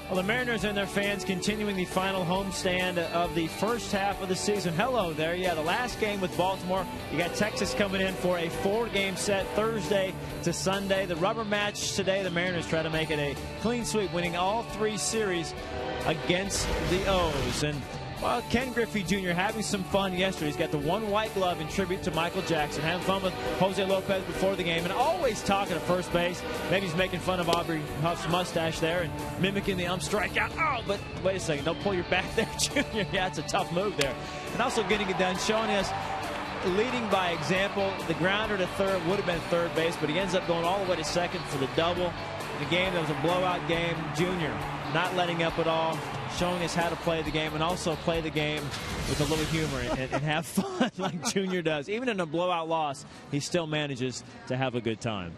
Well, the Mariners and their fans continuing the final homestand of the first half of the season. Hello there. Yeah, the last game with Baltimore. You got Texas coming in for a 4-game set Thursday to Sunday. The rubber match today, the Mariners try to make it a clean sweep, winning all 3 series against the O's. And well, Ken Griffey Jr. having some fun yesterday. He's got the one white glove in tribute to Michael Jackson. Having fun with Jose Lopez before the game and always talking to first base. Maybe he's making fun of Aubrey Huff's mustache there and mimicking the strikeout. Oh, but wait a second. Don't pull your back there, Junior. Yeah, it's a tough move there. And also getting it done, showing us leading by example. The grounder to third would have been third base, but he ends up going all the way to second for the double. The game that was a blowout game. Junior not letting up at all, showing us how to play the game and also play the game with a little humor and have fun like Junior does. Even in a blowout loss, he still manages to have a good time.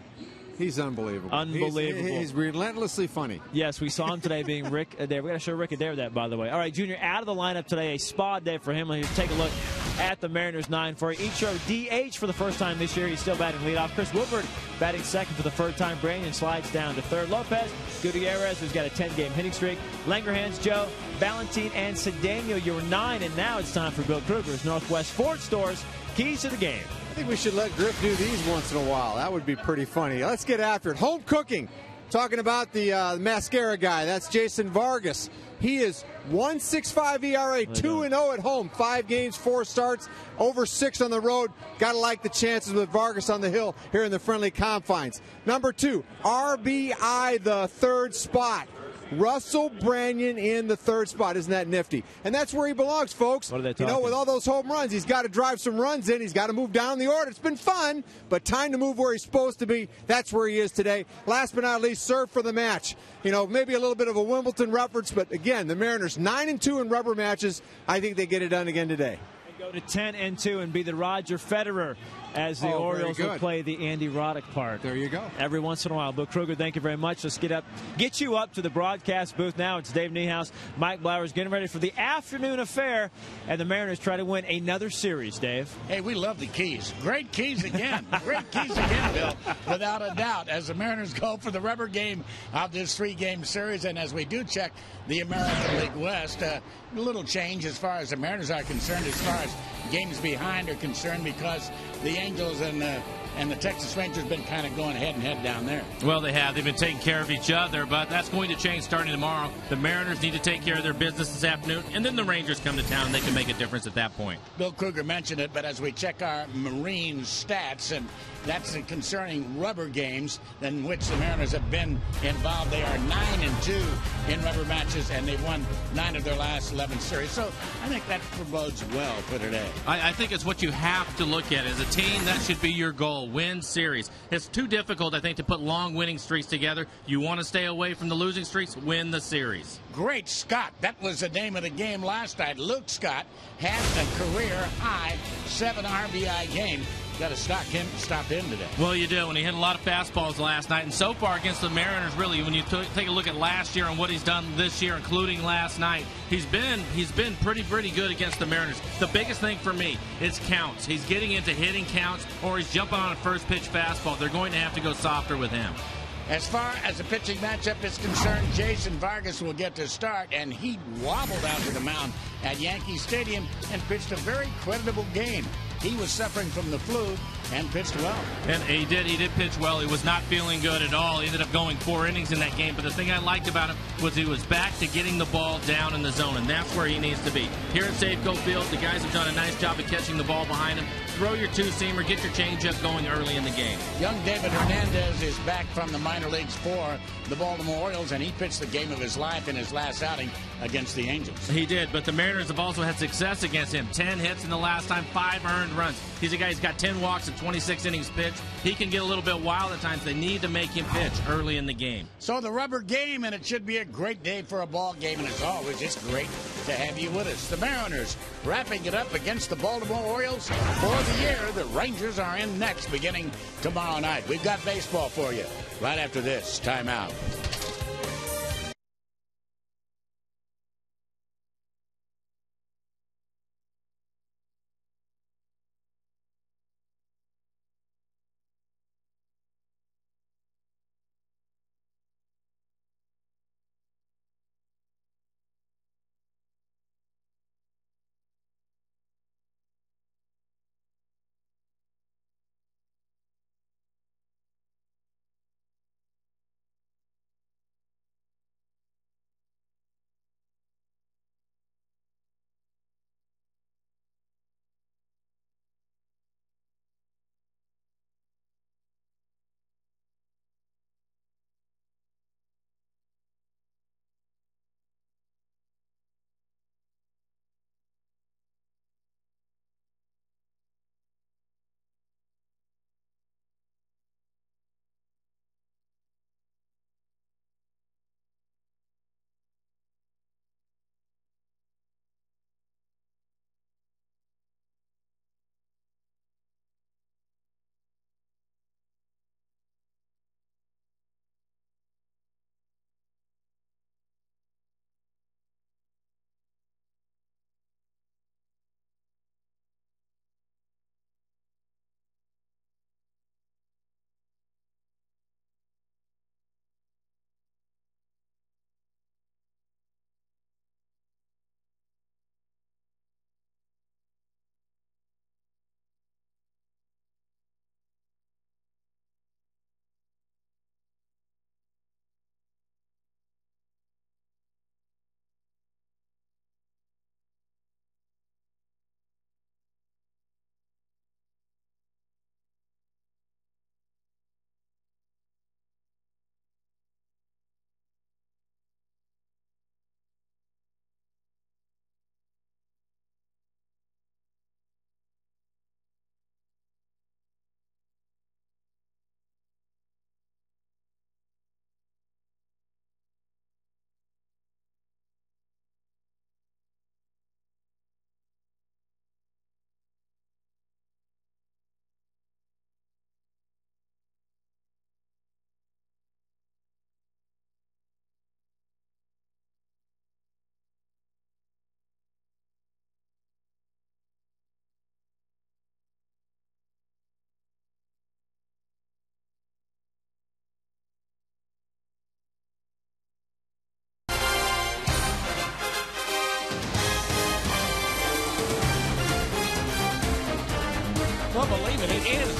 He's unbelievable. Unbelievable. He's relentlessly funny. Yes, we saw him today being Rick Adair. We got to show Rick Adair that, by the way. All right, Junior out of the lineup today. A spa day for him. Let's take a look at the Mariners 9 for each row. DH for the first time this year. He's still batting leadoff. Chris Woodward batting second for the third time. Brandon slides down to third. Lopez Gutierrez, who's got a 10-game hitting streak. Langerhans, Joe, Valentin, and Cedeno. You were 9, and now it's time for Bill Kruger's Northwest Ford Stores. Keys to the game. I think we should let Griff do these once in a while. That would be pretty funny. Let's get after it. Home cooking. Talking about the mascara guy. That's Jason Vargas. He is 1.65 ERA, 2-0 at home. 5 games, 4 starts, over 6 on the road. Got to like the chances with Vargas on the hill here in the friendly confines. Number 2, RBI, the third spot. Russell Branyan in the third spot. Isn't that nifty? And that's where he belongs, folks. What are they talking? You know, with all those home runs, he's got to drive some runs in. He's got to move down the order. It's been fun, but time to move where he's supposed to be. That's where he is today. Last but not least, serve for the match. You know, maybe a little bit of a Wimbledon reference, but again, the Mariners 9-2 in rubber matches. I think they get it done again today. Go to 10-2 and be the Roger Federer as the Orioles will play the Andy Roddick part. There you go. Every once in a while. Bill Kruger, thank you very much. Let's get you up to the broadcast booth now. It's Dave Niehaus, Mike Blowers getting ready for the afternoon affair, and the Mariners try to win another series, Dave. Hey, we love the keys. Great keys again. Great keys again, Bill, without a doubt, as the Mariners go for the rubber game of this 3-game series. And as we do check the American League West, a little change as far as the Mariners are concerned, as far as games behind are concerned, because the Angels and the Texas Rangers been kind of going head-and-head down there. Well, they have. They've been taking care of each other, but that's going to change starting tomorrow. The Mariners need to take care of their business this afternoon, and then the Rangers come to town. They can make a difference at that point. Bill Kruger mentioned it, but as we check our Marine stats, and that's concerning rubber games in which the Mariners have been involved. They are 9-2 in rubber matches, and they've won 9 of their last 11 series. So I think that bodes well for today. I think it's what you have to look at. As a team, that should be your goal. Win series. It's too difficult, I think, to put long winning streaks together. You want to stay away from the losing streaks, win the series. Great Scott. That was the name of the game last night. Luke Scott had a career-high 7 RBI game. Got to stop him today. Well, you do, and he hit a lot of fastballs last night. And so far against the Mariners, really, when you take a look at last year and what he's done this year, including last night, he's been pretty good against the Mariners. The biggest thing for me is counts. He's getting into hitting counts, or he's jumping on a first pitch fastball. They're going to have to go softer with him. As far as the pitching matchup is concerned, Jason Vargas will get to start, and he wobbled out to the mound at Yankee Stadium and pitched a very creditable game. He was suffering from the flu and pitched well. And he did pitch well. He was not feeling good at all. He ended up going 4 innings in that game. But the thing I liked about him was he was back to getting the ball down in the zone, and that's where he needs to be. Here at Safeco Field, the guys have done a nice job of catching the ball behind him. Throw your 2-seamer, get your changeup going early in the game. Young David Hernandez is back from the minor leagues for the Baltimore Orioles, and he pitched the game of his life in his last outing against the Angels. He did, but the Mariners have also had success against him. 10 hits in the last time, 5 earned runs. He's a guy who's got 10 walks and 26 innings pitched. He can get a little bit wild at times. They need to make him pitch early in the game. So the rubber game, and it should be a great day for a ball game, and as always, it's great to have you with us. The Mariners wrapping it up against the Baltimore Orioles for the year. The Rangers are in next, beginning tomorrow night. We've got baseball for you right after this. Time out.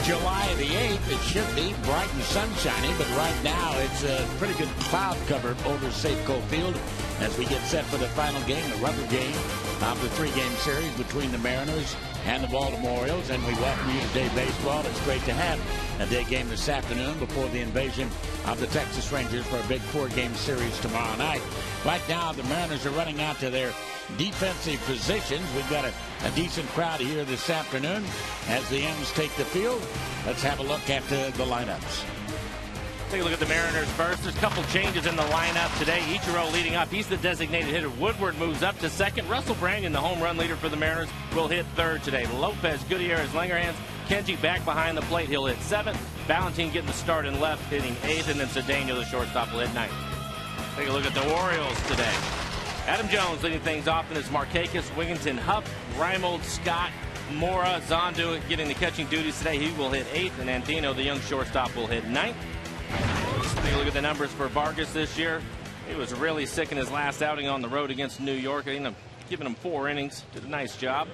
July the 8th. It should be bright and sunshiny, but right now it's a pretty good cloud cover over Safeco Field as we get set for the final game, the rubber game of the 3-game series between the Mariners and the Baltimore Orioles. And we welcome you to Day Baseball. It's great to have a day game this afternoon before the invasion of the Texas Rangers for a big 4-game series tomorrow night. Right now, the Mariners are running out to their defensive positions. We've got a decent crowd here this afternoon as the M's take the field. Let's have a look at the lineups. Take a look at the Mariners first. There's a couple changes in the lineup today. Ichiro leading up. He's the designated hitter. Woodward moves up to second. Russell Brandon, the home run leader for the Mariners, will hit third today. Lopez, Gutierrez, Langerhans, Kenji back behind the plate. He'll hit seventh. Valentin getting the start in left, hitting eighth. And then Cedeno, the shortstop, will hit ninth. Take a look at the Orioles today. Adam Jones leading things off in his Markakis, Wigginton, Hupp, Reimold, Scott, Mora, Zondu getting the catching duties today. He will hit eighth. And Antino, the young shortstop, will hit ninth. Take a look at the numbers for Vargas this year. He was really sick in his last outing on the road against New York. I ended up giving him 4 innings. Did a nice job.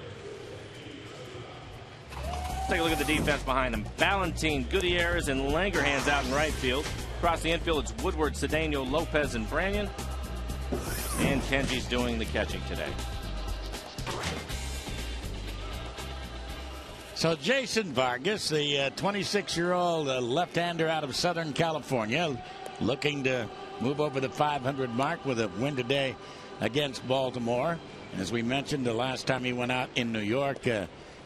Take a look at the defense behind him. Valentin, Gutierrez, and Langerhans out in right field. Across the infield, it's Woodward, Cedeno, Lopez, and Branyan. And Kenji's doing the catching today. So Jason Vargas, the 26-year-old left-hander out of Southern California, looking to move over the 500 mark with a win today against Baltimore. And as we mentioned, the last time he went out in New York,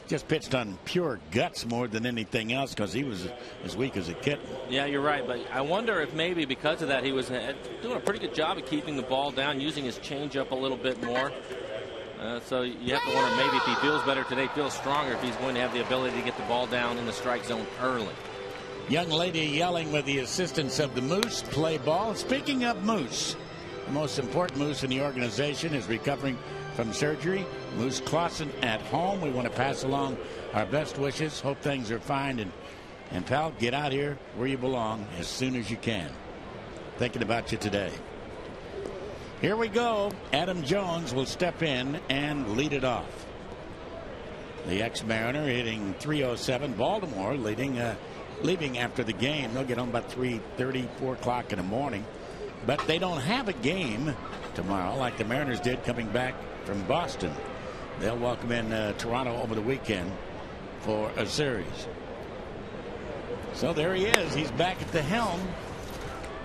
just pitched on pure guts more than anything else because he was as weak as a kitten. Yeah, you're right, but I wonder if maybe because of that he was doing a pretty good job of keeping the ball down, using his changeup a little bit more. So you have to wonder maybe if he feels better today, feels stronger, if he's going to have the ability to get the ball down in the strike zone early. Young lady yelling with the assistance of the Moose, play ball. Speaking of Moose, the most important Moose in the organization is recovering from surgery. Moose Clausen at home. We want to pass along our best wishes. Hope things are fine. And pal, get out here where you belong as soon as you can. Thinking about you today. Here we go. Adam Jones will step in and lead it off. The ex-Mariner hitting .307. Baltimore leaving after the game. They'll get home about 3:30, 4 o'clock in the morning. But they don't have a game tomorrow like the Mariners did coming back from Boston. They'll welcome in Toronto over the weekend for a series. So there he is. He's back at the helm.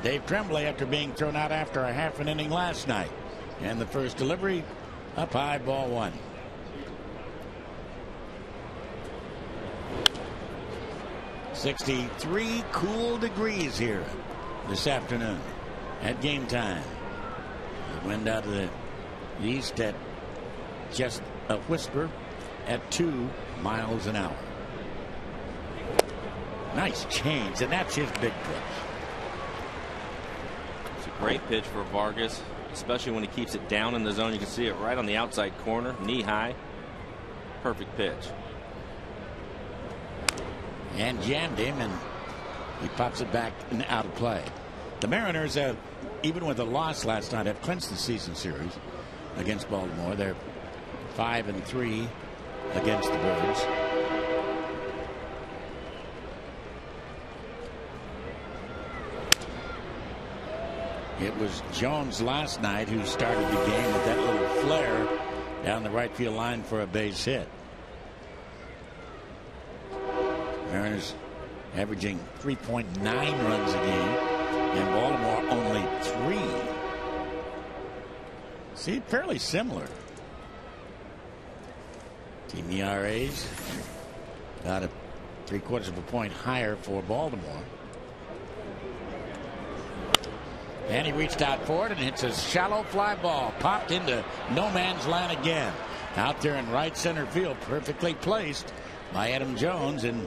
Dave Tremblay, after being thrown out after a half an inning last night. And the first delivery up high, ball 1. .63 cool degrees here this afternoon at game time. The wind out of the east at just a whisper at 2 miles an hour. Nice change, and that's his big pitch. Great pitch for Vargas, especially when he keeps it down in the zone. You can see it right on the outside corner, knee high. Perfect pitch. And jammed him, and he pops it back and out of play. The Mariners, even with a loss last night, have clinched the season series against Baltimore. They're 5-3 against the Birds. It was Jones last night who started the game with that little flare down the right field line for a base hit. Mariners averaging 3.9 runs a game, and Baltimore only 3. See, fairly similar. Team ERAs about a 3/4 of a point higher for Baltimore. And he reached out for it and hits a shallow fly ball. Popped into no man's land again. Out there in right center field. Perfectly placed by Adam Jones. And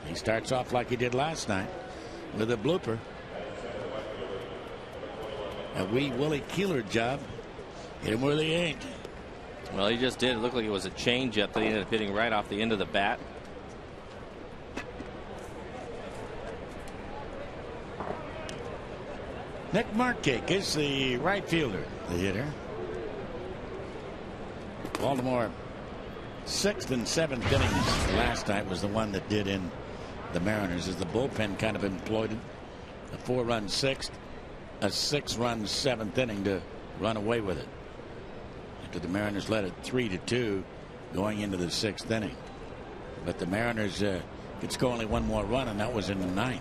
he starts off like he did last night with a blooper. A wee Willie Keeler job. Hit him where they ain't. Well, he just did. It looked like it was a changeup that he ended up hitting right off the end of the bat. Nick Markakis is the right fielder, the hitter. Baltimore 6th and 7th innings last night was the one that did in the Mariners as the bullpen kind of employed a 4-run sixth, a 6-run 7th inning to run away with it. After the Mariners led it 3-2 going into the 6th inning. But the Mariners could score only one more run, and that was in the 9th.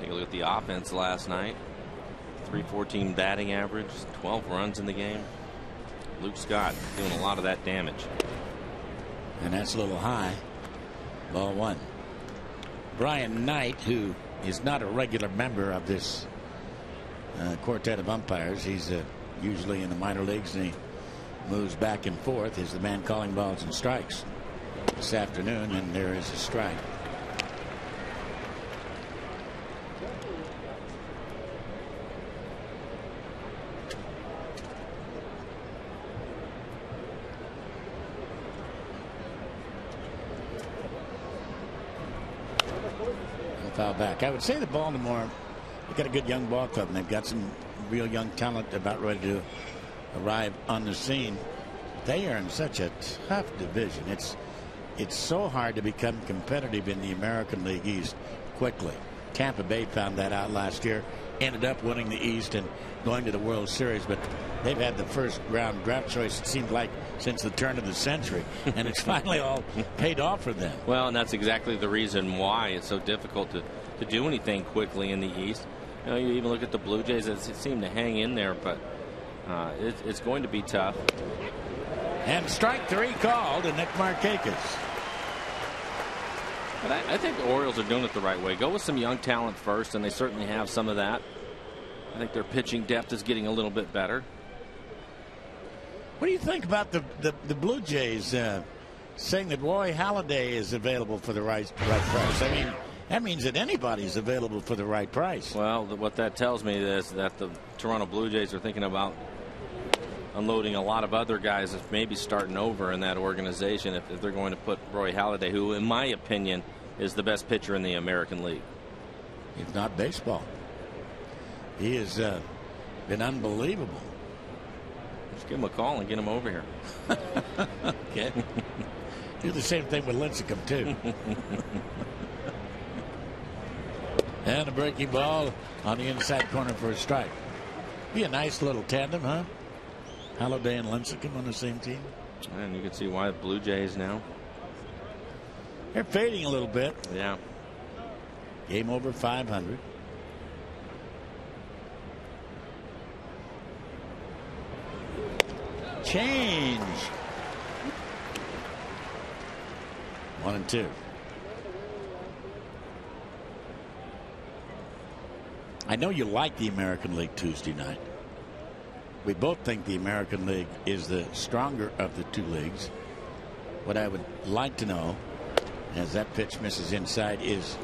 Take a look at the offense last night. .314 batting average, 12 runs in the game. Luke Scott doing a lot of that damage. And that's a little high. Ball 1. Brian Knight, who is not a regular member of this quartet of umpires. He's usually in the minor leagues, and he moves back and forth. Is the man calling balls and strikes this afternoon, and there is a strike. Foul back. I would say that Baltimore, they've got a good young ball club, and they've got some real young talent about ready to arrive on the scene. They are in such a tough division. It's so hard to become competitive in the American League East quickly. Tampa Bay found that out last year, ended up winning the East and going to the World Series, but they've had the first round draft choice, it seems like, since the turn of the century, and it's finally all paid off for them. Well, and that's exactly the reason why it's so difficult to do anything quickly in the East. You know, you even look at the Blue Jays, it seemed to hang in there, but it's going to be tough. And strike 3 called to Nick Markakis. But I think the Orioles are doing it the right way. Go with some young talent first, and they certainly have some of that. I think their pitching depth is getting a little bit better. What do you think about the Blue Jays saying that Roy Halladay is available for the right price? I mean, that means that anybody's available for the right price. Well, what that tells me is that the Toronto Blue Jays are thinking about unloading a lot of other guys that maybe starting over in that organization if they're going to put Roy Halladay, who, in my opinion, is the best pitcher in the American League. If not baseball. He has been unbelievable. Just give him a call and get him over here. Okay. Do the same thing with Lincecum, too. And a breaking ball on the inside corner for a strike. Be a nice little tandem, huh? Halladay and Lincecum on the same team. And you can see why the Blue Jays now. They're fading a little bit. Yeah. Game over 500. Change. 1-2. I know you like the American League Tuesday night. We both think the American League is the stronger of the two leagues. What I would like to know, as that pitch misses inside, is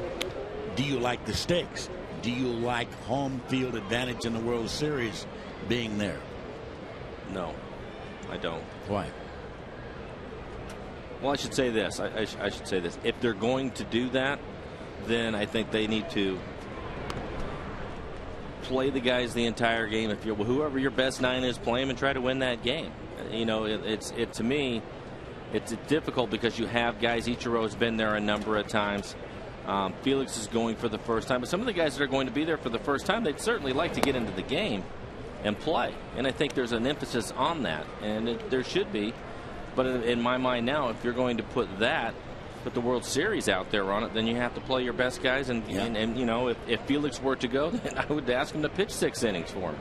do you like the stakes? Do you like home field advantage in the World Series being there? No, I don't. Why? Well, I should say this. I should say this. If they're going to do that, then I think they need to play the guys the entire game. If you're whoever your best 9 is, play them and try to win that game. You know, to me, it's difficult because you have guys. Ichiro's been there a number of times. Felix is going for the first time, but some of the guys that are going to be there for the first time, they'd certainly like to get into the game and play. And I think there's an emphasis on that, and there should be. But in my mind now, if you're going to put the World Series out there on it, then you have to play your best guys. And you know, if Felix were to go, then I would ask him to pitch 6 innings for him.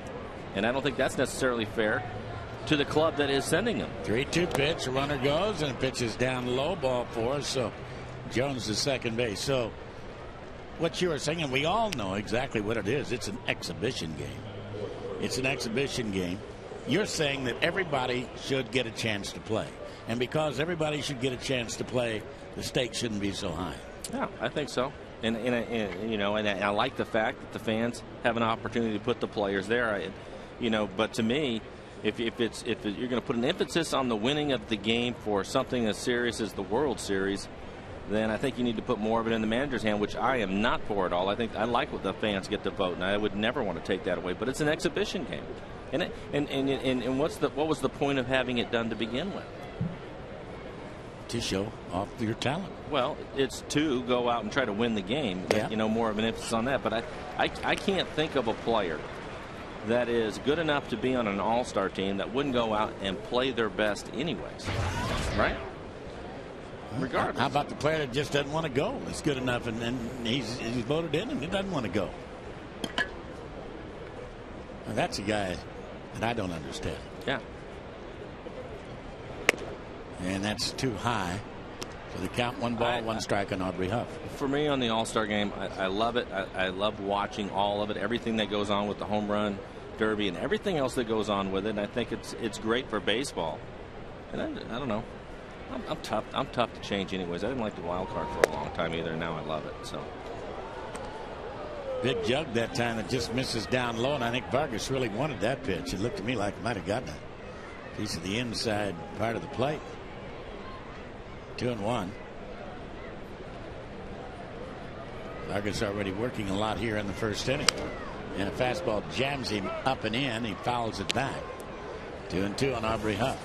And I don't think that's necessarily fair to the club that is sending him. 3-2 pitch, a runner goes, and pitches down low, ball 4. So Jones to second base. So what you are saying, and we all know exactly what it is. It's an exhibition game. It's an exhibition game. You're saying that everybody should get a chance to play. And because everybody should get a chance to play, the stakes shouldn't be so high. Yeah, I think so. And you know, and I like the fact that the fans have an opportunity to put the players there. You know, but to me, if you're going to put an emphasis on the winning of the game for something as serious as the World Series, then I think you need to put more of it in the manager's hand, which I am not for at all. I think I like what the fans get to vote, and I would never want to take that away. But it's an exhibition game. And what was the point of having it done to begin with? To show off your talent. Well, it's to go out and try to win the game. Yeah. You know, more of an emphasis on that. But I can't think of a player that is good enough to be on an all-star team that wouldn't go out and play their best anyways. Right? Regardless. How about the player that just doesn't want to go? It's good enough, and then he's voted in and he doesn't want to go. Now, that's a guy that I don't understand. Yeah. And that's too high. So the count, 1 ball, 1 strike on Aubrey Huff. For me on the All-Star game, I love it. I love watching all of it, everything that goes on with the home run derby and everything else that goes on with it. And I think it's great for baseball. And I don't know. I'm tough. I'm tough to change anyways. I didn't like the wild card for a long time either. And now I love it. So big jug that time that just misses down low, and I think Vargas really wanted that pitch. It looked to me like he might have gotten a piece of the inside part of the plate. 2-1. Vargas already working a lot here in the first inning. And a fastball jams him up and in. He fouls it back. 2-2 on Aubrey Huff.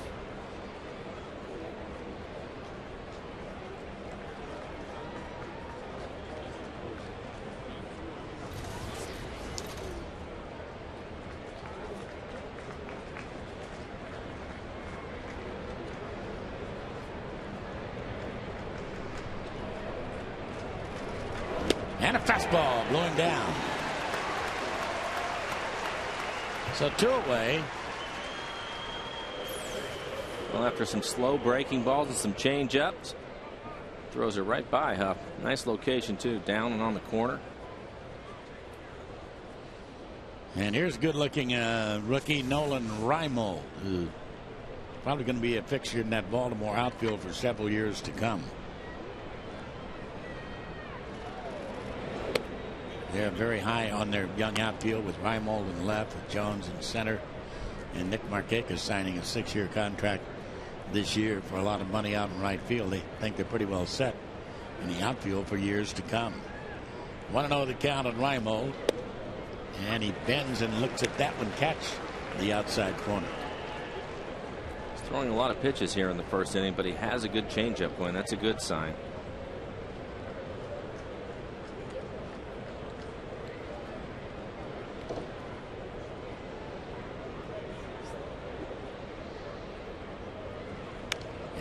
And a fastball blowing down. So 2 away. Well, after some slow breaking balls and some change ups, throws it right by Huff. Nice location too, down and on the corner. And here's good looking rookie Nolan Reimold, who probably going to be a fixture in that Baltimore outfield for several years to come. They're very high on their young outfield with Reimold in the left, with Jones in center, and Nick Markakis signing a 6-year contract this year for a lot of money out in right field. They think they're pretty well set in the outfield for years to come. 1-0 the count on Reimold, and he bends and looks at that one catch the outside corner. He's throwing a lot of pitches here in the first inning, but he has a good changeup going. That's a good sign.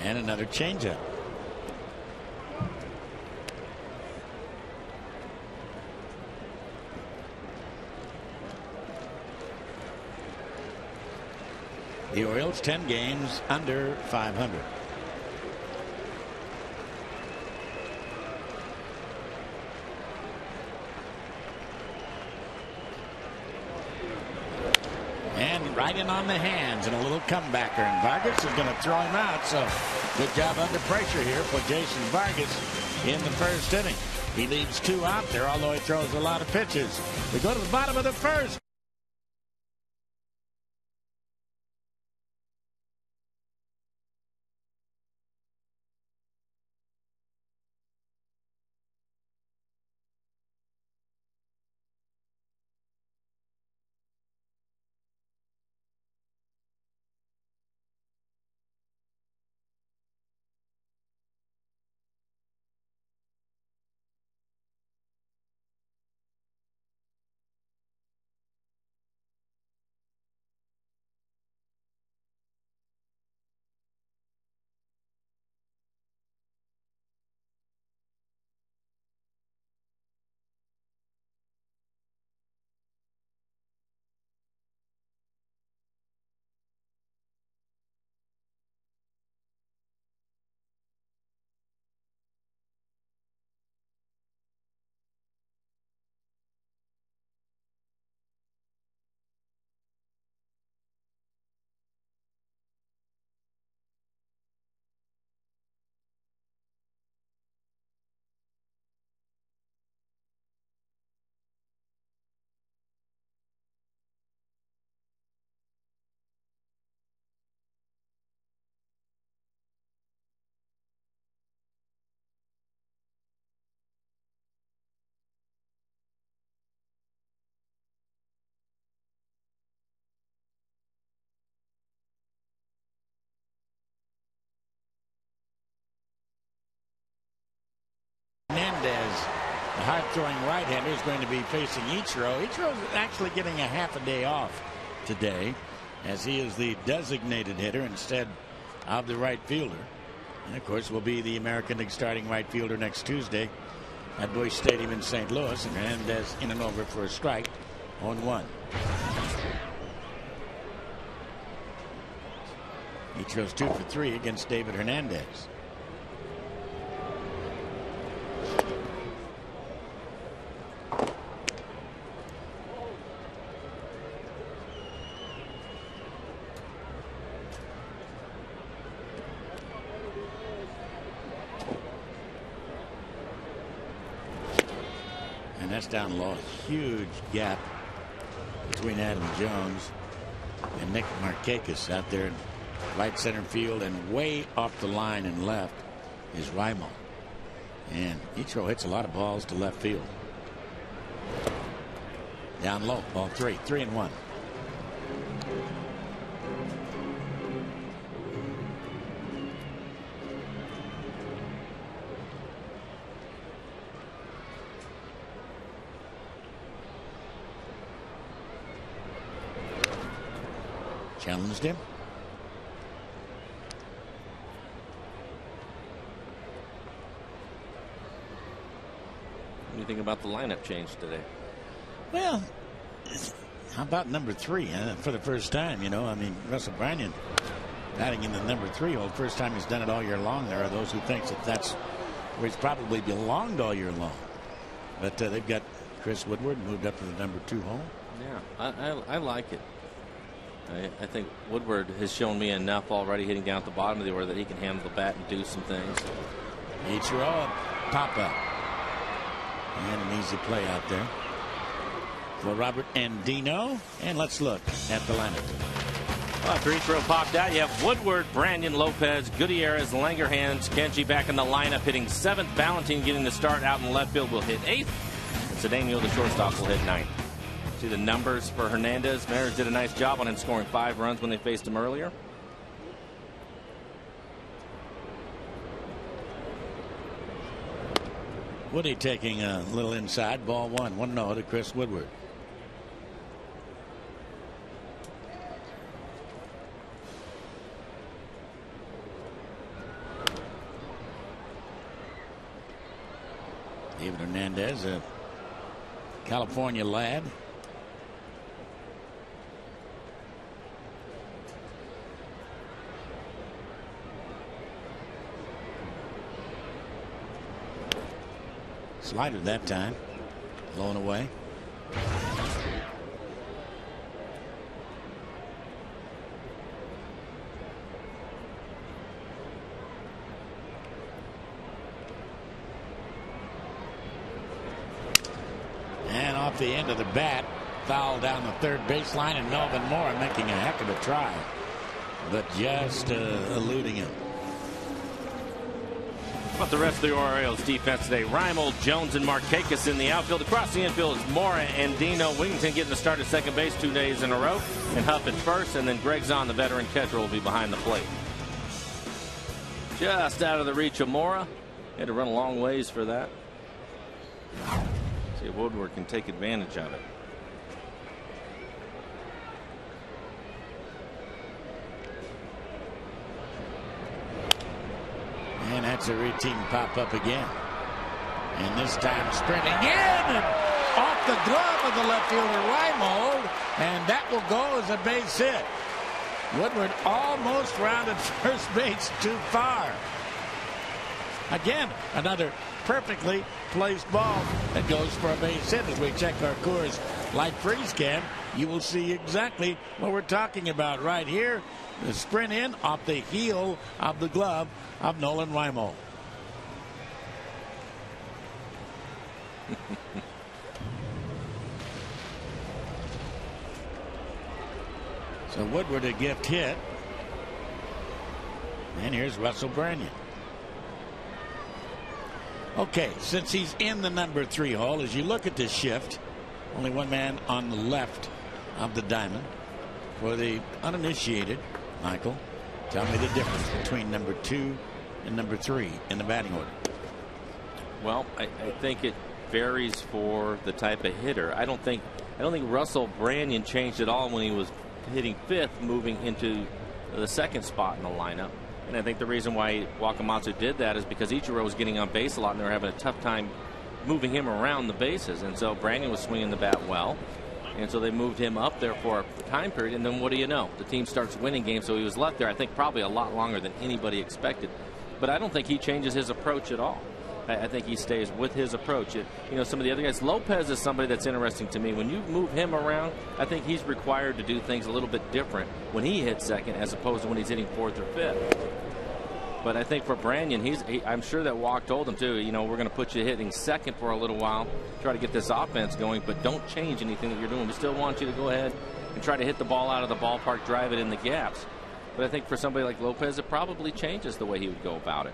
And another changeup. The Orioles 10 games under 500. And right in on the hands and a little comebacker, and Vargas is going to throw him out. So good job under pressure here for Jason Vargas in the first inning. He leaves 2 out there, although he throws a lot of pitches. We go to the bottom of the first. the hard-throwing right-hander, is going to be facing Ichiro. Ichiro is actually getting a half a day off today, as he is the designated hitter instead of the right fielder. And of course will be the American League starting right fielder next Tuesday at Busch Stadium in St. Louis. And Hernandez in and over for a strike on 1. Ichiro's 2 for 3 against David Hernandez. And that's down low. Huge gap between Adam Jones and Nick Markakis out there in right center field, and way off the line and left is Raimo. And Ichiro hits a lot of balls to left field. Down low, ball 3, 3-1. Challenged him. What do you think about the lineup change today? Well, how about number 3 for the first time? You know, I mean, Russell Branyan batting in the number 3 hole. First time he's done it all year long. There are those who think that that's where he's probably belonged all year long. But they've got Chris Woodward moved up to the number 2 hole. Yeah, I like it. I think Woodward has shown me enough already hitting down at the bottom of the order that he can handle the bat and do some things. Ichiro, pop up. And an easy play out there for Robert Andino. And let's look at the lineup. Well, after Ichiro popped out, you have Woodward, Branyan, Lopez, Gutierrez, Langerhans, Kenji back in the lineup hitting 7th. Valentin getting the start out in left field will hit 8th. And Cedeno, the shortstop, will hit 9th. See the numbers for Hernandez. Mariners did a nice job on him, scoring 5 runs when they faced him earlier. Woody taking a little inside, ball 1, 1-0 to Chris Woodward. David Hernandez, a California lad. Slider that time, blown away. And off the end of the bat, foul down the third baseline, and Melvin Moore making a heck of a try, but just eluding him. About the rest of the Orioles defense today, Raimo, Jones, and Markakis in the outfield. Across the infield is Mora and Dino. Wingington getting the start at second base 2 days in a row, and Huff at first, and then Greg Zahn, the veteran catcher, will be behind the plate. Just out of the reach of Mora. Had to run a long ways for that. See if Woodward can take advantage of it. And that's a routine pop-up again. And this time sprinting in and off the glove of the left fielder Raimo, and that will go as a base hit. Woodward almost rounded first base too far. Again, another perfectly placed ball that goes for a base hit. As we check our Coors Light Freeze Can, you will see exactly what we're talking about right here. The sprint in off the heel of the glove of Nolan Raimo. So Woodward a gift hit. And here's Russell Branyan. Okay, since he's in the number 3 hole, as you look at this shift, only one man on the left of the diamond. For the uninitiated, Michael, tell me the difference between number 2 and number 3 in the batting order. Well, I think it varies for the type of hitter. I don't think Russell Branyan changed at all when he was hitting 5th, moving into the 2nd spot in the lineup. And I think the reason why Wakamatsu did that is because Ichiro was getting on base a lot, and they were having a tough time moving him around the bases. And so Branyan was swinging the bat well. And so they moved him up there for a time period. And then what do you know? The team starts winning games. So he was left there, I think, probably a lot longer than anybody expected. But I don't think he changes his approach at all. I think he stays with his approach. Some of the other guys, Lopez is somebody that's interesting to me. When you move him around, I think he's required to do things a little bit different when he hits 2nd as opposed to when he's hitting 4th or 5th. But I think for Branyan, I'm sure that Walk told him too, we're going to put you hitting 2nd for a little while, try to get this offense going, but don't change anything that you're doing. We still want you to go ahead and try to hit the ball out of the ballpark, drive it in the gaps. But I think for somebody like Lopez, it probably changes the way he would go about it.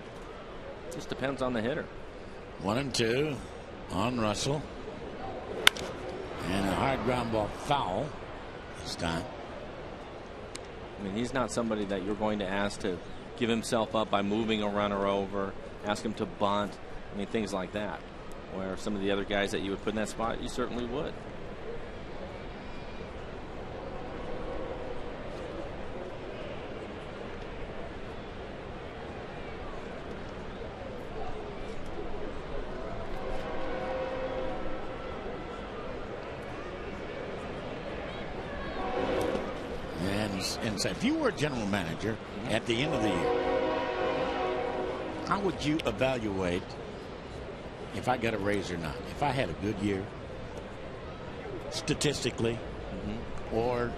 Just depends on the hitter. 1-2 on Russell. And a hard ground ball foul this time. I mean, he's not somebody that you're going to ask to give himself up by moving a runner over, ask him to bunt. I mean, things like that. Where some of the other guys that you would put in that spot, you certainly would. And so if you were a general manager at the end of the year, how would you evaluate if I got a raise or not? If I had a good year statistically, or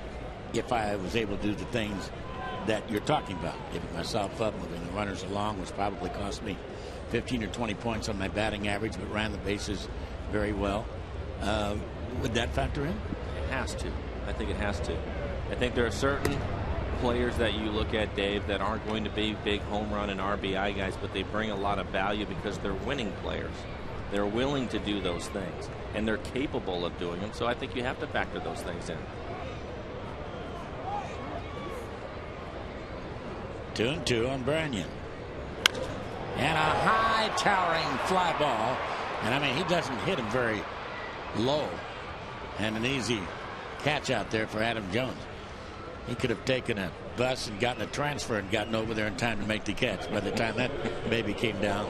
if I was able to do the things that you're talking about, giving myself up, moving the runners along, which probably cost me 15 or 20 points on my batting average, but ran the bases very well. Would that factor in? It has to. I think it has to. I think there are certain players that you look at, Dave, that aren't going to be big home run and RBI guys, but they bring a lot of value because they're winning players. They're willing to do those things, and they're capable of doing them. So I think you have to factor those things in. 2-2 on Branyan. And a high towering fly ball. And I mean, he doesn't hit him very low. And an easy catch out there for Adam Jones. He could have taken a bus and gotten a transfer and gotten over there in time to make the catch by the time that baby came down.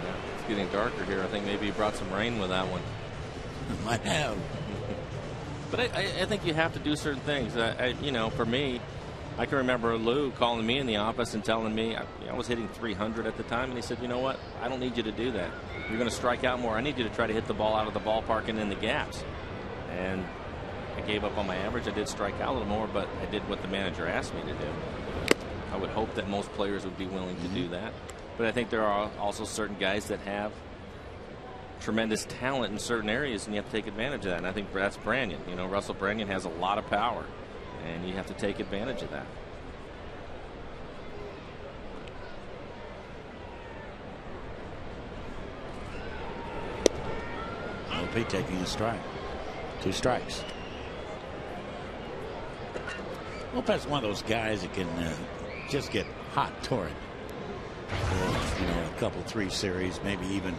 Yeah, it's getting darker here. I think maybe he brought some rain with that one. Might have. But I think you have to do certain things. For me, I can remember Lou calling me in the office and telling me I was hitting 300 at the time, and he said, you know what, I don't need you to do that. You're going to strike out more. I need you to try to hit the ball out of the ballpark and in the gaps. And I gave up on my average. I did strike out a little more, but I did what the manager asked me to do. I would hope that most players would be willing to do that. But I think there are also certain guys that have tremendous talent in certain areas, and you have to take advantage of that. And I think that's Branyan. Russell Branyan has a lot of power, and you have to take advantage of that. Opie taking a strike. 2 strikes. Lopez is one of those guys that can just get hot toward for a couple, 3 series, maybe even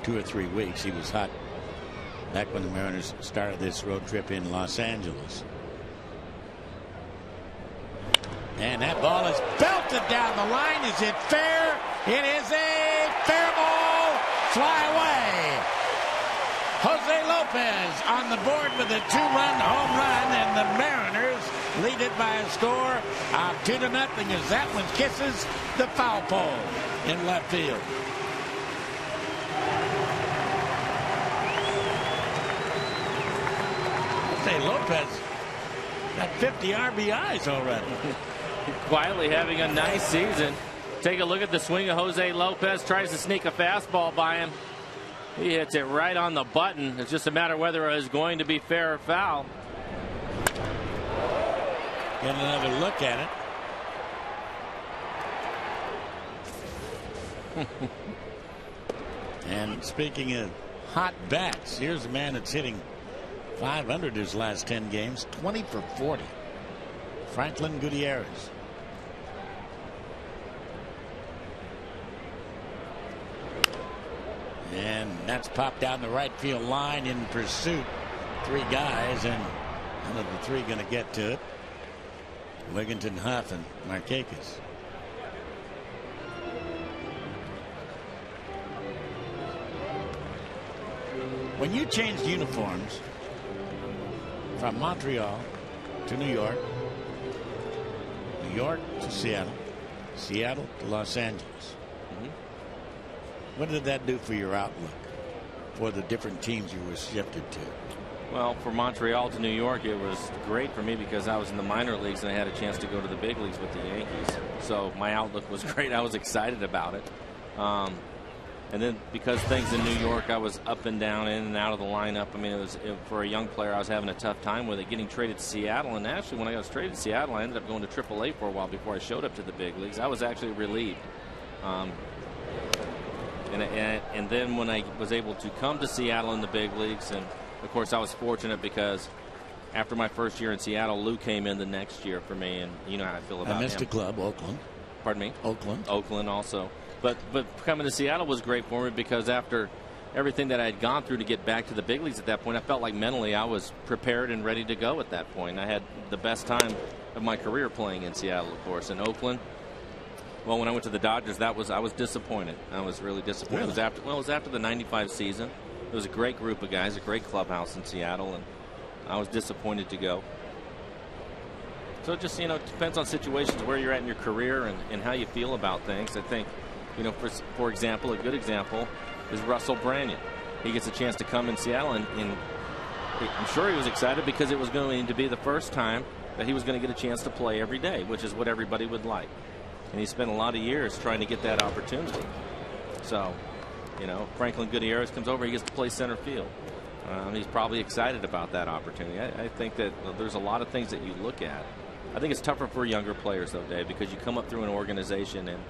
2 or 3 weeks. He was hot back when the Mariners started this road trip in Los Angeles. And that ball is belted down the line. Is it fair? It is a fair ball. Fly away. Jose Lopez on the board with a 2-run home run, and the Mariners lead it by a score of 2-0 as that one kisses the foul pole in left field. Jose Lopez got 50 RBIs already. Quietly having a nice season. Take a look at the swing of Jose Lopez. Tries to sneak a fastball by him. He hits it right on the button. It's just a matter of whether it is going to be fair or foul. Get another look at it. And speaking of hot bats, here's a man that's hitting 500 his last 10 games, 20 for 40. Franklin Gutierrez. And that's popped down the right field line in pursuit. 3 guys, and none of the 3 going to get to it. Wigginton, Huff, and Markakis. When you changed uniforms from Montreal to New York, New York to Seattle, Seattle to Los Angeles, what did that do for your outlook for the different teams you were shifted to? Well, for Montreal to New York, it was great for me because I was in the minor leagues and I had a chance to go to the big leagues with the Yankees. So my outlook was great. I was excited about it. And then because things in New York, I was up and down, in and out of the lineup. I mean, for a young player, I was having a tough time with it, getting traded to Seattle. And actually, when I got traded to Seattle, I ended up going to AAA for a while before I showed up to the big leagues. I was actually relieved. And then when I was able to come to Seattle in the big leagues, and of course I was fortunate because after my first year in Seattle, Lou came in the next year for me, and you know how I feel about him. I missed a club, Oakland. Pardon me? Oakland. Oakland also. But coming to Seattle was great for me because after everything that I had gone through to get back to the big leagues at that point, I felt like mentally I was prepared and ready to go at that point. I had the best time of my career playing in Seattle, of course. In Oakland, well, when I went to the Dodgers, I was disappointed. I was really disappointed. Really? It was after the '95 season. It was a great group of guys, a great clubhouse in Seattle, and I was disappointed to go. So it just, it depends on situations where you're at in your career and how you feel about things. I think, for example, a good example is Russell Branyan. He gets a chance to come in Seattle, and I'm sure he was excited because it was going to be the first time that he was going to get a chance to play every day, which is what everybody would like. And he spent a lot of years trying to get that opportunity. So, Franklin Gutierrez comes over, he gets to play center field. He's probably excited about that opportunity. I think that there's a lot of things that you look at. I think it's tougher for younger players, though, Dave, because you come up through an organization and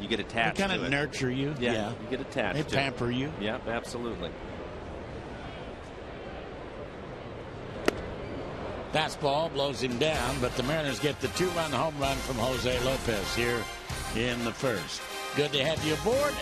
you get attached to it. They kind of nurture you. Yeah, you get attached They to pamper you. Yeah, absolutely. Fastball blows him down, but the Mariners get the 2-run home run from Jose Lopez here in the first. Good to have you aboard.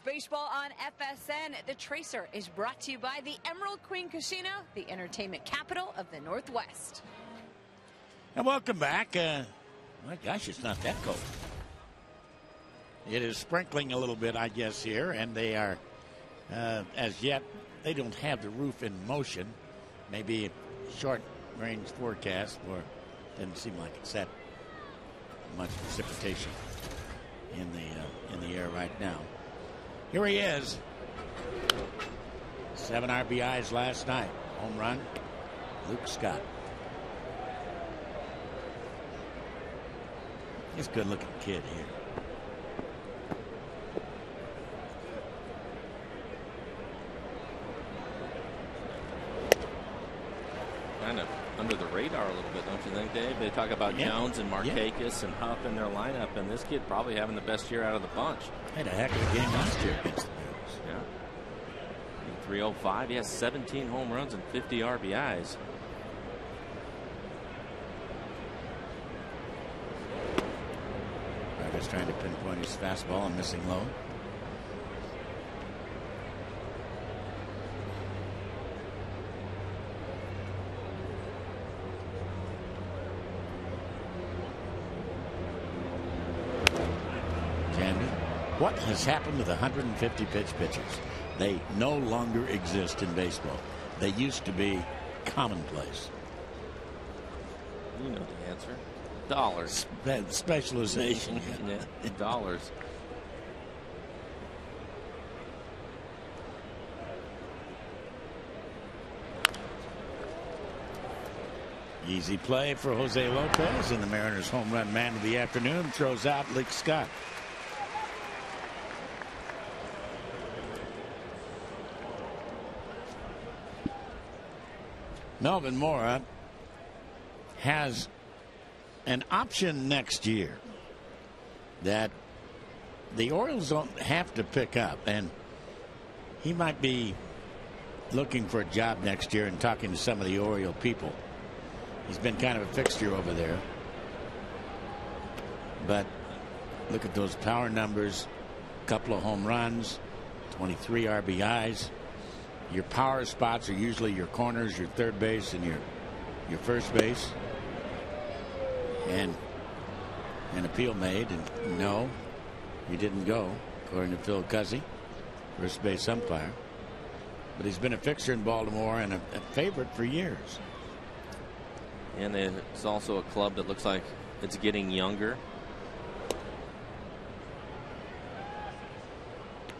Baseball on FSN. The Tracer is brought to you by the Emerald Queen Casino, the entertainment capital of the Northwest. And welcome back. My gosh, it's not that cold. It is sprinkling a little bit, I guess, here, and they are, as yet, they don't have the roof in motion. Maybe a short-range forecast, or doesn't seem like it's that much precipitation in the air right now. Here he is. 7 RBIs last night. Home run, Luke Scott. He's a good-looking kid here. . kind of under the radar a little bit, don't you think, Dave? They talk about Jones and Markakis and Huff in their lineup, and this kid probably having the best year out of the bunch. Had a heck of a game last year against the Mariners. Yeah. 305. He has 17 home runs and 50 RBIs. Vargas trying to pinpoint his fastball and missing low. What has happened to the 150 pitch pitchers? They no longer exist in baseball. They used to be commonplace. You know the answer. Dollars. Specialization. Yeah, dollars. Easy play for Jose Lopez, and the Mariners' home run man of the afternoon throws out Lick Scott. Melvin Mora has an option next year that the Orioles don't have to pick up, and he might be looking for a job next year and talking to some of the Oriole people. He's been kind of a fixture over there, but look at those power numbers. A couple of home runs, 23 RBIs. Your power spots are usually your corners, your third base, and your first base. And an appeal made, and no, he didn't go, according to Phil Cuzzy, first base umpire. But he's been a fixture in Baltimore and a favorite for years. And it's also a club that looks like it's getting younger.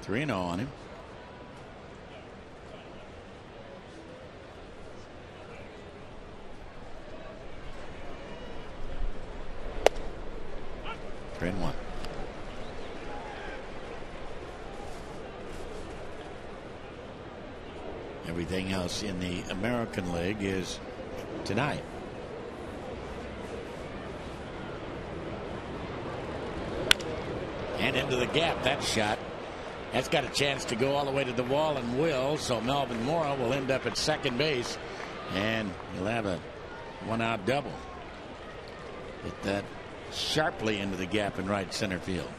3-0 on him. And 1. Everything else in the American League is tonight. And into the gap. That shot. That's got a chance to go all the way to the wall and will. So Melvin Mora will end up at second base. And he'll have a one-out double. Hit that sharply into the gap in right center field.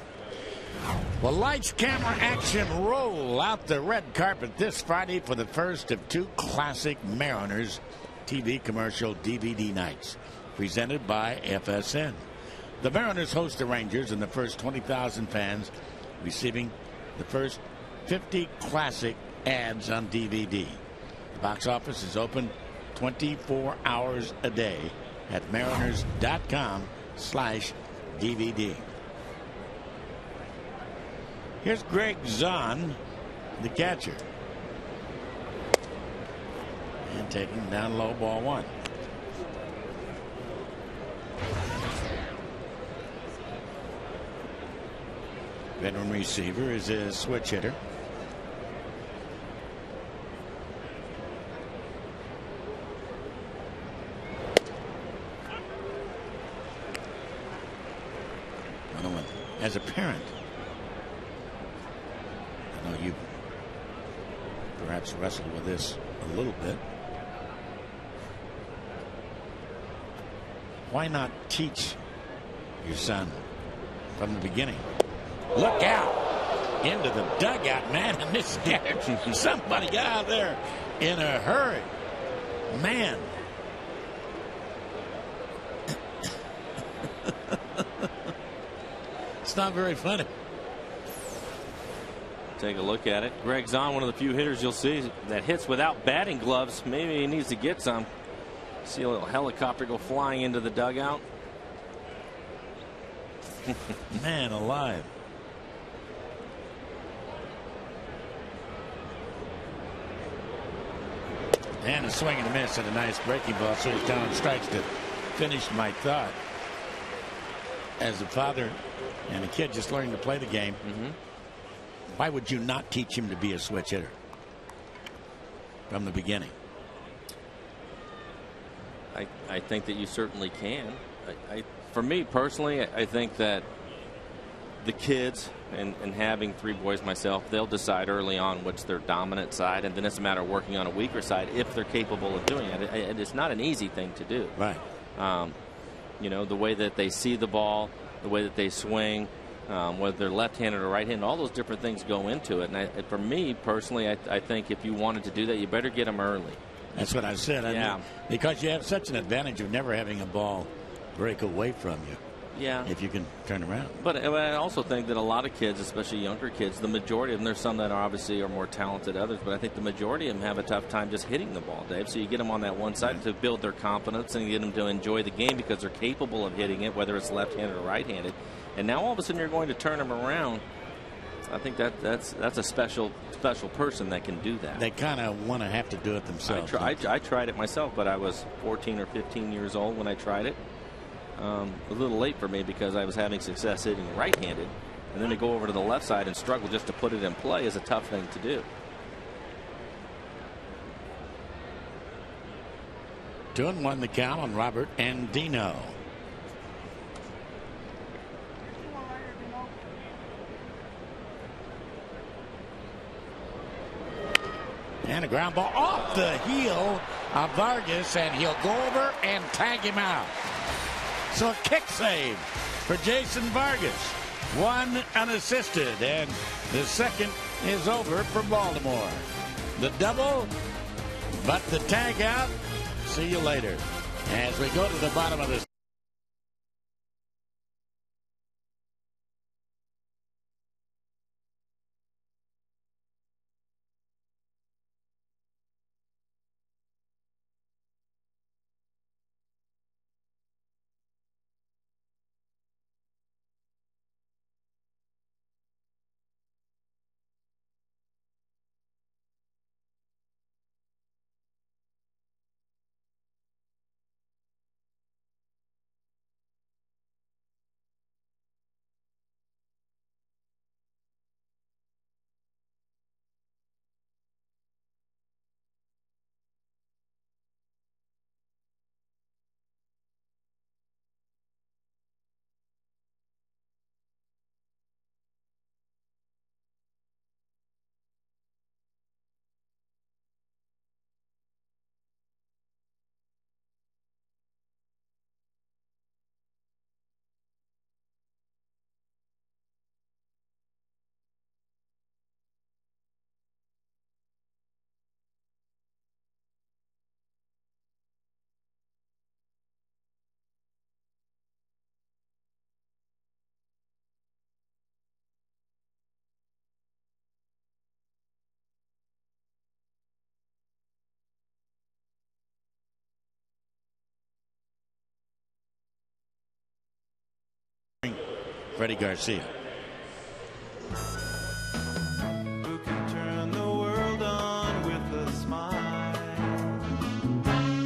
Well, lights, camera, action, roll out the red carpet this Friday for the first of 2 classic Mariners TV commercial DVD nights, presented by FSN. The Mariners host the Rangers, and the first 20,000 fans receiving the first 50 classic ads on DVD. The box office is open 24 hours a day at mariners.com/DVD. Here's Greg Zahn, the catcher. And taking him down low, ball 1. Veteran receiver is a switch hitter. As a parent, I know you perhaps wrestled with this a little bit. Why not teach your son from the beginning? Look out into the dugout, man, and this guy, somebody got out there in a hurry, man. It's not very funny. Take a look at it. Greg Zahn, one of the few hitters you'll see that hits without batting gloves. Maybe he needs to get some. See a little helicopter go flying into the dugout. Man alive. And a swing and a miss and a nice breaking ball. So he's down strikes to finish my thought. As a father and a kid just learning to play the game, why would you not teach him to be a switch hitter from the beginning? I think that you certainly can. For me personally, I think that the kids, and having 3 boys myself, they'll decide early on what's their dominant side, and then it's a matter of working on a weaker side if they're capable of doing it. And it's not an easy thing to do. Right. You know, the way that they see the ball, the way that they swing, whether they're left-handed or right-handed, all those different things go into it. And for me personally, I think if you wanted to do that, you better get them early. That's what I said. Yeah. I mean, because you have such an advantage of never having a ball break away from you. Yeah. If you can turn around. But I also think that a lot of kids, especially younger kids, the majority of them, there's some that are obviously are more talented than others, but I think the majority of them have a tough time just hitting the ball, Dave. So you get them on that one side to build their confidence and get them to enjoy the game because they're capable of hitting it, whether it's left-handed or right-handed. And now all of a sudden you're going to turn them around. I think that's a special person that can do that. They kind of want to have to do it themselves. I tried it myself, but I was 14 or 15 years old when I tried it. A little late for me because I was having success hitting right-handed, and then to go over to the left side and struggle just to put it in play is a tough thing to do. 2-1 the count on Robert and Dino. And a ground ball off the heel of Vargas, and he'll go over and tag him out. So a kick save for Jason Vargas. 1 unassisted, and the second is over for Baltimore. The double, but the tag out. See you later. As we go to the bottom of this. Freddie Garcia. Who can turn the world on with a smile?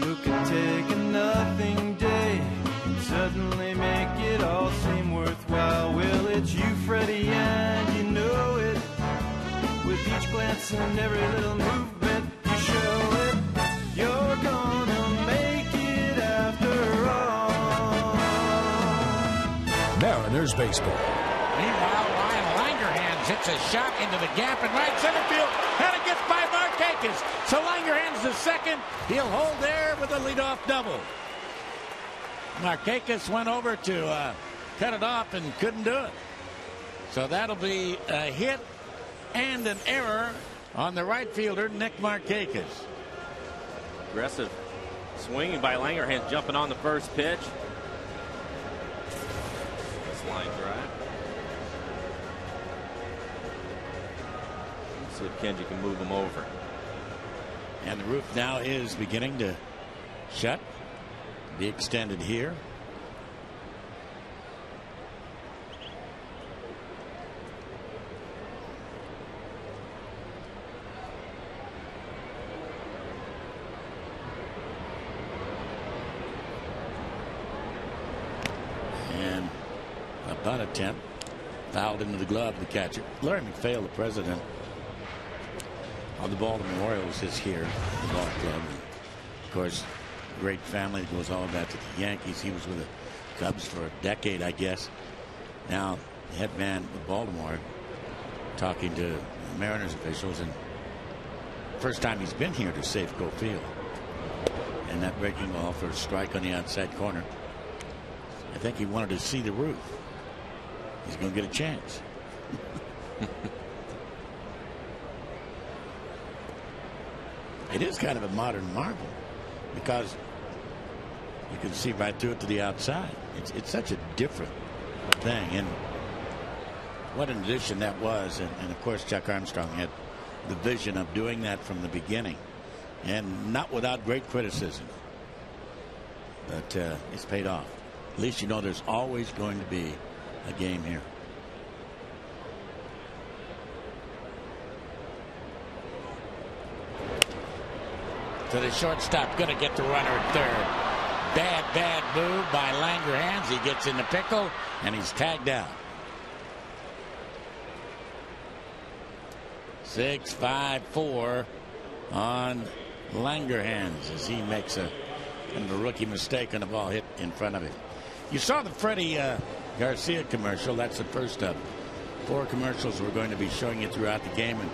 Who can take a nothing day and suddenly make it all seem worthwhile? Well, it's you, Freddie, and you know it. With each glance and every little movement, you show it. You're gonna make it after all. Mariners baseball. Meanwhile, Ryan Langerhans hits a shot into the gap in right center field, and it gets by Markakis. So Langerhans the second. He'll hold there with a leadoff double. Markakis went over to cut it off and couldn't do it. So that'll be a hit and an error on the right fielder, Nick Markakis. Aggressive swinging by Langerhans, jumping on the first pitch. Line drive. Let's see if Kenji can move him over. And the roof now is beginning to shut. Be extended here. And a bunt attempt fouled into the glove of the catcher. Larry McPhail, the president of the Baltimore Orioles, is here at the ball club. Of course, great family that goes all back to the Yankees. He was with the Cubs for a decade, I guess. Now, the head man with Baltimore talking to Mariners officials, and first time he's been here to Safeco Field. And that breaking ball for a strike on the outside corner. I think he wanted to see the roof. He's going to get a chance. It is kind of a modern marvel because you can see right through it to the outside. It's such a different thing, and what an addition that was. And of course, Chuck Armstrong had the vision of doing that from the beginning, and not without great criticism. But it's paid off. At least you know there's always going to be a game here. To the shortstop, going to get the runner at third. Bad move by Langerhans. He gets in the pickle, and he's tagged out. 6-5-4 on Langerhans as he makes a kind of a rookie mistake on the ball hit in front of him. You saw the Freddie Garcia commercial. That's the first of 4 commercials we're going to be showing you throughout the game. And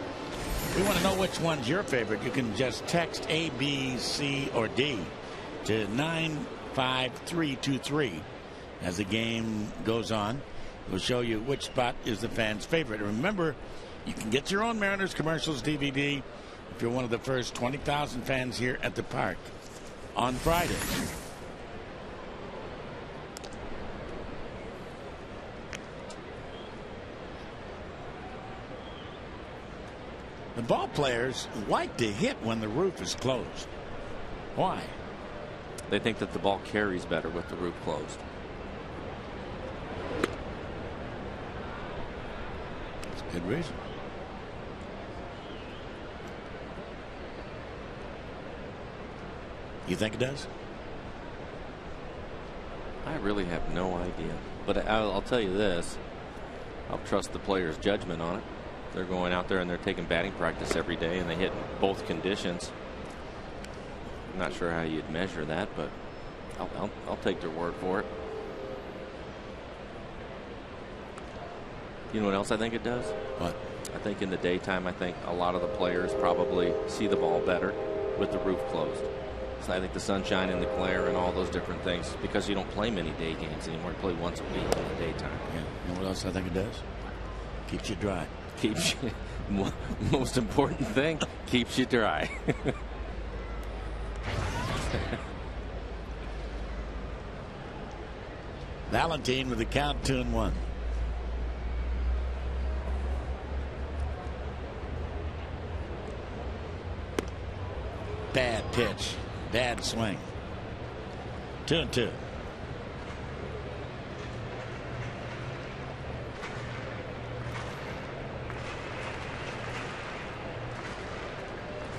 we want to know which one's your favorite. You can just text A, B, C, or D to 95323 as the game goes on. We'll show you which spot is the fan's favorite. And remember, you can get your own Mariners commercials DVD if you're one of the first 20,000 fans here at the park on Friday. The ball players like to hit when the roof is closed. Why? They think that the ball carries better with the roof closed. That's a good reason. You think it does? I really have no idea. But I'll tell you this. I'll trust the player's judgment on it. They're going out there and they're taking batting practice every day, and they hit both conditions. I'm not sure how you'd measure that, but I'll take their word for it. You know what else I think it does? What? I think in the daytime, I think a lot of the players probably see the ball better with the roof closed. So I think the sunshine and the glare and all those different things, because you don't play many day games anymore. You play once a week in the daytime. Yeah. You know what else I think it does? Keeps you dry. Keeps you, most important thing, keeps you dry. Valentine with the count 2-1. Bad pitch. Bad swing. 2-2.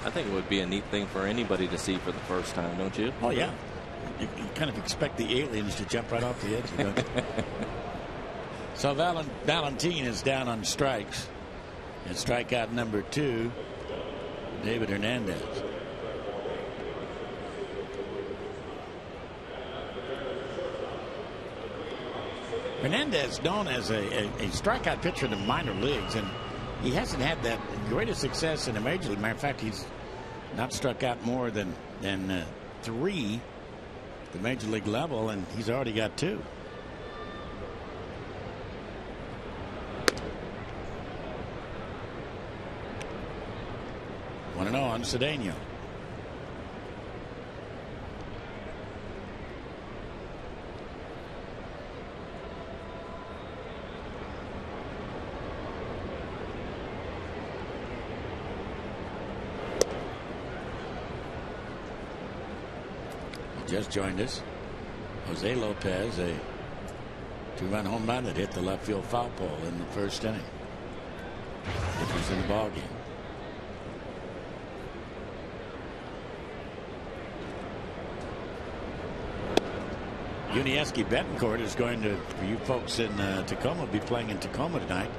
I think it would be a neat thing for anybody to see for the first time, don't you? Oh, yeah. You kind of expect the aliens to jump right off the edge, don't you? So Valentine is down on strikes. And strikeout number 2, David Hernandez. Hernandez known as a strikeout pitcher in the minor leagues, and he hasn't had that greatest success in the major league. Matter of fact, he's not struck out more than 3 at the major league level, and he's already got 2. Want to know on Cedeno. Just joined us, Jose Lopez, a 2-run home run that hit the left field foul pole in the first inning. Difference in the ball game. Unieski Betancourt is going to, for you folks in Tacoma, be playing in Tacoma tonight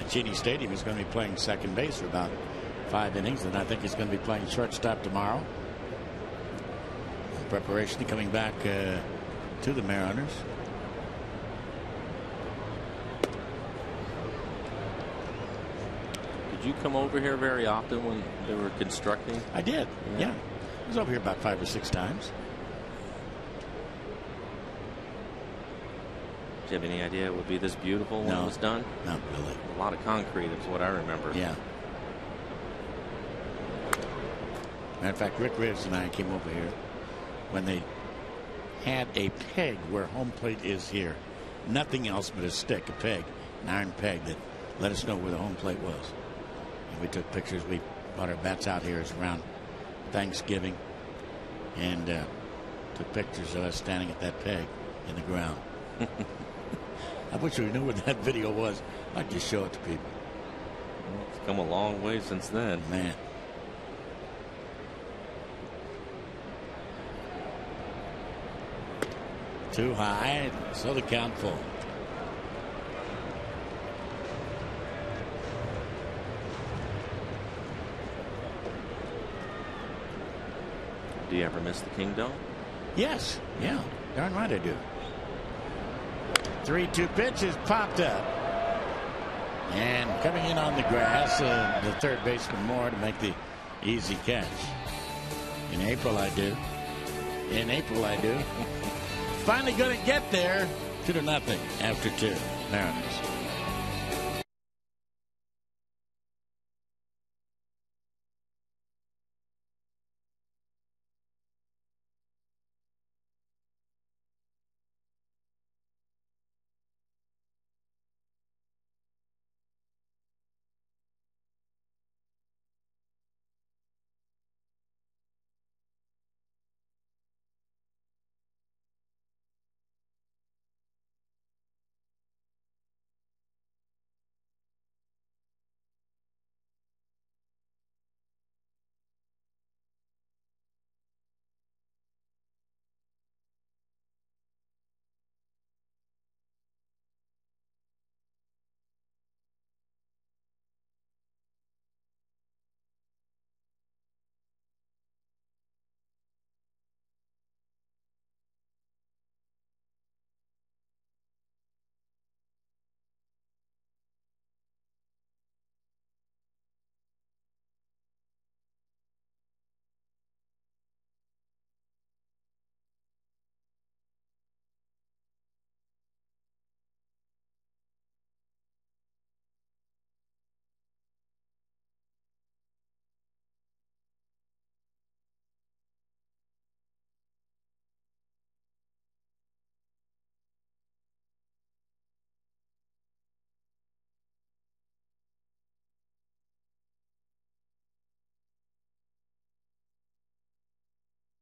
at Cheney Stadium. He's going to be playing second base for about 5 innings, and I think he's going to be playing shortstop tomorrow. preparation coming back to the Mariners. Did you come over here very often when they were constructing? I did. Yeah. I was over here about 5 or 6 times. Do you have any idea it would be this beautiful when it was done? Not really. A lot of concrete is what I remember. Yeah. Matter of fact, Rick Rivers and I came over here when they had a peg where home plate is here. Nothing else but a stick, a peg, an iron peg that let us know where the home plate was. And we took pictures. We brought our bats out here. It was around Thanksgiving. And took pictures of us standing at that peg in the ground. I wish we knew where that video was. I'd just show it to people. Well, it's come a long way since then. Man. Too high, so the count full. Do you ever miss the Kingdom? Yes. Yeah. Darn right I do. 3-2 pitch is popped up. And coming in on the grass, the third baseman Moore to make the easy catch. In April I do. In April I do. Finally going to get there. 2-0 after 2. Mariners.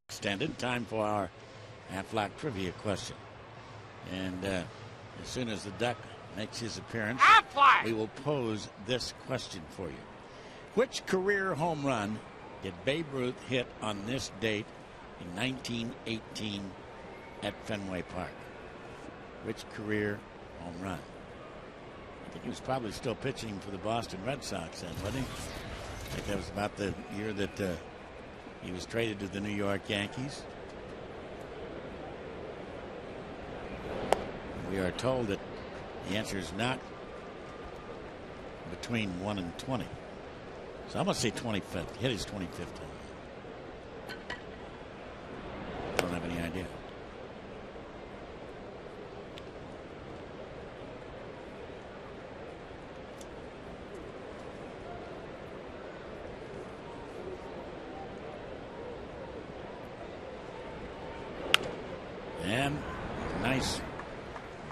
Extended time for our Aflac trivia question. And as soon as the Duck makes his appearance, we will pose this question for you. Which career home run did Babe Ruth hit on this date in 1918 at Fenway Park? Which career home run? I think he was probably still pitching for the Boston Red Sox then, wasn't he? I think that was about the year that he was traded to the New York Yankees. We are told that the answer is not between 1 and 20. So I'm going to say 25th. Hit his 25th home. Don't have any idea. And nice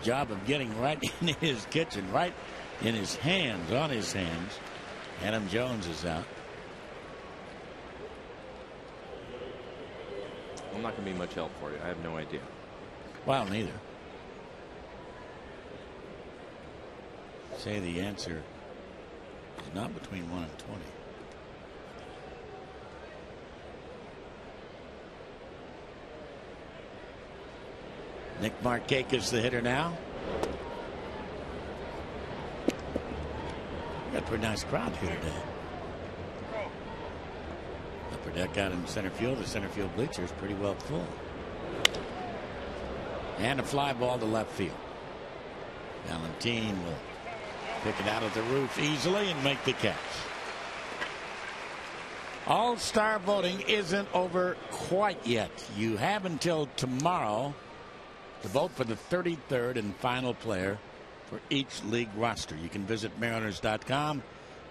job of getting right in his kitchen, right in his hands, on his hands. Adam Jones is out. I'm not going to be much help for you. I have no idea. Well, neither. Say the answer is not between 1 and 20. Nick Markakis the hitter now. Got a pretty nice crowd here today. Upper deck out in center field. The center field bleachers pretty well full. And a fly ball to left field. Valentine will pick it out of the roof easily and make the catch. All-Star voting isn't over quite yet. You have until tomorrow to vote for the 33rd and final player for each league roster. You can visit Mariners.com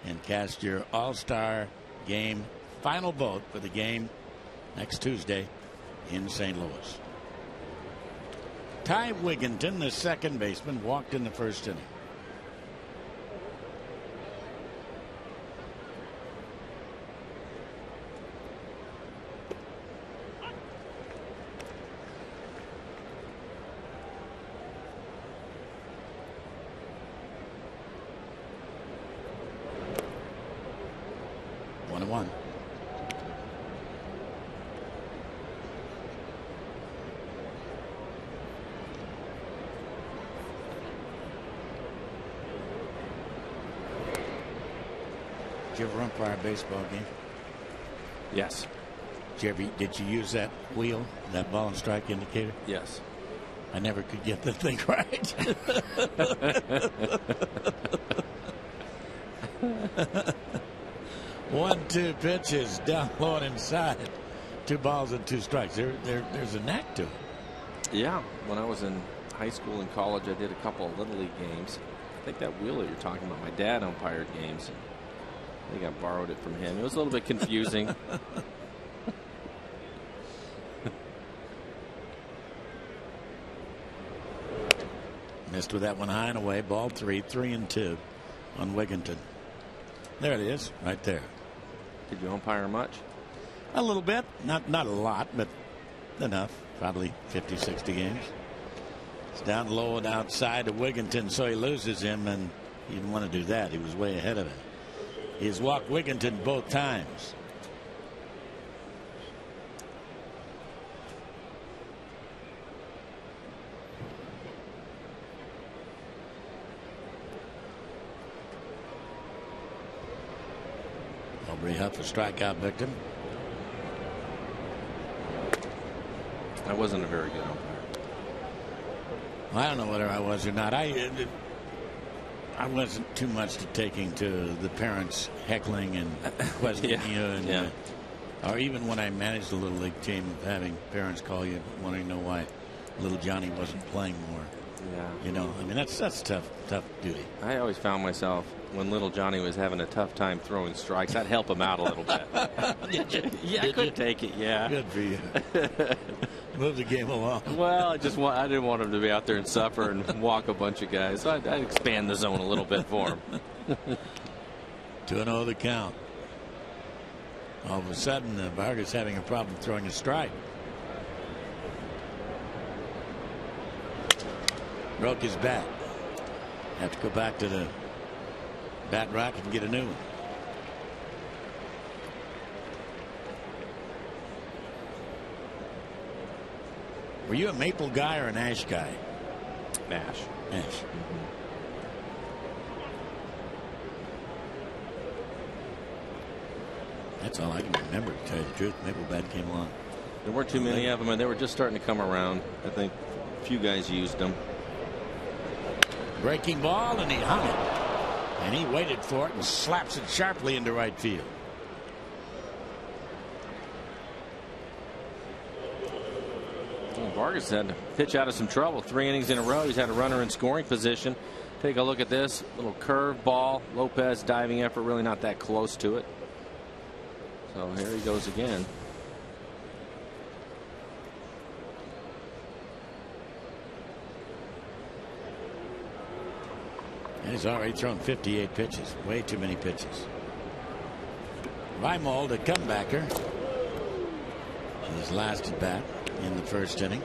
and cast your All-Star game final vote for the game next Tuesday in St. Louis. Ty Wigginton, the second baseman, walked in the first inning. One. Did you ever umpire a baseball game? Yes. Did you use that wheel, that ball and strike indicator? Yes. I never could get the thing right. 1-2 pitches down low and inside. 2 balls and 2 strikes. There's a knack to it. Yeah. When I was in high school and college, I did a couple of Little League games. I think that wheel that you're talking about, my dad umpired games. I think I borrowed it from him. It was a little bit confusing. Missed with that one high and away. Ball 3, 3-2 on Wigginton. There it is, right there. Did you umpire much? A little bit, not a lot, but enough. Probably 50, 60 games. It's down low and outside to Wigginton, so he loses him, and he didn't want to do that. He was way ahead of him. He's walked Wigginton both times. Aubrey Huff, a strikeout victim. I wasn't a very good umpire. I don't know whether I was or not. I wasn't too much to taking to the parents heckling and questioning you, and or even when I managed a little league team, having parents call you wanting to know why little Johnny wasn't playing more. Yeah. You know, I mean that's tough duty. I always found myself when little Johnny was having a tough time throwing strikes, I'd help him out a little bit. Yeah, I couldn't take it. Yeah. Good for you. Move the game along. Well, I didn't want him to be out there and suffer and walk a bunch of guys. So I'd expand the zone a little bit for him. 2-0 the count. All of a sudden, Vargas having a problem throwing a strike. Broke his bat. Have to go back to the bat rack and get a new one. Were you a maple guy or an ash guy? Ash. Ash. That's all I can remember, to tell you the truth. Maple bat came along. There weren't too many of them, and they were just starting to come around. I think a few guys used them. Breaking ball, and he hung it. And he waited for it and slaps it sharply into right field. Vargas had to pitch out of some trouble. 3 innings in a row. He's had a runner in scoring position. Take a look at this little curve ball. Lopez diving effort, really not that close to it. So here he goes again. And he's already thrown 58 pitches. Way too many pitches. Reimold, a comebacker. His last at bat in the first inning.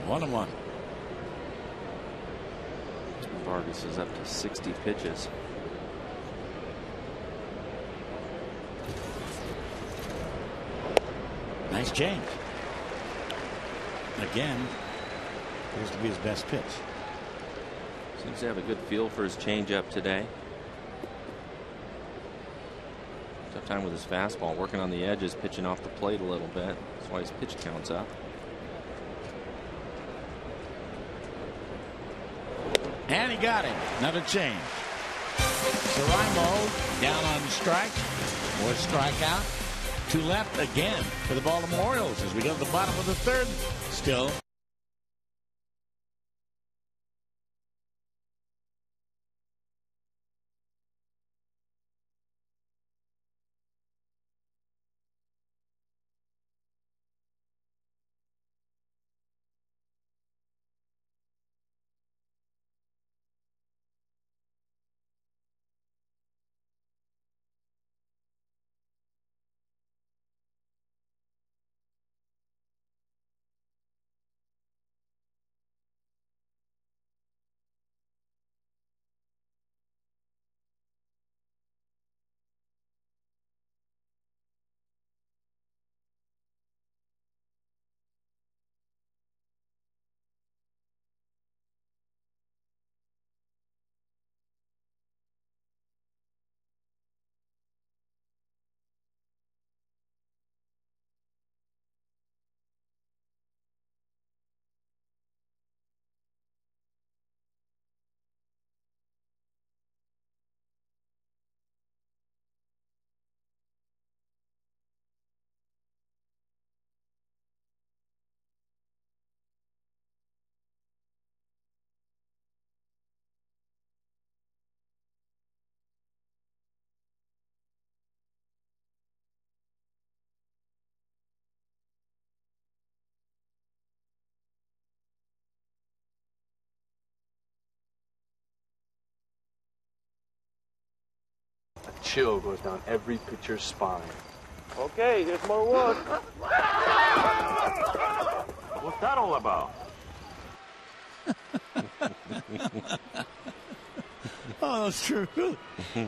One and one. Vargas is up to 60 pitches. Nice change. Again, appears to be his best pitch. Seems to have a good feel for his changeup today. Tough time with his fastball, working on the edges, pitching off the plate a little bit. That's why his pitch count's up. And he got him. Another change. Saraimo down on strike. More strikeout. 2 left again for the Baltimore Orioles as we go to the bottom of the 3rd. Still. A chill goes down every pitcher's spine. Okay, there's more wood. What's that all about? Oh, it's true.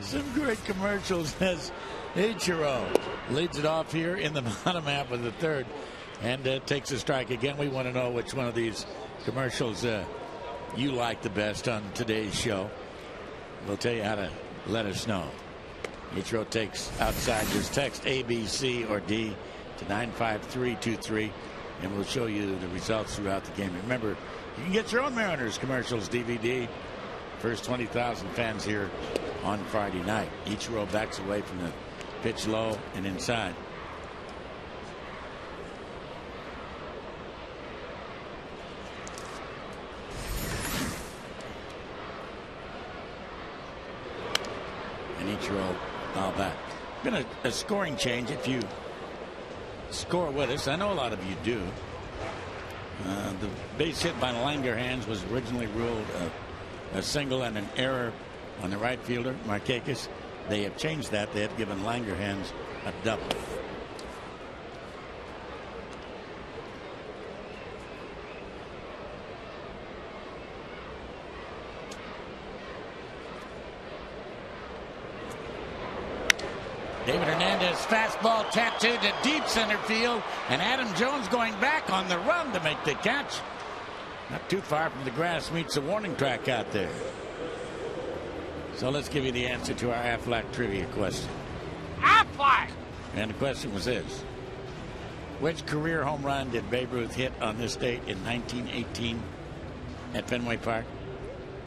Some great commercials as Ichiro leads it off here in the bottom half of the 3rd and takes a strike. Again, we want to know which one of these commercials you like the best on today's show. We'll tell you how to let us know. Ichiro takes outside. Just text A, B, C, or D to 95323, and we'll show you the results throughout the game. Remember, you can get your own Mariners commercials DVD. First 20,000 fans here on Friday night. Ichiro backs away from the pitch low and inside. And Ichiro foul back. Been a scoring change if you score with us. I know a lot of you do. The base hit by Langerhans was originally ruled a single and an error on the right fielder, Markakis. They have changed that. They have given Langerhans a double. David Hernandez fastball tattooed to deep center field, and Adam Jones going back on the run to make the catch. Not too far from the grass meets the warning track out there. So let's give you the answer to our Aflac trivia question. Aflac! And the question was this: which career home run did Babe Ruth hit on this date in 1918 at Fenway Park?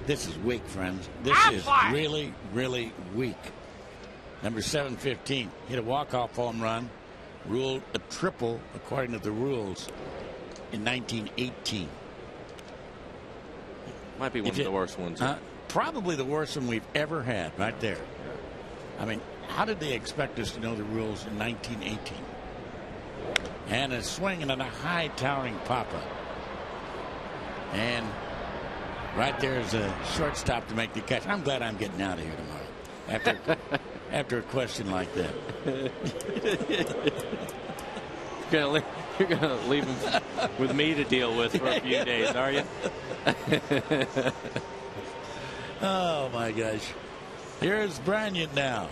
This is weak, friends. This is really, really weak. Number 715 hit a walk-off home run, ruled a triple according to the rules in 1918. Might be one of the worst ones. Probably the worst one we've ever had, right there. I mean, how did they expect us to know the rules in 1918? And a swing and a high towering pop-up. And right there is a shortstop to make the catch. I'm glad I'm getting out of here tomorrow after a question like that. You're gonna leave him with me to deal with for a few days, are you? Oh my gosh. Here's Bryant now.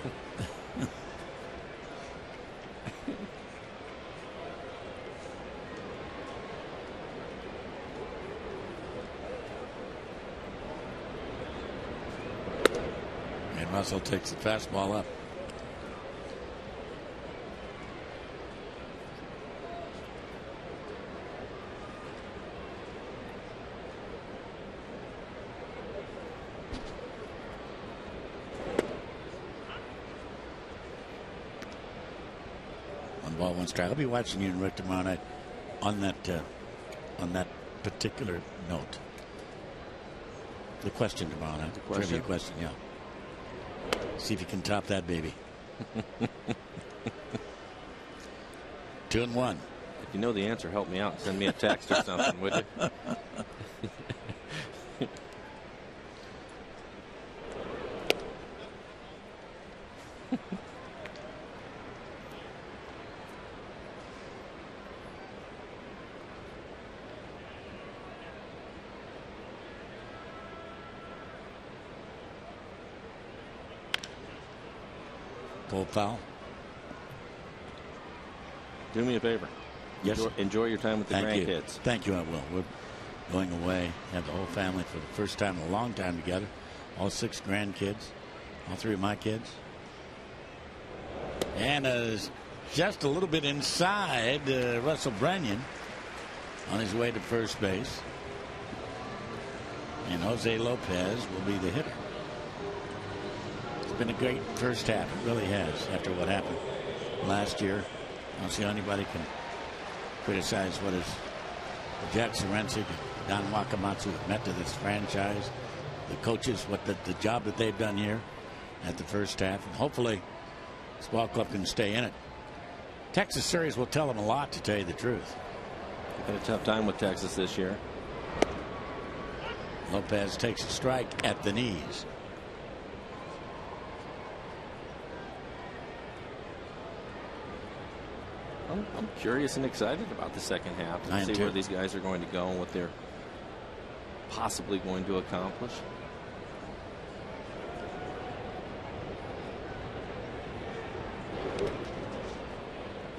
And Russell takes the fastball up. One ball, one strike. I'll be watching you and Rick tomorrow night on that particular note. The question tomorrow night. The question? Trivia question, yeah. See if you can top that baby. 2-1. If you know the answer, help me out. Send me a text or something, would you? Full foul. Do me a favor. Yes. Enjoy your time with the Thank grandkids. you. Thank you. I will. We're going away. Have the whole family for the first time in a long time together. All 6 grandkids. All 3 of my kids. And just a little bit inside Russell Brennan on his way to first base. And Jose Lopez will be the hitter. It's been a great first half. It really has, after what happened last year. I don't see how anybody can criticize what is Jack Sorensen, Don Wakamatsu have meant to this franchise. The coaches, what the job that they've done here at the first half. And hopefully this ball club can stay in it. Texas series will tell them a lot, to tell you the truth. They've had a tough time with Texas this year. Lopez takes a strike at the knees. I'm curious and excited about the second half I and am see where too. these guys are going to go and what they're possibly going to accomplish.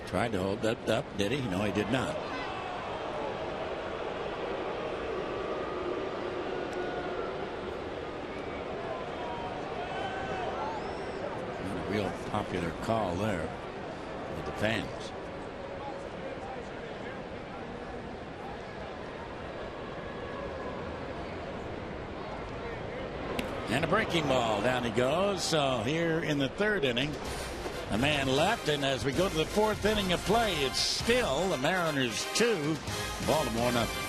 Tried to hold that up, did he? No, he did not. Not a real popular call there with the fans. And a breaking ball. Down he goes. So here in the 3rd inning, a man left. And as we go to the 4th inning of play, it's still the Mariners 2, Baltimore nothing.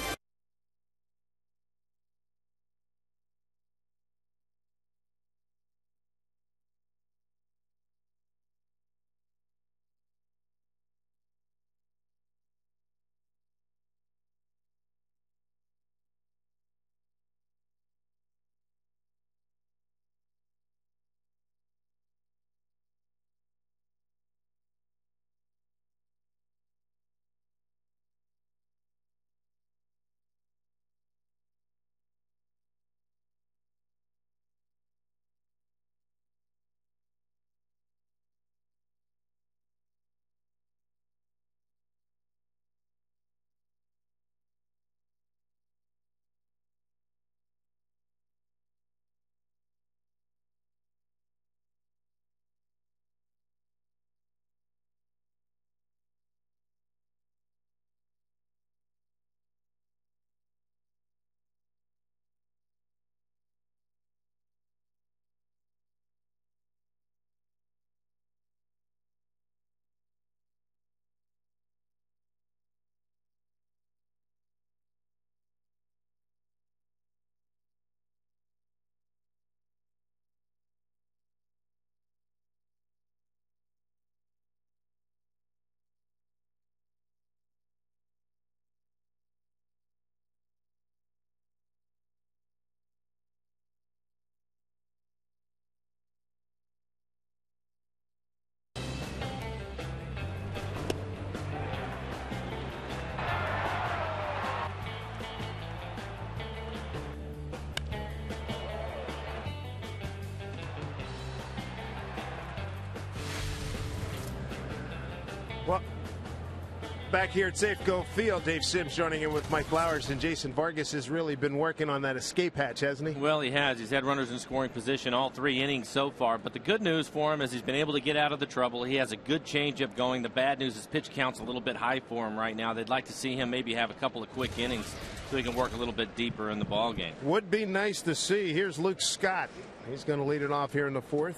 Back here at Safeco Field, Dave Sims joining in with Mike Flowers, and Jason Vargas has really been working on that escape hatch, hasn't he? Well, he has. He's had runners in scoring position all 3 innings so far. But the good news for him is he's been able to get out of the trouble. He has a good changeup going. The bad news is pitch count's a little bit high for him right now. They'd like to see him maybe have a couple of quick innings so he can work a little bit deeper in the ball game. Would be nice to see. Here's Luke Scott. He's going to lead it off here in the 4th.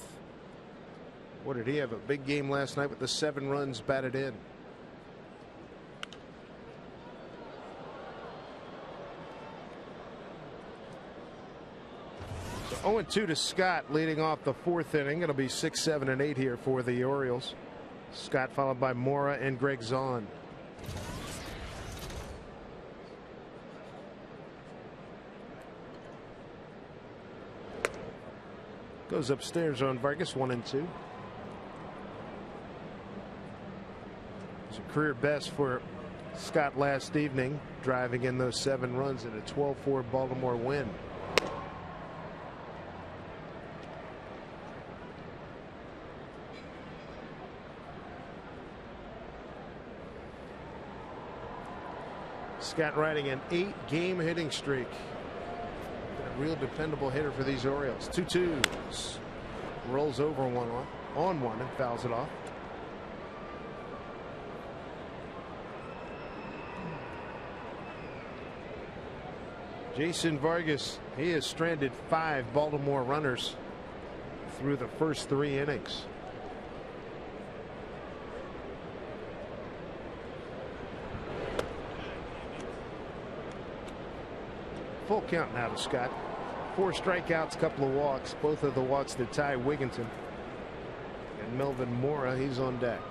What did he have? A big game last night with the 7 runs batted in. So 0-2 to Scott leading off the 4th inning. It'll be 6, 7, and 8 here for the Orioles. Scott followed by Mora and Greg Zahn. Goes upstairs on Vargas, 1-2. It's a career best for Scott last evening, driving in those 7 runs in a 12-4 Baltimore win. Scott riding an 8-game hitting streak. A real dependable hitter for these Orioles. 2-2s. Rolls over on one and fouls it off. Jason Vargas, he has stranded 5 Baltimore runners through the first 3 innings. Full count now to Scott. 4 strikeouts, couple of walks. Both of the walks to Ty Wigginton. And Melvin Mora, he's on deck.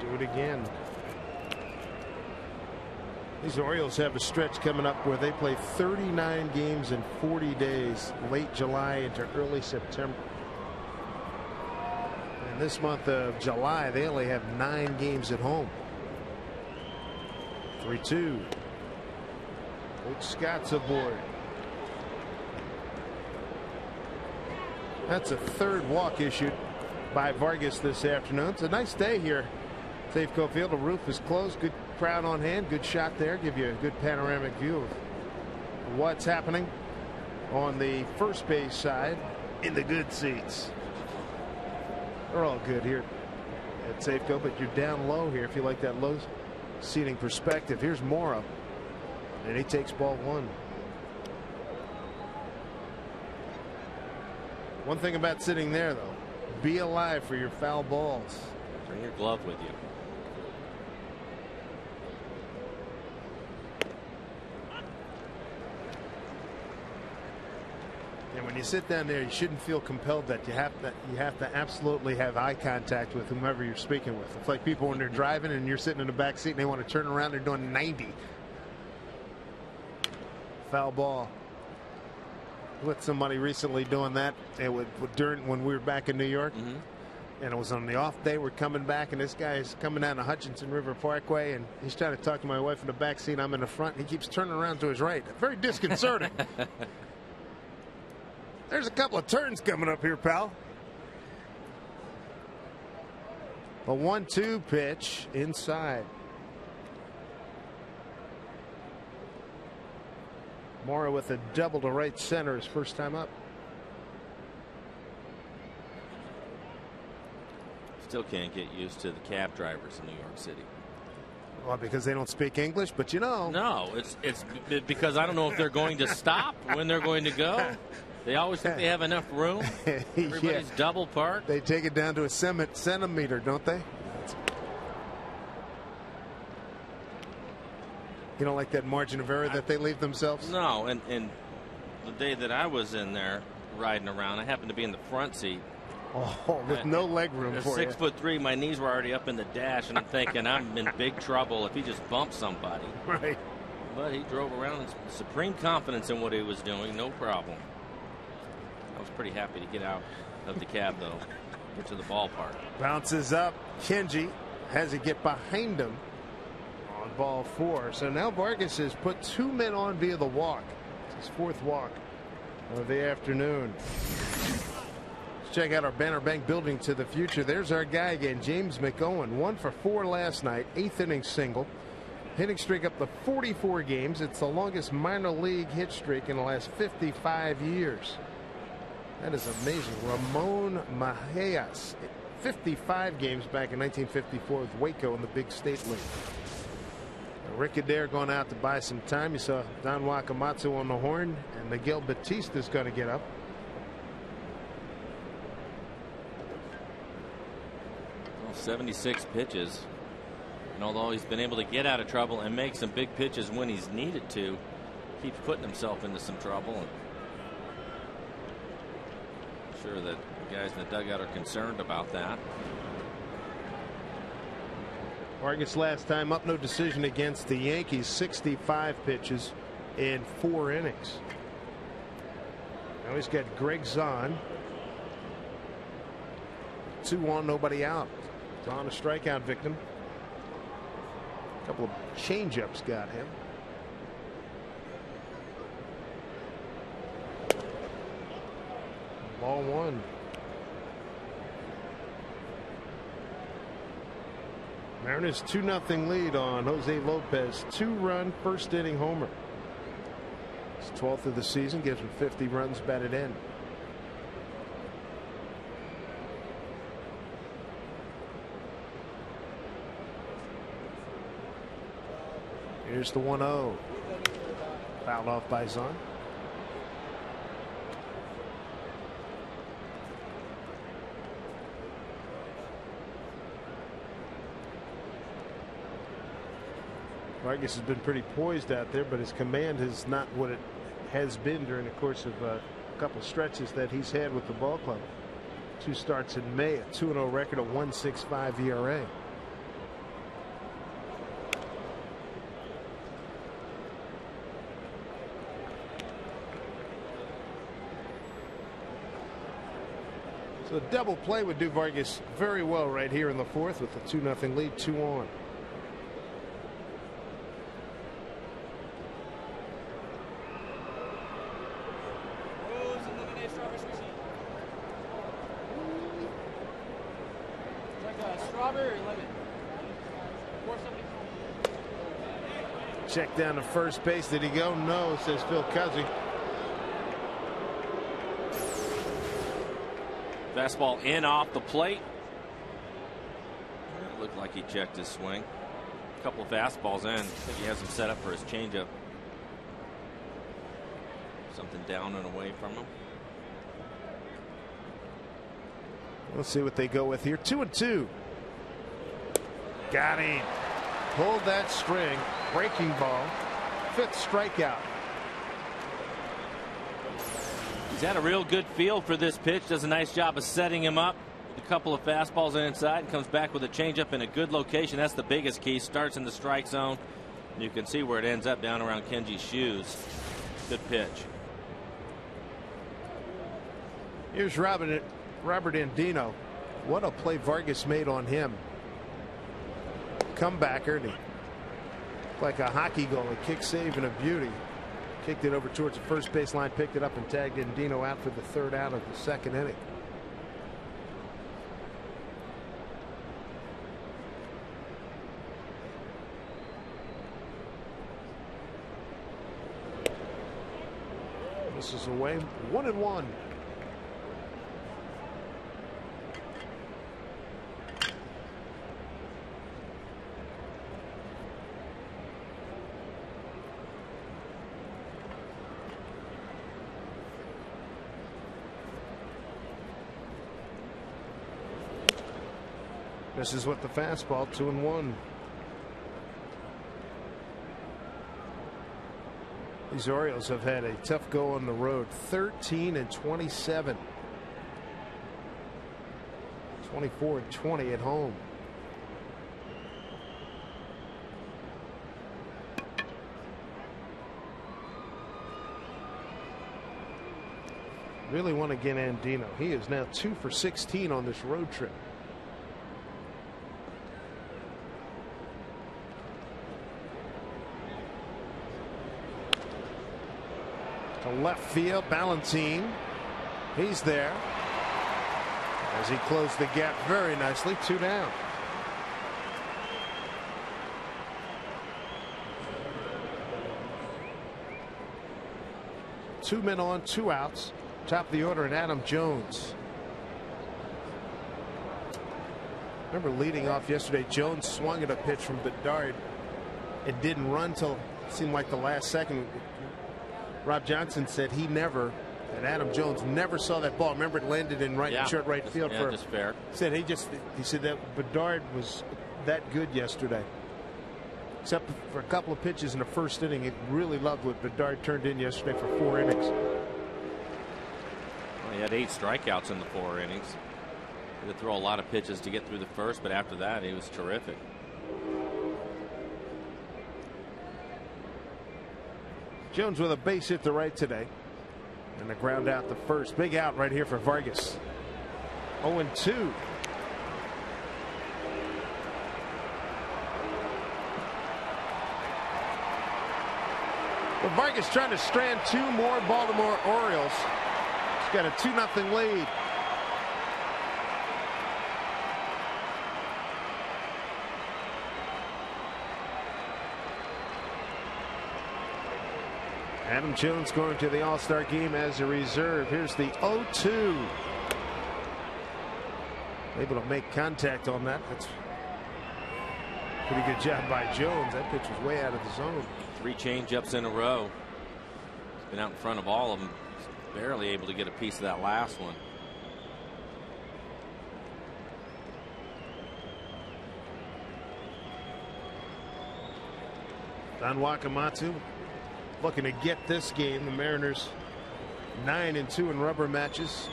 Do it again. These Orioles have a stretch coming up where they play 39 games in 40 days, late July into early September. This month of July, they only have 9 games at home. 3-2. Luke Scott's aboard. That's a 3rd walk issued by Vargas this afternoon. It's a nice day here. Safeco Field, the roof is closed. Good crowd on hand. Good shot there. Give you a good panoramic view of what's happening on the first base side in the good seats. They're all good here at Safeco, but you're down low here if you like that low seating perspective. Here's Mora, and he takes ball 1. One thing about sitting there, though, be alive for your foul balls. Bring your glove with you. And when you sit down there, you shouldn't feel compelled that you have to absolutely have eye contact with whomever you're speaking with. It's like people when they're driving and you're sitting in the back seat and they want to turn around, they're doing 90. Foul ball. With somebody recently doing that, during when we were back in New York, and it was on the off day. We're coming back, and this guy is coming down the Hutchinson River Parkway, and he's trying to talk to my wife in the back seat. I'm in the front. And he keeps turning around to his right. Very disconcerting. There's a couple of turns coming up here, pal. A 1-2 pitch inside. Mora with a double to right center his first time up. Still can't get used to the cab drivers in New York City. Well, because they don't speak English, but you know. No, it's because I don't know if they're going to stop, when they're going to go. They always think they have enough room. Everybody's double parked. They take it down to a centimeter, don't they? You don't like that margin of error that they leave themselves? No, and the day that I was in there riding around, I happened to be in the front seat. Oh, with no leg room for you. 6'3", my knees were already up in the dash, and I'm thinking I'm in big trouble if he just bumps somebody. Right. But he drove around with supreme confidence in what he was doing, no problem. I was pretty happy to get out of the cab, though, get to the ballpark. Bounces up. Kenji has to get behind him on ball 4. So now Vargas has put 2 men on via the walk. It's his 4th walk of the afternoon. Let's check out our Banner Bank building to the future. There's our guy again, James McOwen. 1 for 4 last night, 8th inning single. Hitting streak up to 44 games. It's the longest minor league hit streak in the last 55 years. That is amazing. Ramon Majias, 55 games back in 1954 with Waco in the big state league. Rick Adair going out to buy some time. You saw Don Wakamatsu on the horn, and Miguel Batista's going to get up. Well, 76 pitches. And although he's been able to get out of trouble and make some big pitches when he's needed to, keeps putting himself into some trouble. And I'm sure that the guys in the dugout are concerned about that. Vargas last time up, no decision against the Yankees. 65 pitches in 4 innings. Now he's got Greg Zahn. 2 on, nobody out. Zahn a strikeout victim. A couple of changeups got him. Ball 1. Mariners 2-0 lead on Jose Lopez. 2-run first inning homer. His 12th of the season, gives him 50 runs batted in. Here's the 1-0. Fouled off by Zahn. Vargas has been pretty poised out there, but his command is not what it has been during the course of a couple stretches that he's had with the ball club. 2 starts in May, a 2-0 record, a 1.65 ERA. So a double play would do Vargas very well right here in the 4th with a 2-0 lead, 2 on. Check down to first base. Did he go? No, says Phil Cuzzy. Fastball in off the plate. It looked like he checked his swing. A couple of fastballs in. I think he has him set up for his changeup. Something down and away from him. Let's see what they go with here. 2-2. Got him. Pulled that string. Breaking ball. 5th strikeout. He's had a real good feel for this pitch. Does a nice job of setting him up. A couple of fastballs inside and comes back with a changeup in a good location. That's the biggest key. Starts in the strike zone. You can see where it ends up down around Kenji's shoes. Good pitch. Here's Robert Andino. What a play Vargas made on him. Comebacker. Like a hockey goal, a kick save and a beauty. Kicked it over towards the first baseline, picked it up and tagged Andino out for the 3rd out of the 2nd inning. This is away. 1-1. This is what the fastball, 2-1. These Orioles have had a tough go on the road. 13-27. 24-20 at home. Really want to get Andino. He is now 2 for 16 on this road trip. left field. Ballantine, he's there as he closed the gap very nicely. 2 down. Two men on, 2 outs. Top of the order, and Adam Jones. Remember leading off yesterday, Jones swung at a pitch from Bedard. It didn't run till it seemed like the last second. Rob Johnson said he never, and Adam Jones never saw that ball. Remember, it landed in short right field. Yeah, just fair. Said he said that Bedard was that good yesterday. Except for a couple of pitches in the first inning. He really loved what Bedard turned in yesterday for 4 innings. Well, he had 8 strikeouts in the 4 innings. He had to throw a lot of pitches to get through the first, but after that, he was terrific. Jones with a base hit to right today. And the ground out the first. Big out right here for Vargas. 0-2. Well, Vargas trying to strand 2 more Baltimore Orioles. He's got a 2-0 lead. Adam Jones going to the All-Star game as a reserve. Here's the 0-2. Able to make contact on that. That's a pretty good job by Jones. That pitch was way out of the zone. 3 changeups in a row. He's been out in front of all of them. He's barely able to get a piece of that last one. Don Wakamatsu looking to get this game. The Mariners 9-2 in rubber matches.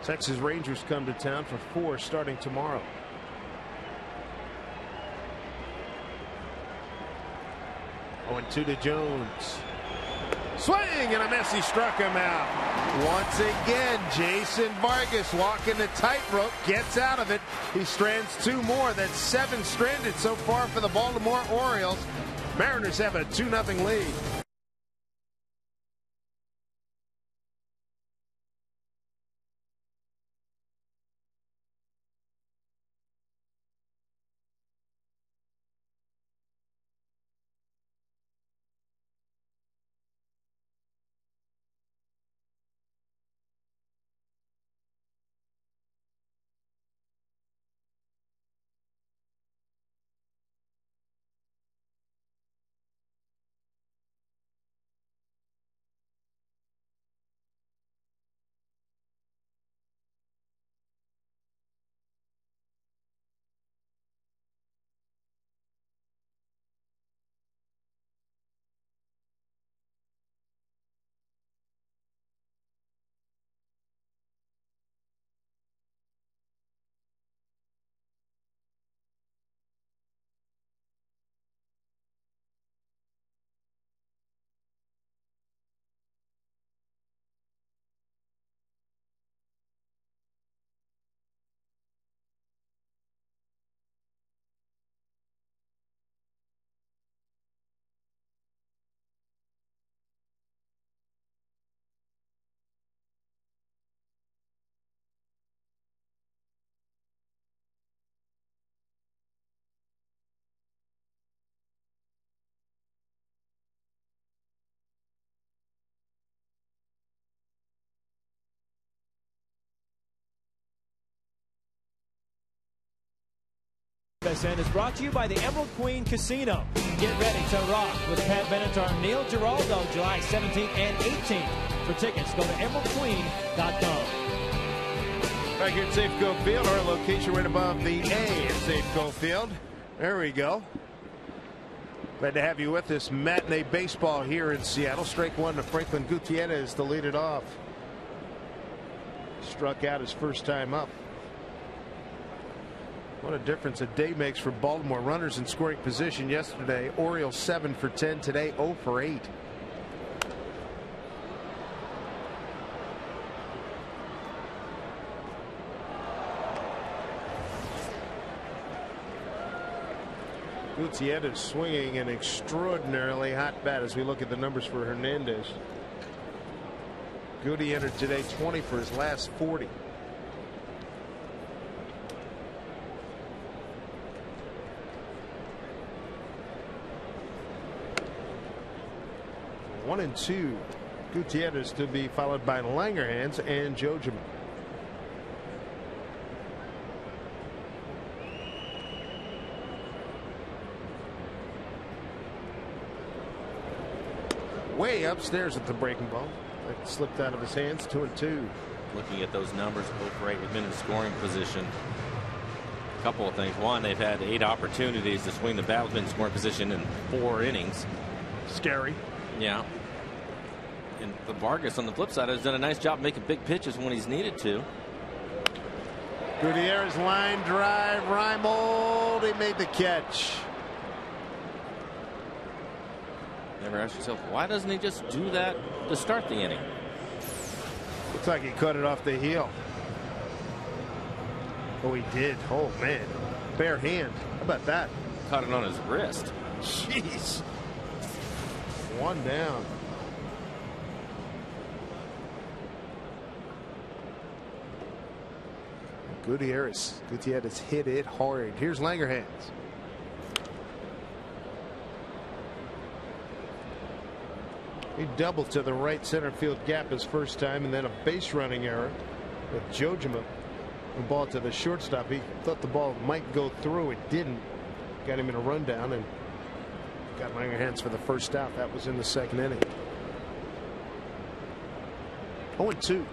Texas Rangers come to town for 4 starting tomorrow. Oh, and 2 to Jones. Swing and a miss. He struck him out. Once again, Jason Vargas walking the tightrope, gets out of it. He strands 2 more. That's 7 stranded so far for the Baltimore Orioles. Mariners have a 2-0 lead. And is brought to you by the Emerald Queen Casino. Get ready to rock with Pat Benatar, Neil Giraldo, July 17th and 18th. For tickets, go to emeraldqueen.com. Back here at Safeco Field, our location right above the A at Safeco Field. There we go. Glad to have you with us. Matinee baseball here in Seattle. Strike 1 to Franklin Gutierrez to lead it off. Struck out his first time up. What a difference a day makes for Baltimore. Runners in scoring position yesterday. Orioles 7 for 10. Today 0 for 8. Gutierrez swinging an extraordinarily hot bat as we look at the numbers for Hernandez. Goody entered today 20 for his last 40. One and two. Gutierrez to be followed by Langerhans and Jojima. Way upstairs at the breaking ball. That slipped out of his hands. 2-2. Looking at those numbers, 0 for 8 with men in scoring position. A couple of things. One, they've had 8 opportunities to swing the bat with men in scoring position in 4 innings. Scary. Yeah. And the Vargas on the flip side has done a nice job making big pitches when he's needed to. Gutierrez line drive. Reimold. He made the catch. Never ask yourself, why doesn't he just do that to start the inning? Looks like he cut it off the heel. Oh, he did. Oh, man. Bare hand. How about that? Caught it on his wrist. Jeez. 1 down. Gutierrez hit it hard. Here's Langerhans. He doubled to the right center field gap his first time, and then a base running error with Jojima. The ball to the shortstop. He thought the ball might go through. It didn't. Got him in a rundown and got Langerhans for the first out. That was in the second inning. 0-2.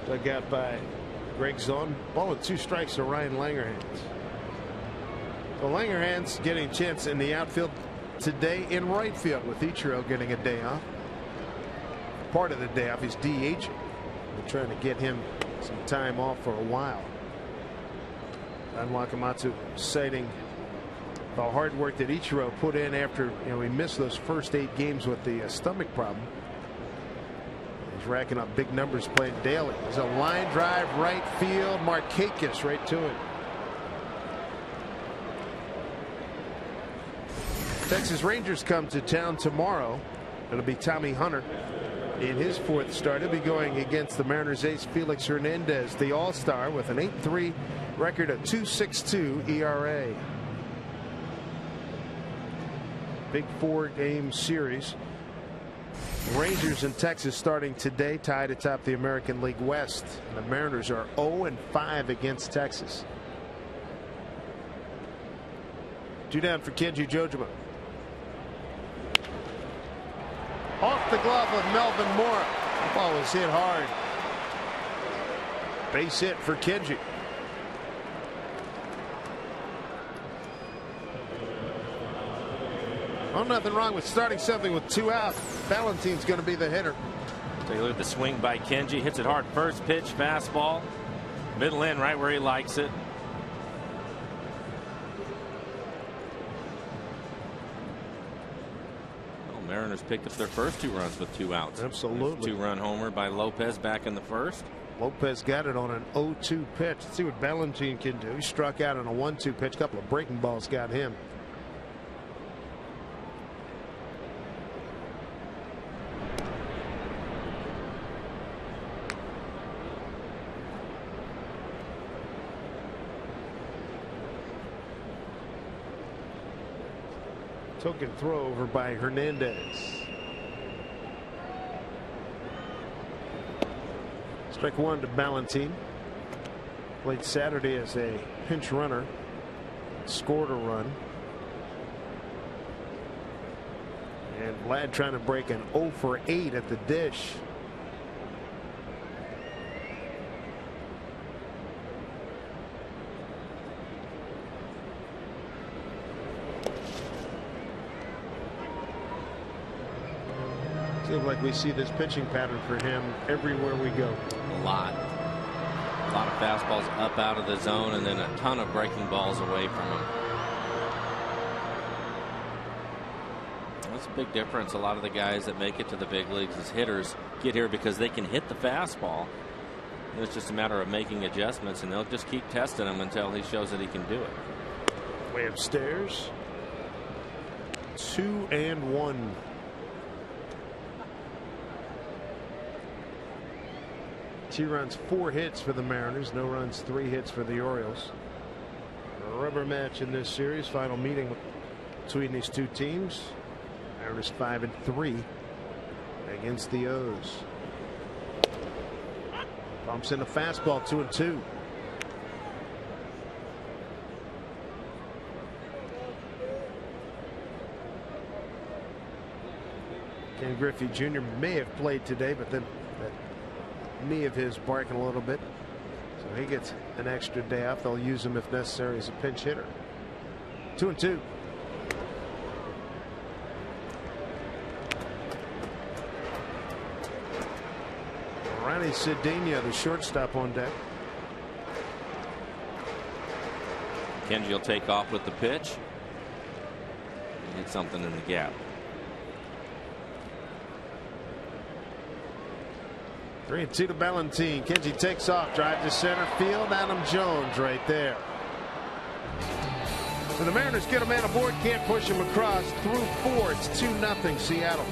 Dug out by Greg Zahn. Ball with 2 strikes to Ryan Langerhans. So Langerhans getting a chance in the outfield today in right field with Ichiro getting a day off. Part of the day off he's DHing. They're trying to get him some time off for a while. Don Wakamatsu citing the hard work that Ichiro put in after he missed those first 8 games with the stomach problem. He's racking up big numbers playing daily. There's a line drive right field. Markakis right to it. Texas Rangers come to town tomorrow. It'll be Tommy Hunter in his 4th start. He'll be going against the Mariners ace Felix Hernandez, the All-Star, with an 8.3 record, a 2.62 ERA. Big 4-game series. Rangers and Texas starting today, tied atop the American League West. The Mariners are 0-5 against Texas. 2 down for Kenji Jojima. Off the glove of Melvin Mora. The ball was hit hard. Base hit for Kenji. Oh, nothing wrong with starting something with 2 out. Valentin's going to be the hitter. Take a look at the swing by Kenji. Hits it hard. First pitch, fastball. Middle in, right where he likes it. Well, Mariners picked up their first 2 runs with 2 outs. Absolutely. 2-run homer by Lopez back in the first. Lopez got it on an 0-2 pitch. Let's see what Valentin can do. He struck out on a 1-2 pitch. A couple of breaking balls got him. Token throw over by Hernandez. Strike 1 to Valentin. Played Saturday as a pinch runner. Scored a run. And Vlad trying to break an 0 for 8 at the dish. Seems like we see this pitching pattern for him everywhere we go. A lot of fastballs up out of the zone, and then a ton of breaking balls away from him. That's a big difference. A lot of the guys that make it to the big leagues as hitters get here because they can hit the fastball. It's just a matter of making adjustments, and they'll just keep testing him until he shows that he can do it. Way upstairs. 2-1. Two runs, 4 hits for the Mariners. No runs, 3 hits for the Orioles. A rubber match in this series. Final meeting between these two teams. Mariners 5-3 against the O's. Bumps in a fastball, 2-2. Ken Griffey Jr. may have played today, but then that knee of his barking a little bit. So he gets an extra day off. They'll use him if necessary as a pinch hitter. 2-2. Ronnie Cedeno, the shortstop, on deck. Kenji will take off with the pitch. Hit something in the gap. 3-2 to Ballantine. Kenji takes off, drive to center field. Adam Jones right there. So the Mariners get a man aboard, can't push him across. Through 4, it's 2-0 Seattle.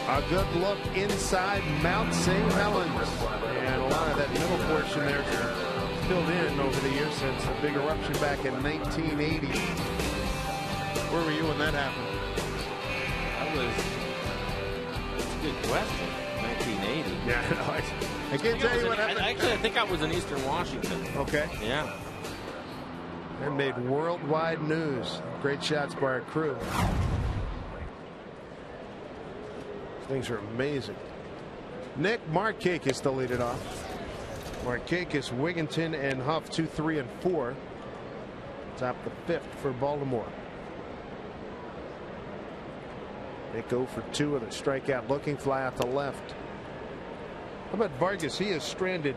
A good look inside Mount St. Helens. And a lot of that middle portion there filled in over the years since the big eruption back in 1980. Where were you when that happened? That's a good question. 1980. Yeah, no, I can't tell you what happened. Actually, I think I was in Eastern Washington. Okay. Yeah. That made worldwide news. Great shots by our crew. Things are amazing. Nick Markakis to lead it off. Markakis, Wigginton, and Huff 2, 3, and 4. Top the 5th for Baltimore. Nick 0 for 2 with a strikeout, looking fly out to left. How about Vargas? He has stranded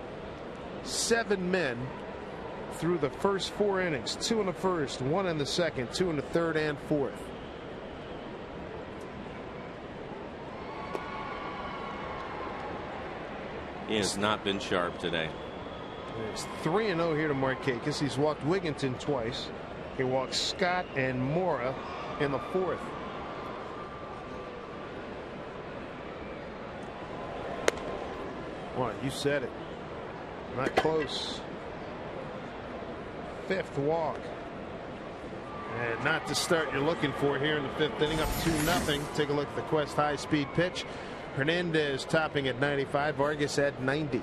7 men through the first 4 innings. 2 in the first, 1 in the second, 2 in the third and fourth. He has not been sharp today. It's 3-0 here to Markakis. He's walked Wigginton twice. He walked Scott and Mora in the fourth. Well, you said it. Not close. 5th walk. And not the start you're looking for here in the 5th inning. Up 2-0. Take a look at the Quest high-speed pitch. Hernandez topping at 95. Vargas at 90.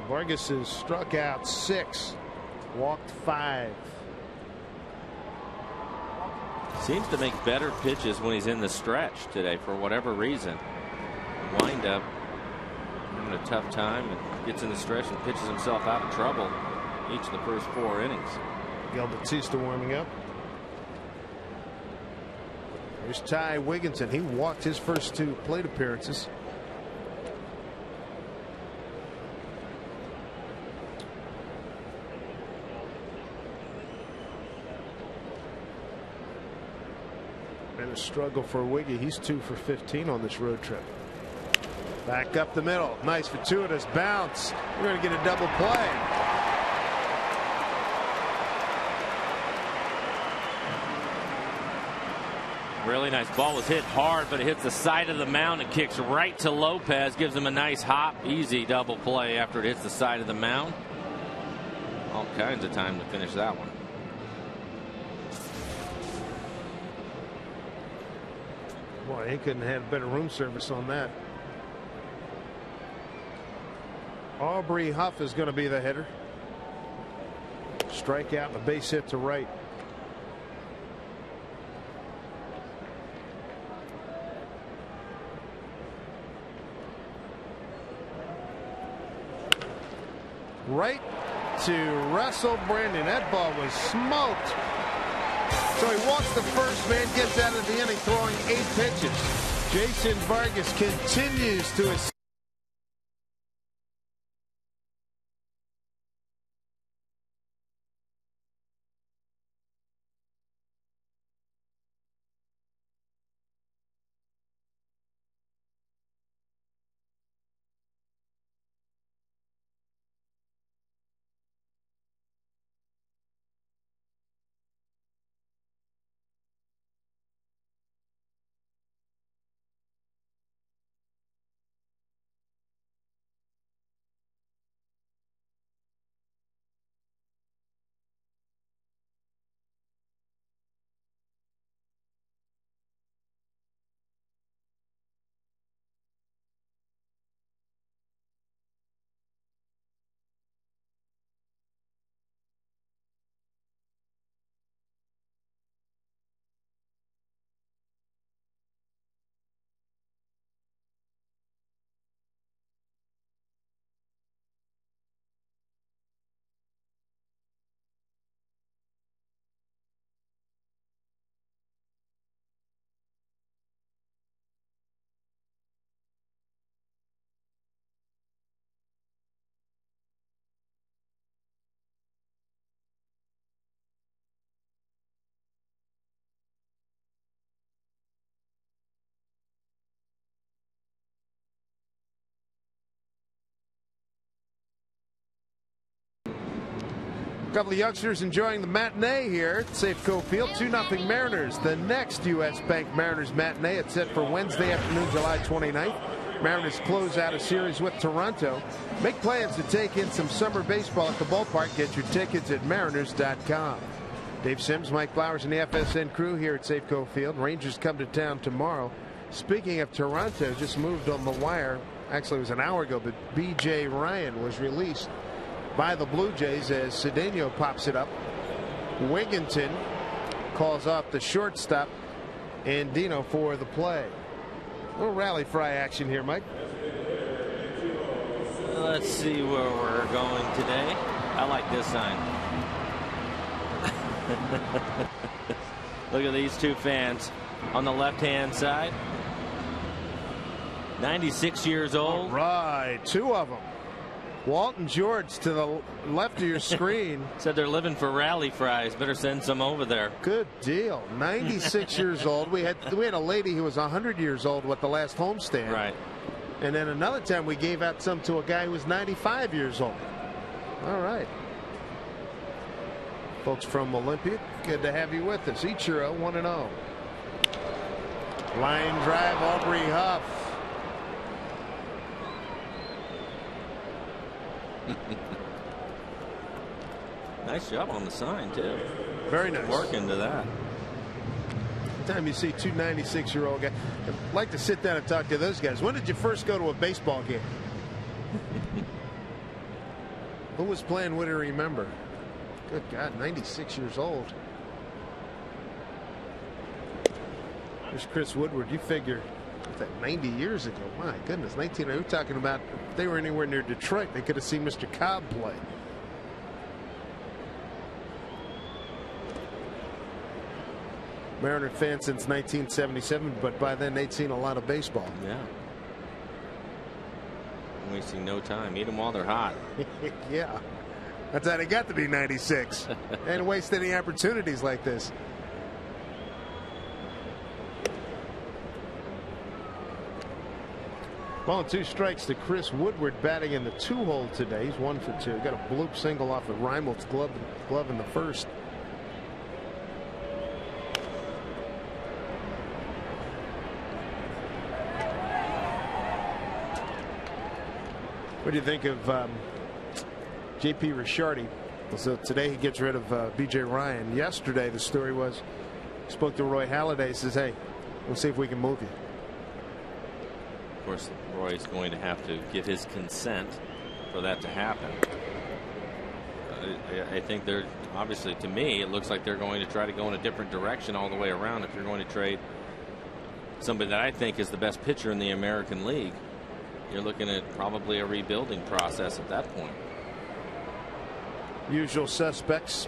Vargas has struck out 6, walked 5. Seems to make better pitches when he's in the stretch today for whatever reason. Wind up having a tough time and gets in the stretch and pitches himself out of trouble each of the first 4 innings. Miguel Batista warming up. There's Ty Wigginton. He walked his first 2 plate appearances. And a struggle for Wiggy. He's 2 for 15 on this road trip. Back up the middle. Nice fortuitous bounce. We're going to get a double play. Really nice ball. Was hit hard, but it hits the side of the mound and kicks right to Lopez. Gives him a nice hop. Easy double play after it hits the side of the mound. All kinds of time to finish that one. Boy, he couldn't have had better room service on that. Aubrey Huff is going to be the hitter. Strikeout and a base hit to right. Right to Russell Brandon. That ball was smoked. So he walks the first man, gets out of the inning throwing 8 pitches. Jason Vargas continues to his couple of youngsters enjoying the matinee here at Safeco Field. 2-0 Mariners. The next U.S. Bank Mariners matinee. It's set for Wednesday afternoon, July 29th. Mariners close out a series with Toronto. Make plans to take in some summer baseball at the ballpark. Get your tickets at mariners.com. Dave Sims, Mike Flowers, and the FSN crew here at Safeco Field. Rangers come to town tomorrow. Speaking of Toronto, just moved on the wire. Actually, it was an hour ago, but B.J. Ryan was released by the Blue Jays as Cedeno pops it up. Wigginton calls off the shortstop, and Dino for the play. A little rally fry action here, Mike. Let's see where we're going today. I like this sign. Look at these 2 fans on the left-hand side. 96 years old. All right, 2 of them. Walton George to the left of your screen. Said they're living for rally fries. Better send some over there. Good deal. 96 years old. We had a lady who was 100 years old with the last homestand. Right. And then another time we gave out some to a guy who was 95 years old. All right. Folks from Olympia, good to have you with us. Ichiro 1-0. Line drive, Aubrey Huff. Nice job on the sign, too. Very nice. Work into that. Time you see 2 96-year-old guys. I'd like to sit down and talk to those guys. When did you first go to a baseball game? Who was playing? What do you remember? Good God, 96 years old. There's Chris Woodward. You figure that 90 years ago, my goodness, 19. We're talking about if they were anywhere near Detroit, they could have seen Mr. Cobb play. Mariner fan since 1977, but by then they'd seen a lot of baseball. Yeah. Wasting no time. Eat them while they're hot. Yeah. That's how they got to be 96. They didn't waste any opportunities like this. Ball and 2 strikes to Chris Woodward, batting in the 2-hole today. He's 1 for 2. Got a bloop single off of Reimold's glove in the first. What do you think of J.P. Ricciardi? So today he gets rid of B.J. Ryan. Yesterday the story was, spoke to Roy Halladay, says, hey, we'll see if we can move you. Of course, Roy's going to have to give his consent for that to happen. I think they're obviously, to me, it looks like they're going to try to go in a different direction all the way around if you're going to trade somebody that I think is the best pitcher in the American League. You're looking at probably a rebuilding process at that point. Usual suspects: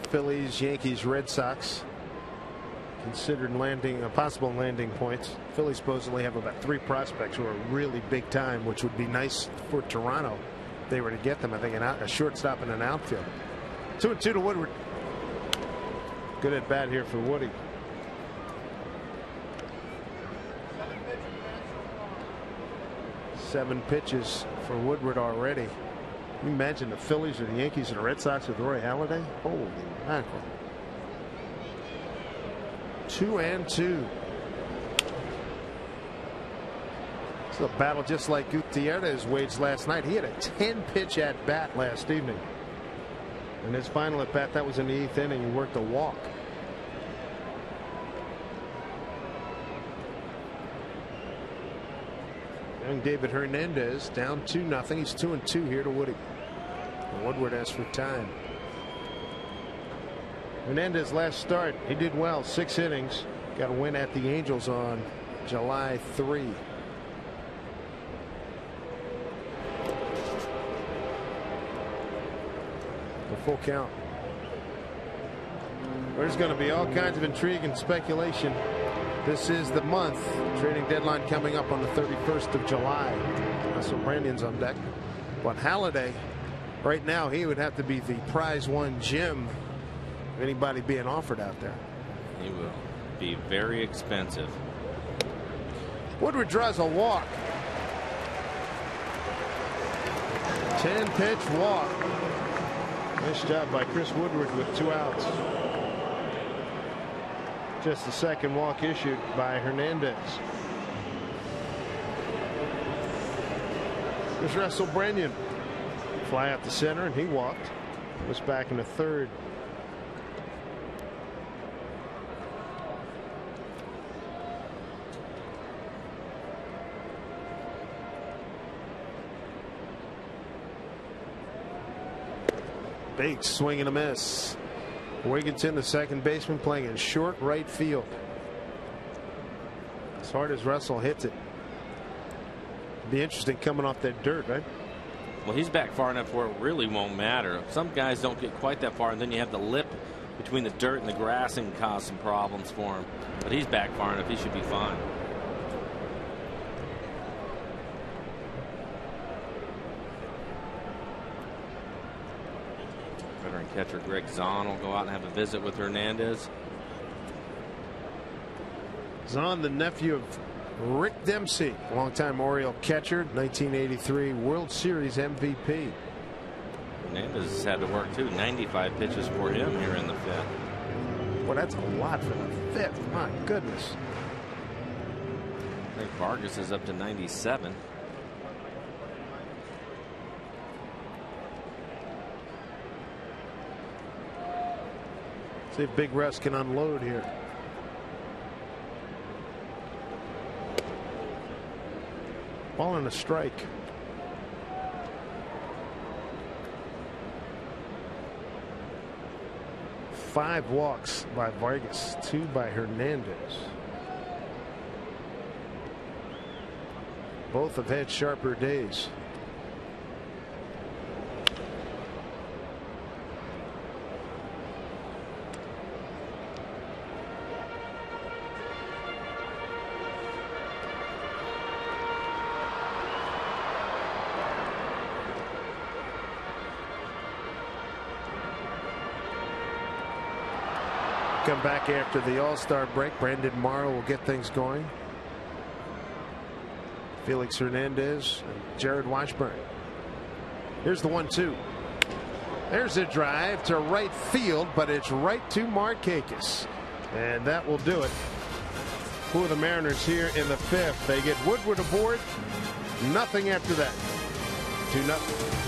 Phillies, Yankees, Red Sox. Considered possible landing points. Phillies supposedly have about 3 prospects who are really big time, which would be nice for Toronto if they were to get them. I think a shortstop and an outfield. 2-2 to Woodward. Good at bat here for Woody. Seven pitches for Woodward already. Can you imagine the Phillies or the Yankees or the Red Sox with Roy Halladay? Holy mackerel. 2-2. It's a battle just like Gutierrez waged last night. He had a 10-pitch at bat last evening. And his final at bat, that was in the 8th inning. He worked a walk. Young David Hernandez down 2-0. He's 2-2 here to Woody. And Woodward asks for time. Hernandez last start, he did well, 6 innings. Got a win at the Angels on July 3. The full count. There's going to be all kinds of intrigue and speculation. This is the month. Trading deadline coming up on the 31st of July. Russell Brandon's on deck. But Halladay, right now, he would have to be the prize one gem of anybody being offered out there. He will be very expensive. Woodward draws a walk. 10-pitch walk. Nice job by Chris Woodward with 2 outs. Just the second walk issued by Hernandez. There's Russell Brennan. Fly out to center, and he walked. Was back in the 3rd. Big swing and a miss. Wigginton, the second baseman, playing in short right field. As hard as Russell hits it. Be interesting coming off that dirt, right? Well, he's back far enough where it really won't matter. Some guys don't get quite that far, and then you have the lip between the dirt and the grass and cause some problems for him. But he's back far enough, he should be fine. Veteran catcher Greg Zahn will go out and have a visit with Hernandez. Zahn, the nephew of Rick Dempsey, longtime Oriole catcher, 1983 World Series MVP. Hernandez has had to work too. 95 pitches for him here in the 5th. Well, that's a lot for the 5th. My goodness. I think Vargas is up to 97. See if Big Russ can unload here. Ball and a strike. Five walks by Vargas, 2 by Hernandez. Both have had sharper days. Come back after the All-Star break. Brandon Morrow will get things going. Felix Hernandez and Jared Washburn. Here's the 1-2. There's a drive to right field, but it's right to Markakis. And that will do it. Who are the Mariners here in the 5th? They get Woodward aboard. Nothing after that. 2-0.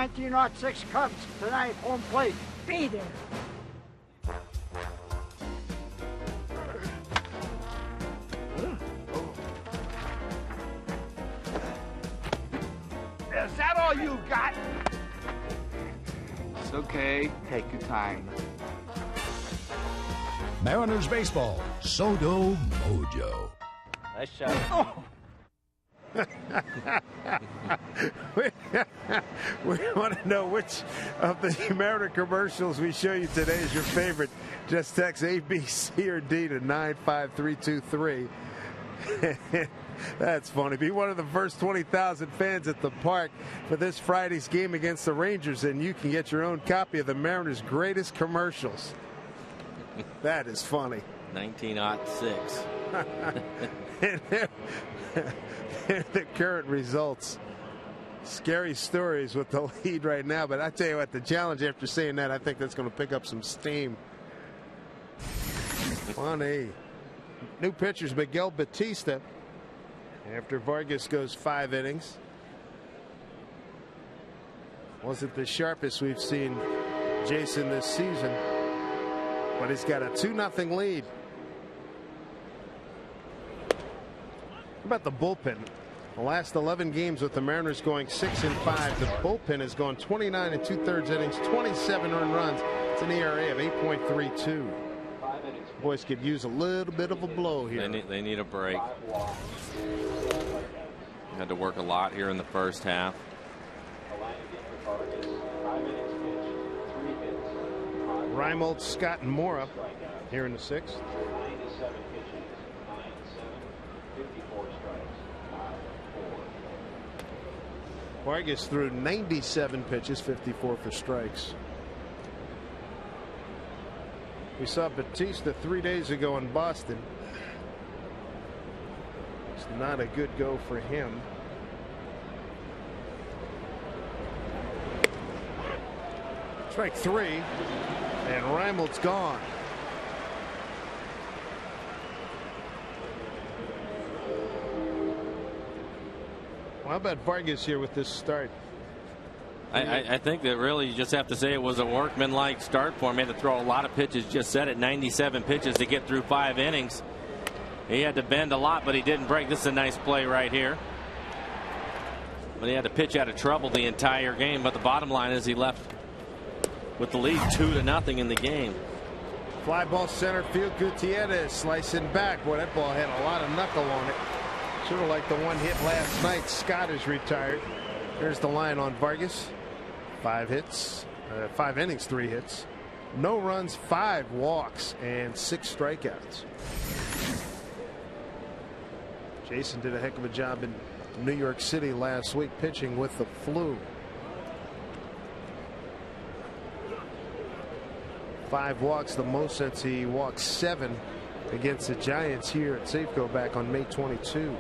'06 Cubs tonight, home plate. Be there. Is that all you got? It's okay. Take your time. Mariners baseball, Soto Mojo. Nice shot. Oh. We want to know which of the Mariner commercials we show you today is your favorite. Just text A, B, C, or D to 95323. That's funny. Be one of the first 20,000 fans at the park for this Friday's game against the Rangers, and you can get your own copy of the Mariners' greatest commercials. That is funny. 1906. The current results. Scary stories with the lead right now, but I tell you what, the challenge after saying that, I think that's going to pick up some steam. Funny. New pitchers Miguel Batista after Vargas goes 5 innings. Wasn't the sharpest we've seen Jason this season, but he's got a 2-0 lead. How about the bullpen? The last 11 games with the Mariners going 6-5. The bullpen has gone 29 2/3 innings, 27 earned runs. It's an ERA of 8.32. Boys could use a little bit of a blow here. They need a break. Had to work a lot here in the first half. Reimold, Scott, and Mora here in the 6th. Vargas threw 97 pitches, 54 for strikes. We saw Batista 3 days ago in Boston. It's not a good go for him. Strike 3, and Reimold's gone. How about Vargas here with this start? I think that really you just have to say it was a workmanlike start for him. He had to throw a lot of pitches, just said it, 97 pitches to get through 5 innings. He had to bend a lot, but he didn't break. This is a nice play right here. But he had to pitch out of trouble the entire game. But the bottom line is he left with the lead 2-0 in the game. Fly ball center field. Gutierrez slicing back. Boy, that ball had a lot of knuckle on it. Sort of like the one hit last night. Scott is retired. There's the line on Vargas. 5 hits, 5 innings, 3 hits, no runs, 5 walks, and 6 strikeouts. Jason did a heck of a job in New York City last week pitching with the flu. 5 walks, the most since he walked 7 against the Giants here at Safeco back on May 22.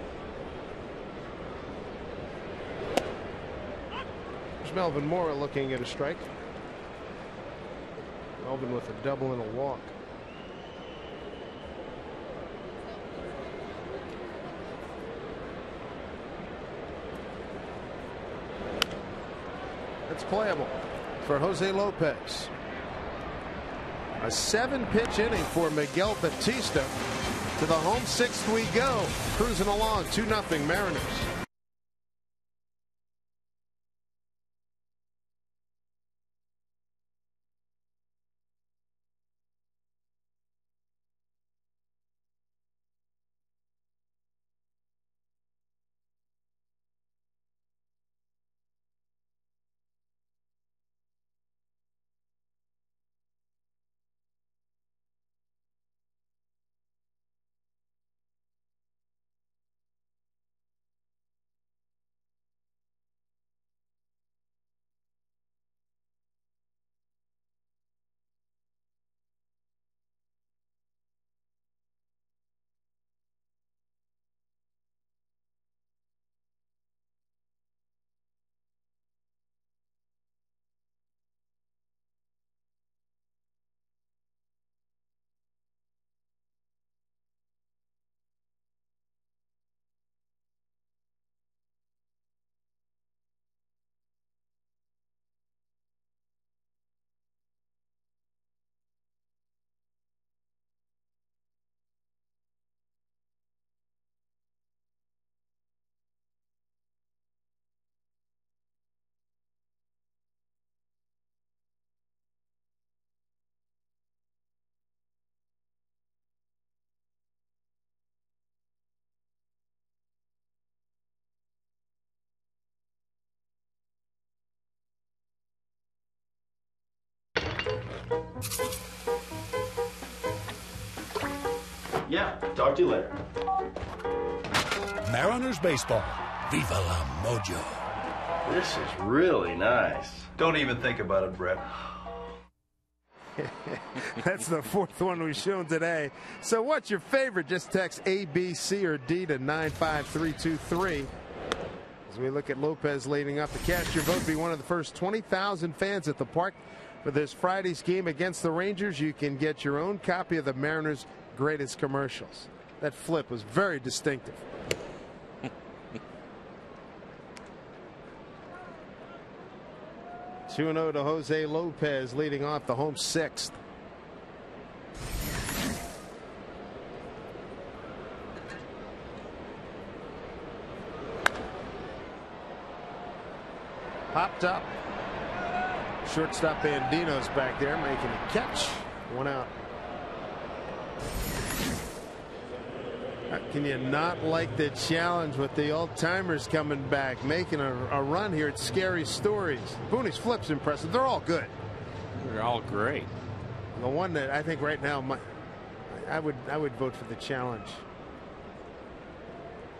Melvin Mora looking at a strike. Melvin with a double and a walk. It's playable for Jose Lopez. A 7-pitch inning for Miguel Batista. To the home 6th we go. Cruising along 2-0 Mariners. Yeah, talk to you later. Mariners baseball. Viva la Mojo. This is really nice. Don't even think about it, Brett. That's the 4th one we've shown today. So what's your favorite? Just text A, B, C, or D to 95323. As we look at Lopez leading up to cast your vote, be one of the first 20,000 fans at the park for this Friday's game against the Rangers. You can get your own copy of the Mariners' greatest commercials. That flip was very distinctive. Two 2-0 to Jose Lopez, leading off the home 6th. Popped up. Shortstop Andino's back there making a catch. 1 out. Can you not like the challenge with the old-timers coming back, making a run here at Scary Stories? Booney's flip's impressive. They're all good. They're all great. The one that I think right now, I would vote for the challenge.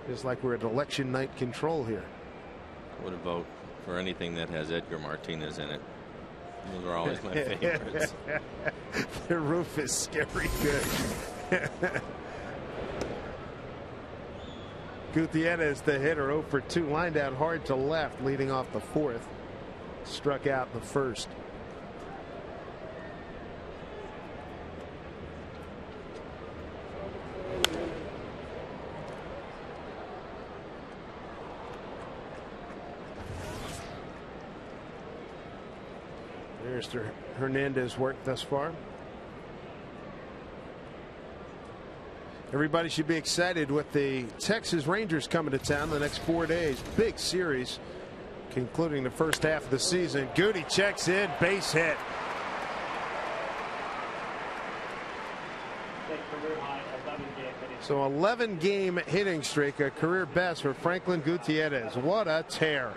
Just like we're at election night control here. I would vote for anything that has Edgar Martinez in it. Those are always my favorites. The roof is scary good. Gutierrez, the hitter, 0 for 2, lined out hard to left, leading off the 4th. Struck out the 1st. Mr. Hernandez work thus far. Everybody should be excited with the Texas Rangers coming to town the next 4 days. Big series, concluding the first half of the season. Goody checks in, base hit. So 11-game hitting streak, a career best for Franklin Gutierrez. What a tear.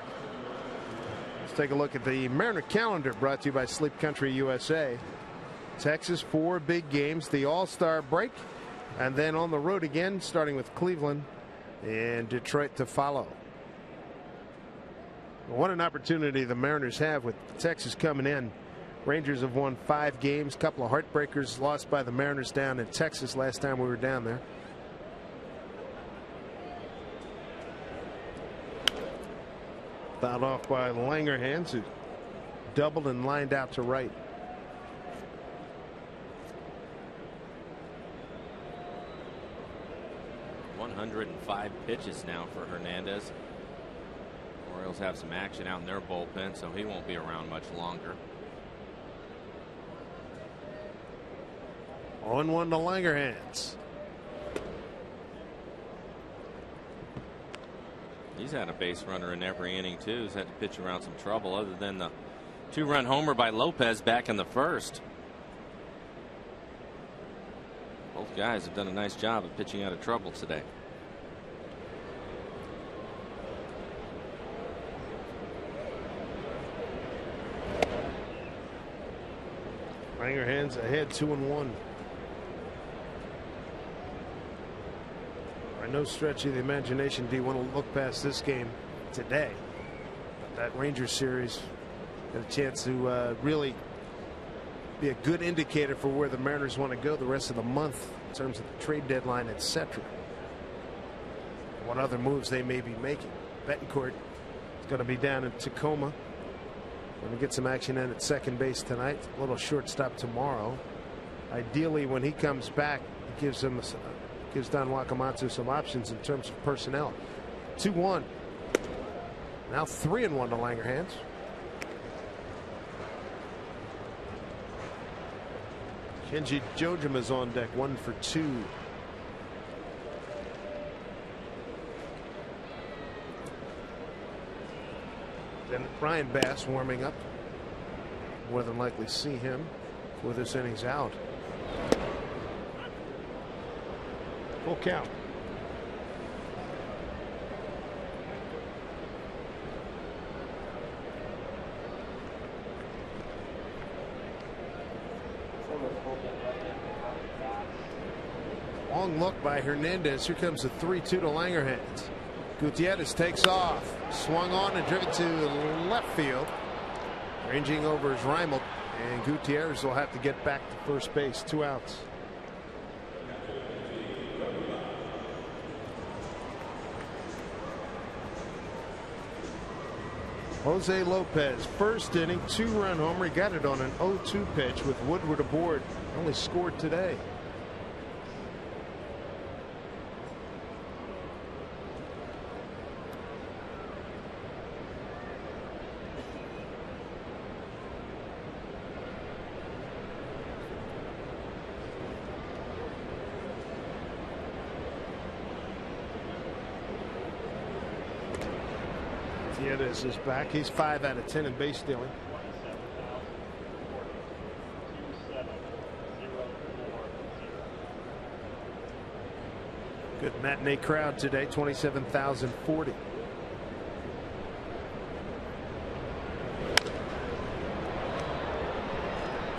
Let's take a look at the Mariner calendar, brought to you by Sleep Country USA. Texas, 4 big games, the All-Star break, and then on the road again, starting with Cleveland and Detroit to follow. What an opportunity the Mariners have with Texas coming in. Rangers have won 5 games, couple of heartbreakers lost by the Mariners down in Texas last time we were down there. Fouled off by Langerhans, who doubled and lined out to right. .105 pitches now for Hernandez. Orioles have some action out in their bullpen, so he won't be around much longer. 0-1 to Langerhans. He's had a base runner in every inning too. He's had to pitch around some trouble, other than the 2-run homer by Lopez back in the first. Both guys have done a nice job of pitching out of trouble today. Langerhans ahead 2-1. By no stretch of the imagination do you want to look past this game today. But that Rangers series had a chance to really be a good indicator for where the Mariners want to go the rest of the month in terms of the trade deadline, etc. What other moves they may be making. Betancourt is going to be down in Tacoma. Going to get some action in at second base tonight. A little shortstop tomorrow. Ideally, when he comes back, it gives Don Wakamatsu some options in terms of personnel. 2-1. Now 3-1 to Langerhans. Kenji Jojima is on deck, 1 for 2. Then Ryan Bass warming up. More than likely see him before this inning's out. Full count. Long look by Hernandez. Here comes the 3-2 to Langerhans. Gutierrez takes off. Swung on and driven to left field. Ranging over is Reimold. And Gutierrez will have to get back to first base. 2 outs. Jose Lopez, first inning, 2-run homer. He got it on an 0-2 pitch with Woodward aboard. Only scored today. Gutierrez is back. He's 5 out of 10 in base stealing. Good matinee crowd today, 27,040.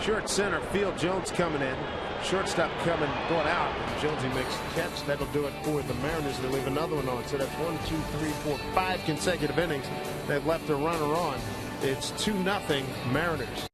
Short center field, Jones coming in. Shortstop going out. Jonesy makes the catch. That'll do it for the Mariners. They leave another one on. So that's 1, 2, 3, 4, 5 consecutive innings. They've left a runner on. It's 2-0 Mariners.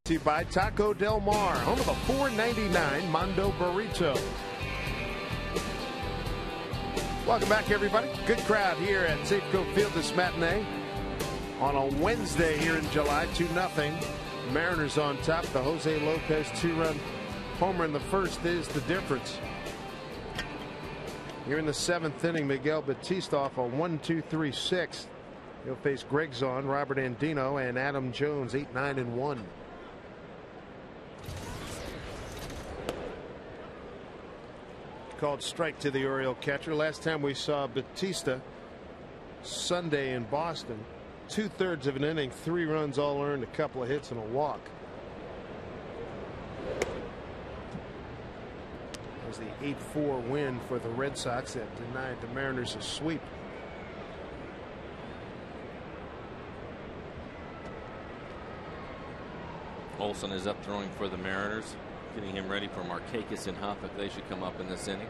By Taco Del Mar, home of the $4.99 Mondo Burrito. Welcome back, everybody. Good crowd here at Safeco Field this matinee on a Wednesday here in July. 2-0. Mariners on top. The Jose Lopez 2-run homer in the first is the difference. Here in the 7th inning, Miguel Batista off a 1-2-3-6. He'll face Greg Zahn, Robert Andino, and Adam Jones, 8-9-1. Called strike to the Oriole catcher. Last time we saw Batista Sunday in Boston, 2/3 of an inning, 3 runs all earned, a couple of hits and a walk. That was the 8-4 win for the Red Sox that denied the Mariners a sweep. Olson is up throwing for the Mariners, getting him ready for Markakis and Huff if they should come up in this inning.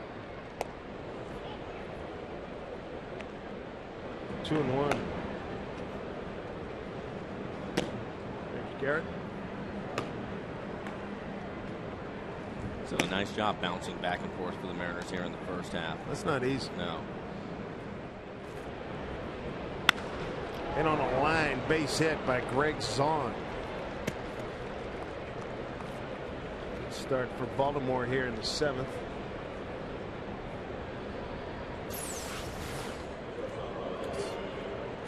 2-1. There's Garrett. So a nice job bouncing back and forth for the Mariners here in the first half. That's not easy. No. And on a line base hit by Greg Zahn. Start for Baltimore here in the 7th.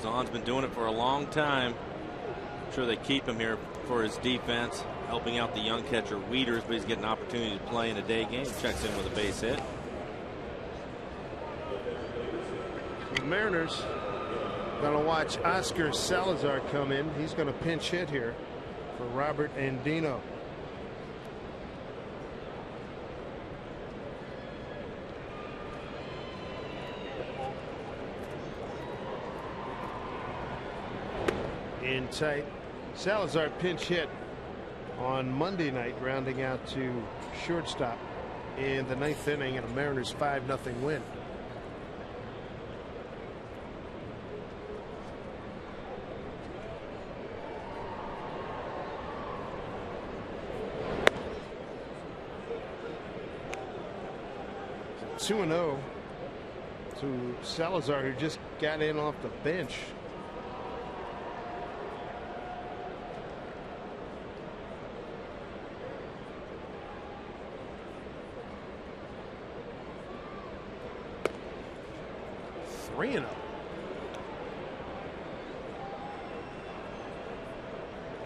Zahn's been doing it for a long time. I'm sure they keep him here for his defense, helping out the young catcher Wieters, but he's getting an opportunity to play in a day game. Checks in with a base hit. The Mariners going to watch Oscar Salazar come in. He's going to pinch hit here for Robert Andino. In tight. Salazar pinch hit on Monday night, rounding out to shortstop in the 9th inning in a Mariners 5-0 win. So 2-0 to Salazar, who just got in off the bench.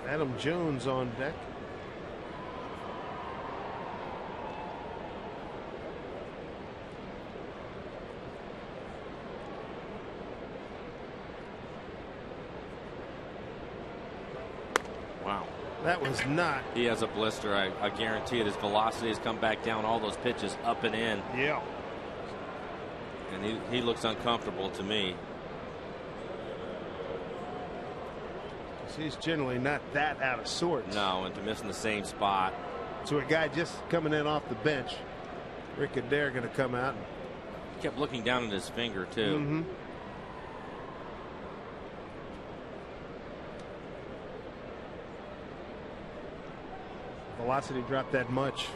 Adam Jones on deck. Wow. That was not. He has a blister. I guarantee it. His velocity has come back down. All those pitches up and in. Yeah. And he looks uncomfortable to me. He's generally not that out of sorts. No, and to miss in the same spot. To a guy just coming in off the bench. Rick Adair going to come out. He kept looking down at his finger, too. Mm-hmm. Velocity dropped that much.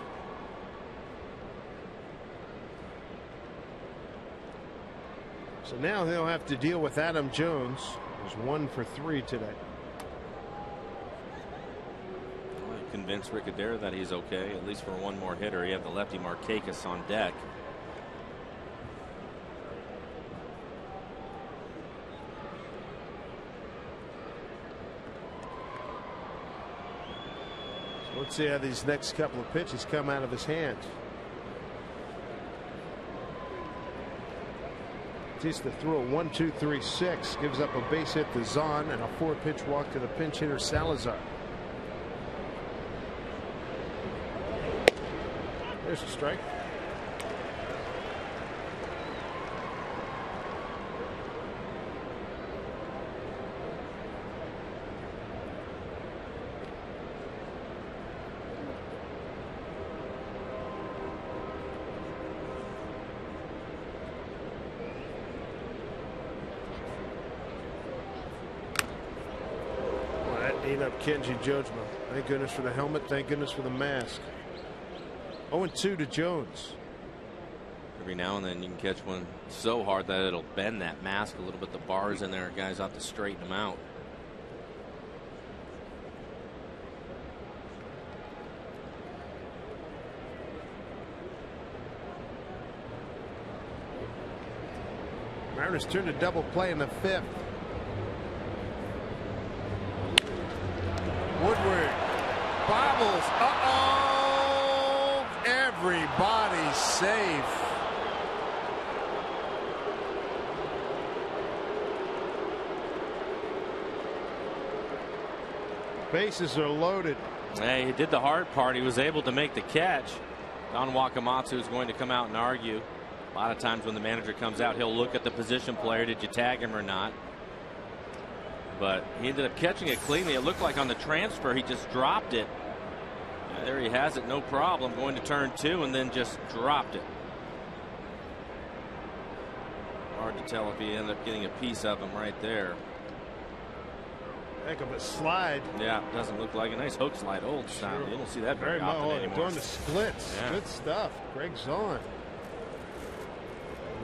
So now he'll have to deal with Adam Jones, who's 1 for 3 today. Well, convince Rick Adair that he's okay, at least for one more hitter. You have the lefty Markakis on deck. So let's see how these next couple of pitches come out of his hands. Batista threw a 1-2-3-6, gives up a base hit to Zahn and a 4-pitch walk to the pinch hitter Salazar. There's a strike. Ain't up Kenji Jojima. Thank goodness for the helmet. Thank goodness for the mask. 0-2 to Jones. Every now and then you can catch one so hard that it'll bend that mask a little bit. The bars in there, guys have to straighten them out. Mariners turn to double play in the 5th. Woodward bobbles. Uh-oh! Everybody's safe. Bases are loaded. Hey, he did the hard part. He was able to make the catch. Don Wakamatsu is going to come out and argue. A lot of times when the manager comes out, he'll look at the position player. Did you tag him or not? But he ended up catching it cleanly. It looked like on the transfer he just dropped it. There he has it, no problem. Going to turn 2 and then just dropped it. Hard to tell if he ended up getting a piece of him right there. Heck of a slide. Yeah, doesn't look like a nice hook slide, old style. You don't see that very often anymore. Going to splits. Yeah. Good stuff. Greg Zahn.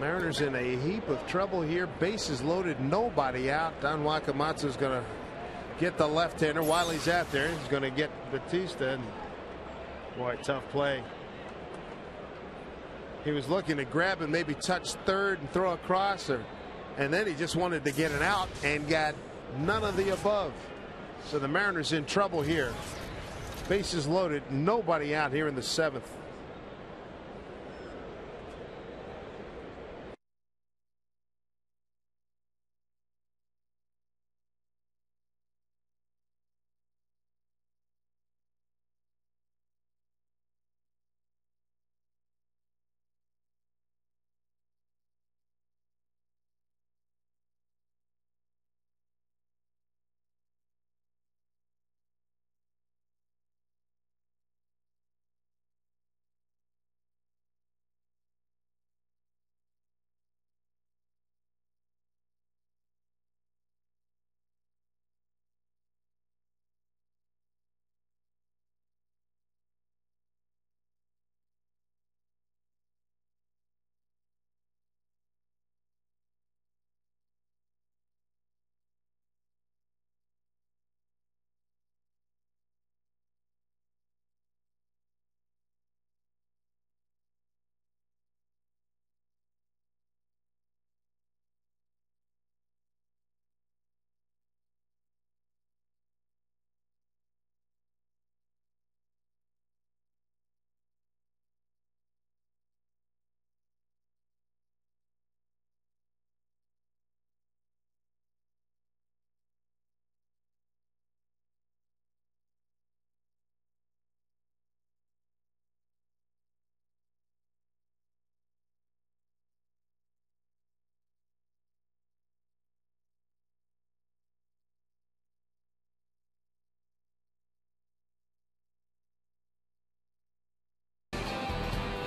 Mariners in a heap of trouble here. Bases loaded, nobody out. Don Wakamatsu is going to get the left-hander while he's out there. He's going to get Batista. And boy, tough play. He was looking to grab and maybe touch third and throw across, and then he just wanted to get an out and got none of the above. So the Mariners in trouble here. Bases loaded, nobody out here in the 7th.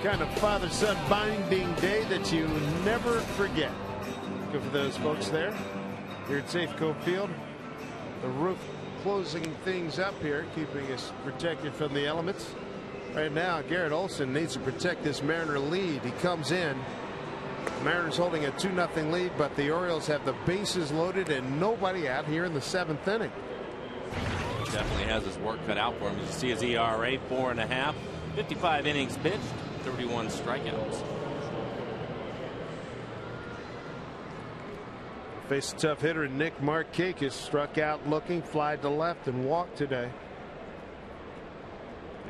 Kind of father-son binding day that you never forget. Good for those folks there here at Safeco Field. The roof closing things up here, keeping us protected from the elements. Right now, Garrett Olson needs to protect this Mariner lead. He comes in. Mariners holding a 2-0 lead, but the Orioles have the bases loaded and nobody out here in the 7th inning. He definitely has his work cut out for him. You see his ERA 4.5, 55 innings pitched, 31 strikeouts. Face a tough hitter, Nick Markakis struck out looking, fly to left and walked today.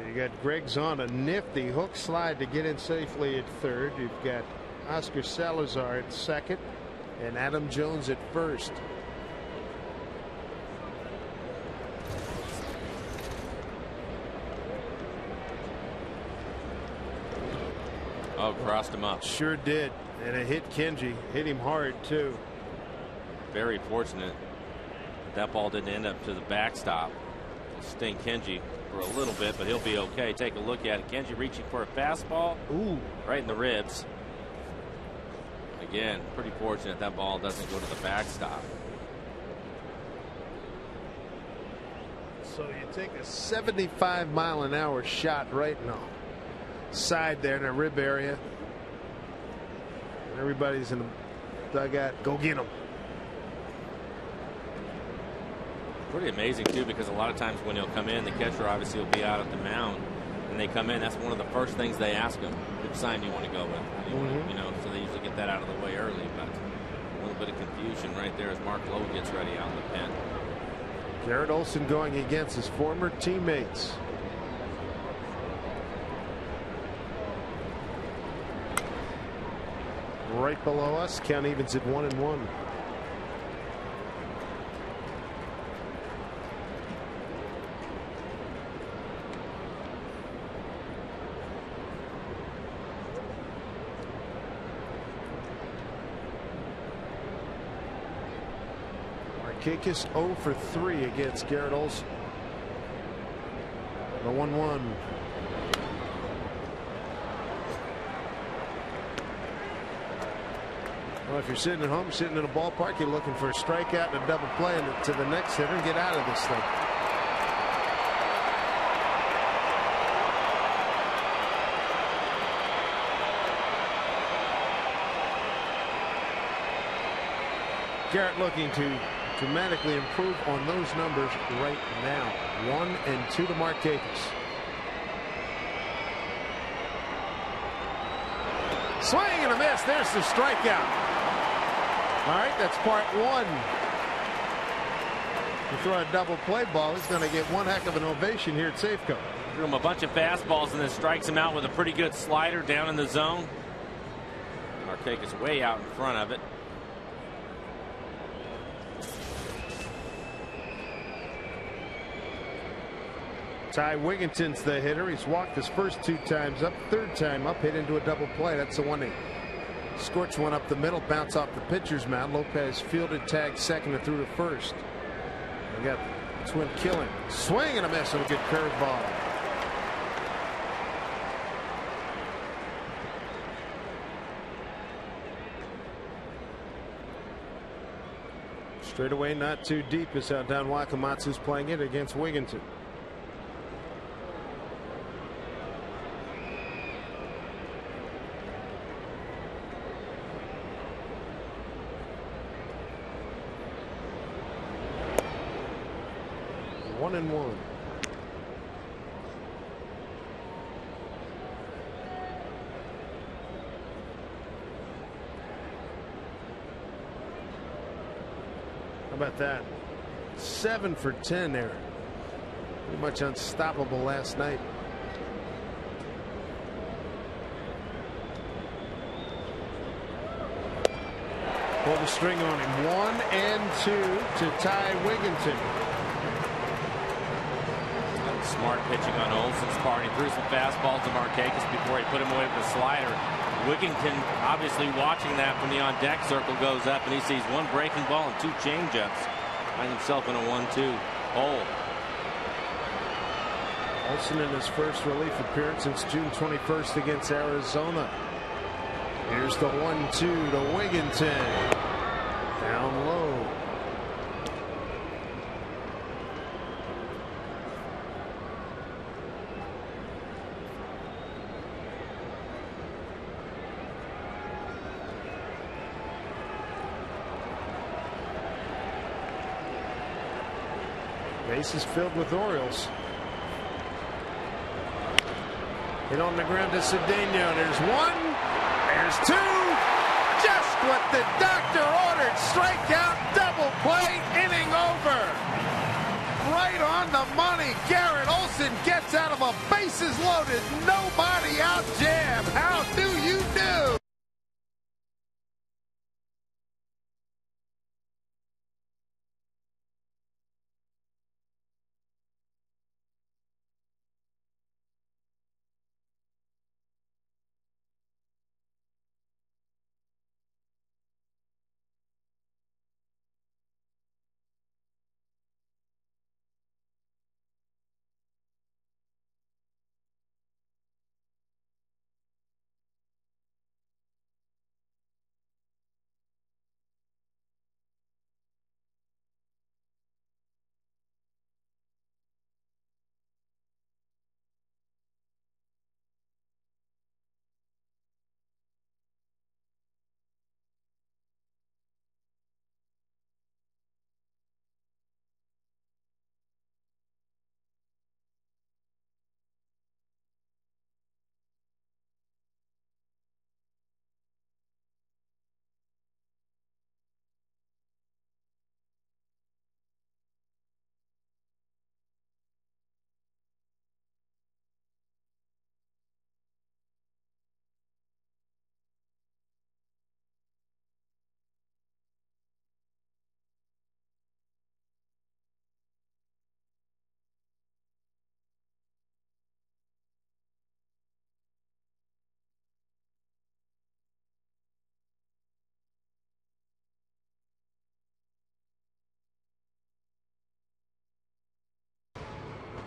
You got Greg Zahn, a nifty hook slide to get in safely at third. You've got Oscar Salazar at second and Adam Jones at first. Oh, crossed him up. Sure did. And it hit Kenji. Hit him hard, too. Very fortunate that ball didn't end up to the backstop. It'll sting Kenji for a little bit, but he'll be okay. Take a look at it. Kenji reaching for a fastball. Ooh. Right in the ribs. Again, pretty fortunate that ball doesn't go to the backstop. So you take a 75-mile-an-hour shot right in the side there in the rib area. And everybody's in the dugout. Go get them. Pretty amazing, too, because a lot of times when he'll come in, the catcher obviously will be out at the mound. And they come in, that's one of the first things they ask him. Which sign do you want to go with? You know, so they usually get that out of the way early. But a little bit of confusion right there as Mark Lowe gets ready out in the pen. Garrett Olson going against his former teammates. Right below us, count evens at 1-1. Markakis 0 for 3 against Garrett Olson. The 1-1. Well, if you're sitting at home, sitting in a ballpark, you're looking for a strikeout and a double play to the next hitter and get out of this thing. Garrett looking to dramatically improve on those numbers right now. 1-2 to Markakis. Swing and a miss. There's the strikeout. All right, that's part one. You throw a double play ball, he's going to get one heck of an ovation here at Safeco. Threw him a bunch of fastballs and then strikes him out with a pretty good slider down in the zone. Markakis way out in front of it. Ty Wigginton's the hitter. He's walked his first 2 times up, third time up, hit into a double play. That's the one that scorched one up the middle, bounce off the pitcher's mound. Lopez fielded, tagged second and threw to first. We got Twin killing. Swing and a miss on a good curveball. Straight away, not too deep is how Don Wakamatsu's playing it against Wigginton. One and one. How about that? 7 for 10 there. Pretty much unstoppable last night. Pull the string on him. 1-2 to Ty Wigginton. Smart pitching on Olson's part. He threw some fastballs to Markakis before he put him away with a slider. Wigginton, obviously watching that from the on-deck circle, goes up and he sees one breaking ball and 2 changeups. Finds himself in a 1-2 hole. Olson in his first relief appearance since June 21st against Arizona. Here's the 1-2 to Wigginton. Down low. Bases filled with Orioles. Hit on the ground to Cedeno. There's 1. There's 2. Just what the doctor ordered. Strikeout, double play, inning over. Right on the money. Garrett Olson gets out of a bases loaded, nobody out jam. How do you do?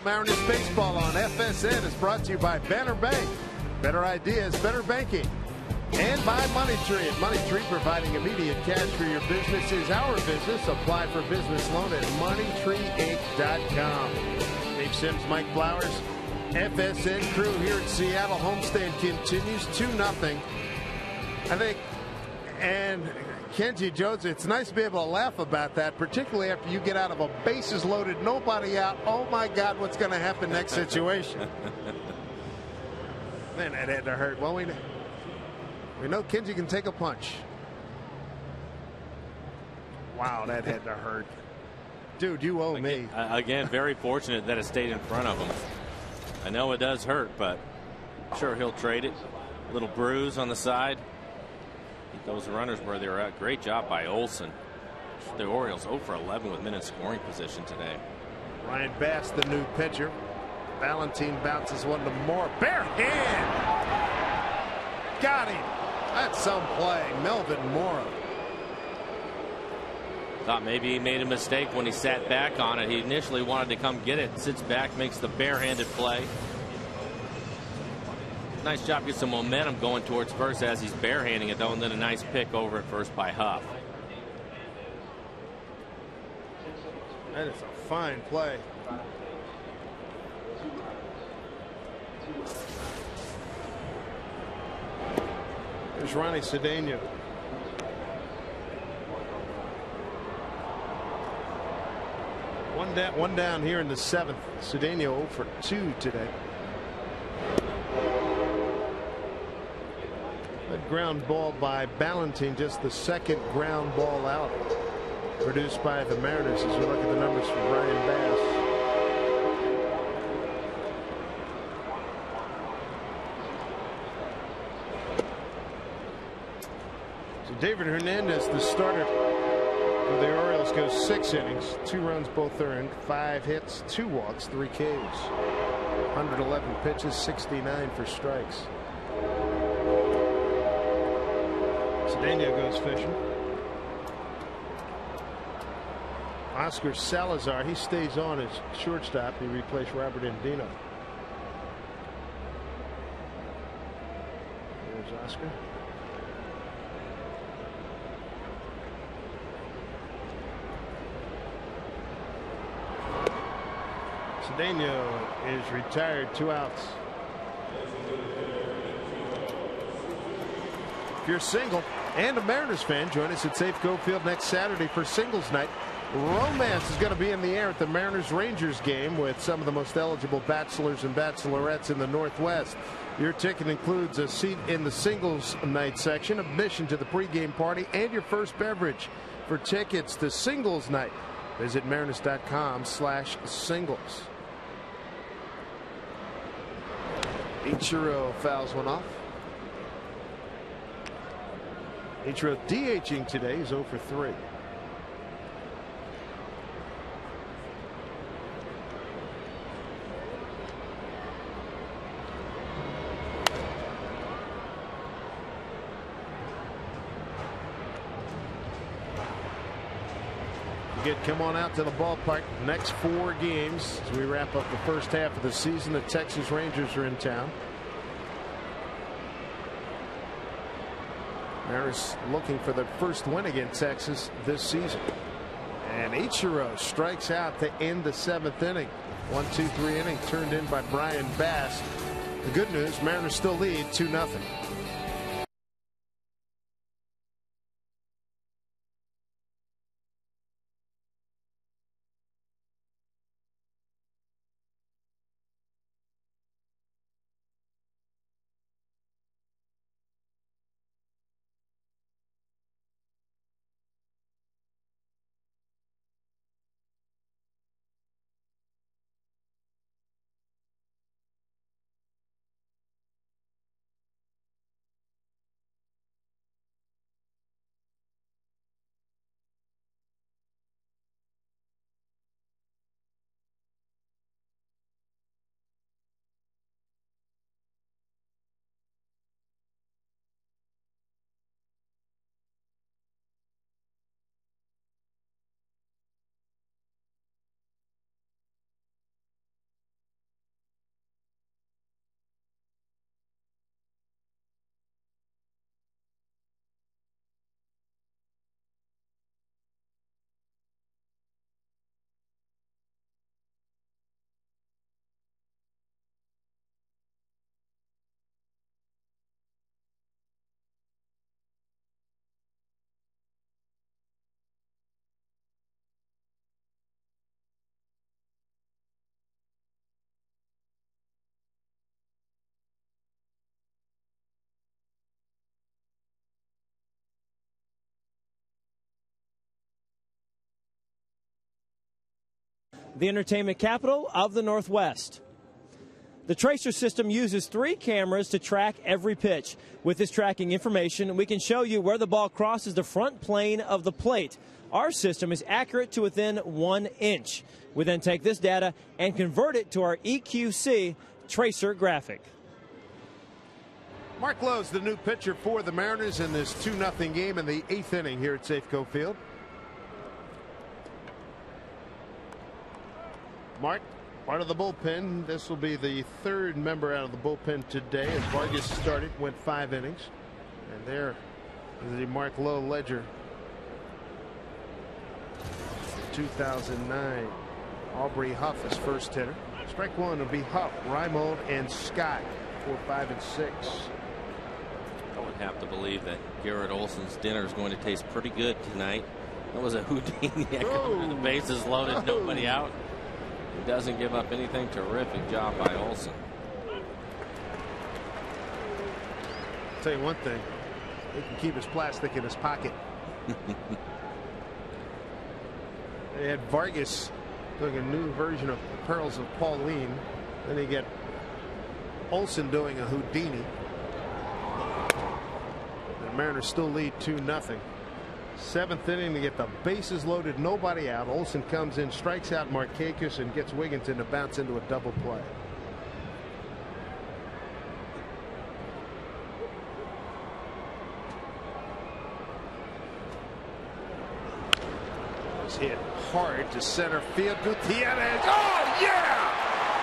Mariners baseball on FSN is brought to you by Banner Bank. Better ideas, better banking. And by Money Tree. At Money Tree, providing immediate cash for your business is our business. Apply for business loan at MoneyTreeInc.com. Dave Sims, Mike Flowers, FSN crew here at Seattle. Homestand continues 2-0. I think, and Kenji Jones, it's nice to be able to laugh about that, particularly after you get out of a bases loaded, nobody out. Oh my God, what's going to happen next situation? Man, that had to hurt. Well, we know Kenji can take a punch. Wow, that had to hurt. Dude, you owe me. Again, very fortunate that it stayed in front of him. I know it does hurt, but I'm sure he'll trade it. A little bruise on the side. Keep those runners where they were at. Great job by Olsen. The Orioles 0 for 11 with men in scoring position today. Ryan Bass, the new pitcher. Valentine bounces one to Moore. Bare hand. Got him. That's some play. Melvin Moore. Thought maybe he made a mistake when he sat back on it. He initially wanted to come get it. Sits back, makes the barehanded play. Nice job, get some momentum going towards first as he's barehanding it, though, and then a nice pick over at first by Huff. That is a fine play. There's Ronnie Cedeno. One down here in the 7th. Cedeno 0 for 2 today. That ground ball by Ballantyne, just the second ground ball out produced by the Mariners as we look at the numbers for Brian Bass. So David Hernandez, the starter for the Orioles, goes 6 innings, 2 runs, both earned, 5 hits, 2 walks, 3 Ks, 111 pitches, 69 for strikes. Cedeno goes fishing. Oscar Salazar, he stays on as shortstop. He replaced Robert Andino. There's Oscar. Cedeno is retired, 2 outs. If you're single and a Mariners fan, join us at Safeco Field next Saturday for singles night. Romance is going to be in the air at the Mariners-Rangers game with some of the most eligible bachelors and bachelorettes in the Northwest. Your ticket includes a seat in the singles night section, admission to the pregame party, and your first beverage. For tickets to singles night, visit mariners.com/singles. Ichiro fouls one off. Ichiro DHing today. He's 0 for 3. Come on out to the ballpark. Next 4 games as we wrap up the first half of the season. The Texas Rangers are in town. Mariners looking for their first win against Texas this season. And Ichiro strikes out to end the 7th inning. 1-2-3 inning turned in by Brian Bass. The good news, Mariners still lead 2-0. the entertainment capital of the Northwest. The Tracer system uses 3 cameras to track every pitch. With this tracking information, we can show you where the ball crosses the front plane of the plate. Our system is accurate to within 1 inch. We then take this data and convert it to our EQC Tracer graphic. Mark Lowe's the new pitcher for the Mariners in this 2-0 game in the 8th inning here at Safeco Field. Mark, part of the bullpen. This will be the 3rd member out of the bullpen today as Vargas started, went 5 innings. And there is the Mark Lowe ledger. 2009. Aubrey Huff is first hitter. Strike 1 will be Huff, Reimold, and Scott. 4, 5, and 6. I would have to believe that Garrett Olson's dinner is going to taste pretty good tonight. That was a Houdini coming to the bases loaded, nobody out. He doesn't give up anything. Terrific job by Olson. I'll tell you one thing, he can keep his plastic in his pocket. They had Vargas doing a new version of Pearls of Pauline. Then they get Olson doing a Houdini. The Mariners still lead 2-0. 7th inning to get the bases loaded, nobody out. Olson comes in, strikes out Markakis, and gets Wigginton to bounce into a double play. Was hit hard to center field. Gutierrez. Oh, yeah!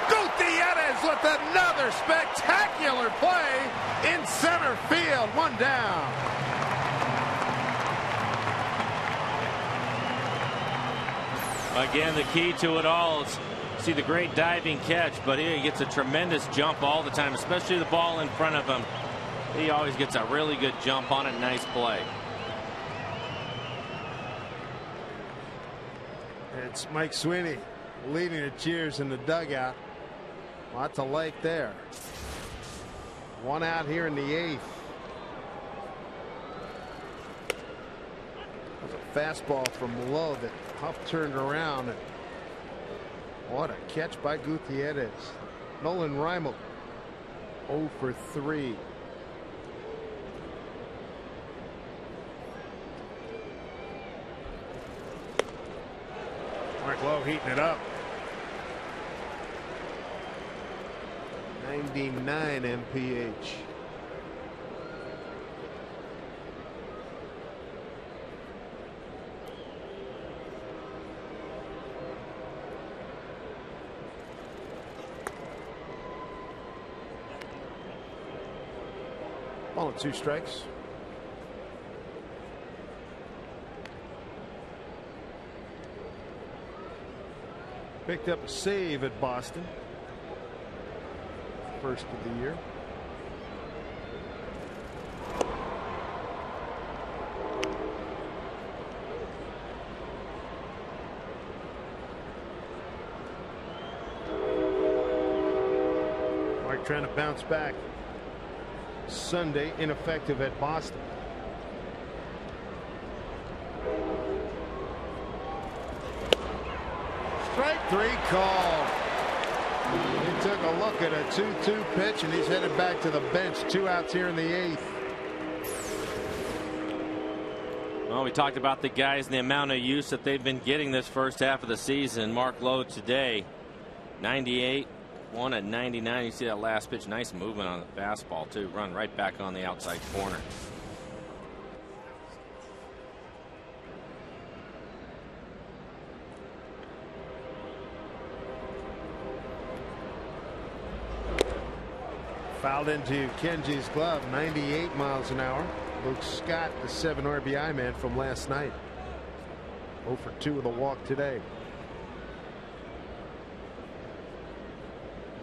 Gutierrez with another spectacular play in center field. 1 down. Again, the key to it all is see the great diving catch, but he gets a tremendous jump all the time, especially the ball in front of him. He always gets a really good jump on it. Nice play. It's Mike Sweeney leading the cheers in the dugout. Lots of like there. 1 out here in the 8th. That's a fastball from Lowe that Huff turned around. And what a catch by Gutierrez. Nolan Reimold 0 for 3. Mark Lowe heating it up. 99 mph. Ball and 2 strikes. Picked up a save at Boston. First of the year. Mark trying to bounce back. Sunday, ineffective at Boston. Strike 3 called. He took a look at a 2-2 pitch and he's headed back to the bench. 2 outs here in the 8th. Well, we talked about the guys and the amount of use that they've been getting this first half of the season. Mark Lowe today, 98. 1 at 99. You see that last pitch. Nice movement on the fastball, too. Run right back on the outside corner. Fouled into Kenji's glove. 98 miles an hour. Luke Scott, the 7 RBI man from last night. 0 for 2 with a walk today.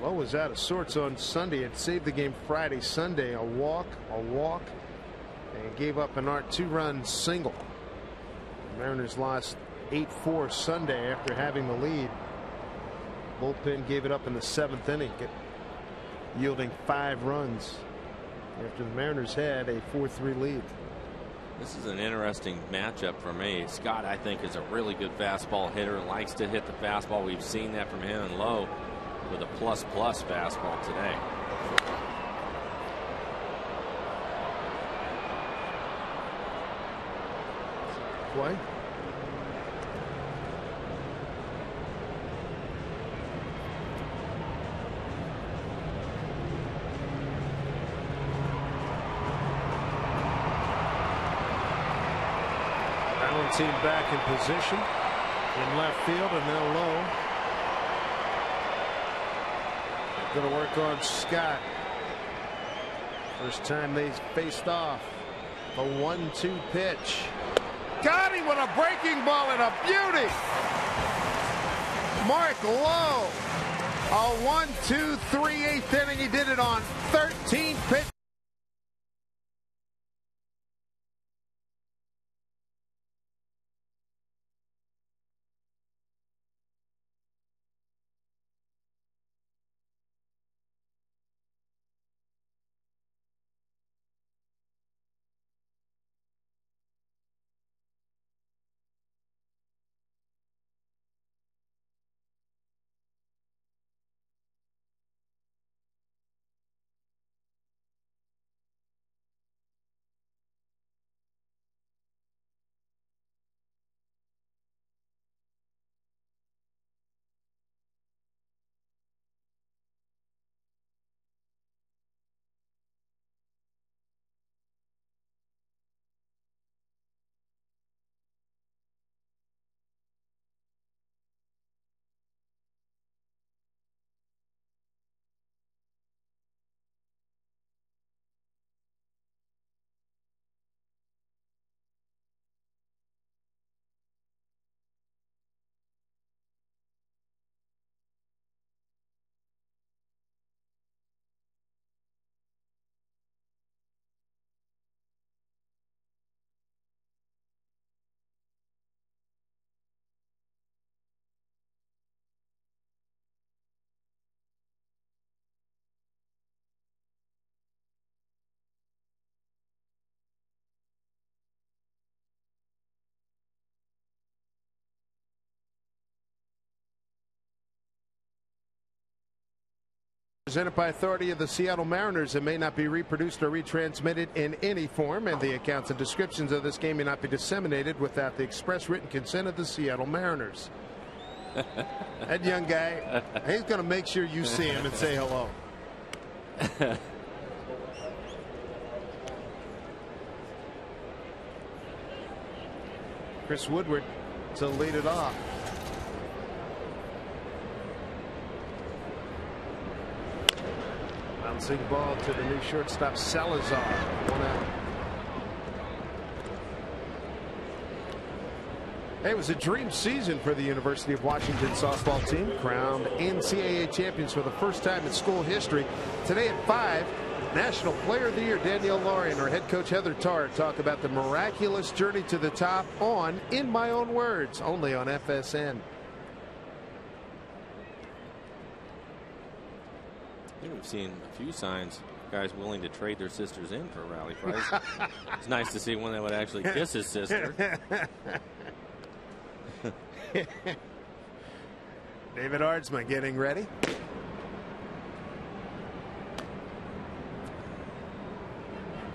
Lowe was out of sorts on Sunday. It saved the game Friday. Sunday, a walk, and gave up an 2-run single. The Mariners lost 8-4 Sunday after having the lead. Bullpen gave it up in the 7th inning, yielding 5 runs after the Mariners had a 4-3 lead. This is an interesting matchup for me. Scott, I think, is a really good fastball hitter. Likes to hit the fastball. We've seen that from him and Lowe with a plus fastball today. Play. Team back in position in left field, and now Lowe going to work on Scott. First time they faced off. A 1-2 pitch. Got him with a breaking ball and a beauty. Mark Lowe. A 1-2, 3/8 inning. He did it on 13 pitches. Presented by authority of the Seattle Mariners and may not be reproduced or retransmitted in any form, and the accounts and descriptions of this game may not be disseminated without the express written consent of the Seattle Mariners. That young guy, he's going to make sure you see him and say hello. Chris Woodward to lead it off. Bouncing ball to the new shortstop Salazar. 1 out. It was a dream season for the University of Washington softball team, crowned NCAA champions for the first time in school history. Today at 5, National Player of the Year Danielle Laurie and her head coach Heather Tarr talk about the miraculous journey to the top on In My Own Words, only on FSN. I think we've seen a few signs, guys willing to trade their sisters in for a rally prize. It's nice to see one that would actually kiss his sister. David Ardsma getting ready.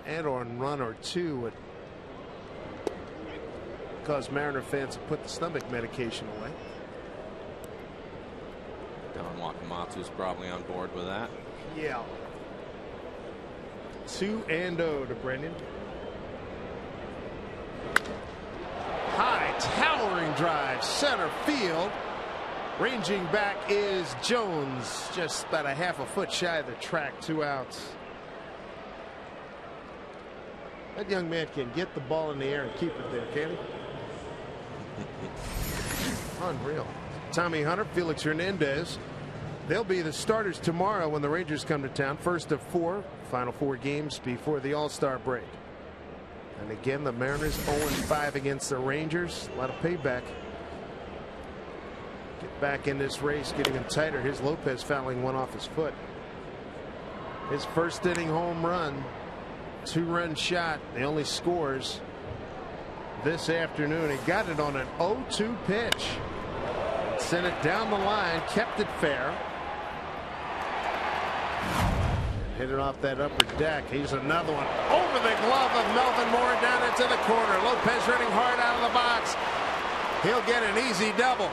And on run or two would cause Mariner fans to put the stomach medication away. Don Wakamatsu's probably on board with that. Yeah. 2-0 to Brendan. High towering drive, center field. Ranging back is Jones, just about a half a foot shy of the track. 2 outs. That young man can get the ball in the air and keep it there, can he? Unreal. Tommy Hunter, Felix Hernandez. They'll be the starters tomorrow when the Rangers come to town. First of 4, final 4 games before the All-Star break. And again, the Mariners 0-5 against the Rangers. A lot of payback. Get back in this race, getting him tighter. Here's Lopez fouling one off his foot. His first inning home run, 2-run shot. The only scores this afternoon. He got it on an 0-2 pitch. Sent it down the line, kept it fair. Hit it off that upper deck. He's another one over the glove of Melvin Moore down into the corner. Lopez running hard out of the box. He'll get an easy double.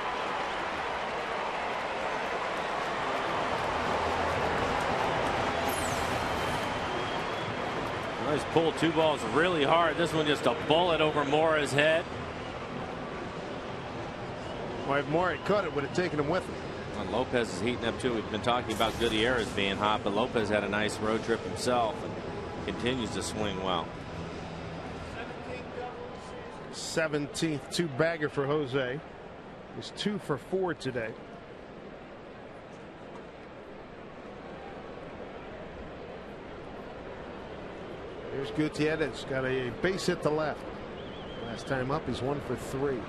Nice pull. 2 balls really hard. This one just a bullet over Mora's head. Well, if Moore had caught it, would have taken him with him. Well, Lopez is heating up too. We've been talking about Gutierrez being hot, but Lopez had a nice road trip himself and continues to swing well. 17th 2-bagger for Jose. He's 2 for 4 today. Here's Gutierrez, got a base hit to left. Last time up, he's 1 for 3.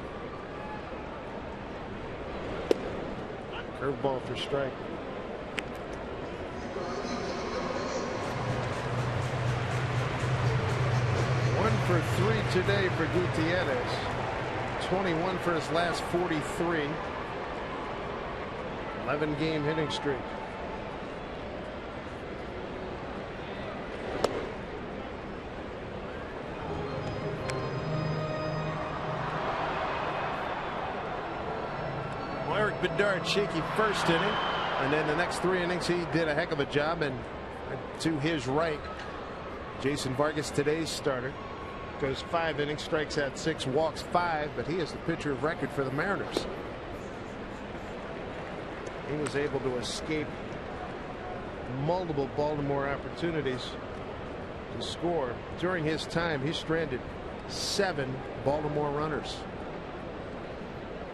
Curveball for strike. One for 3 today for Gutierrez. 21 for his last 43. 11-game hitting streak. Eric Bedard, shaky first inning, and then the next 3 innings he did a heck of a job. And to his right, Jason Vargas, today's starter, goes 5 innings, strikes out 6, walks 5, but he is the pitcher of record for the Mariners. He was able to escape multiple Baltimore opportunities to score. During his time, he stranded 7 Baltimore runners.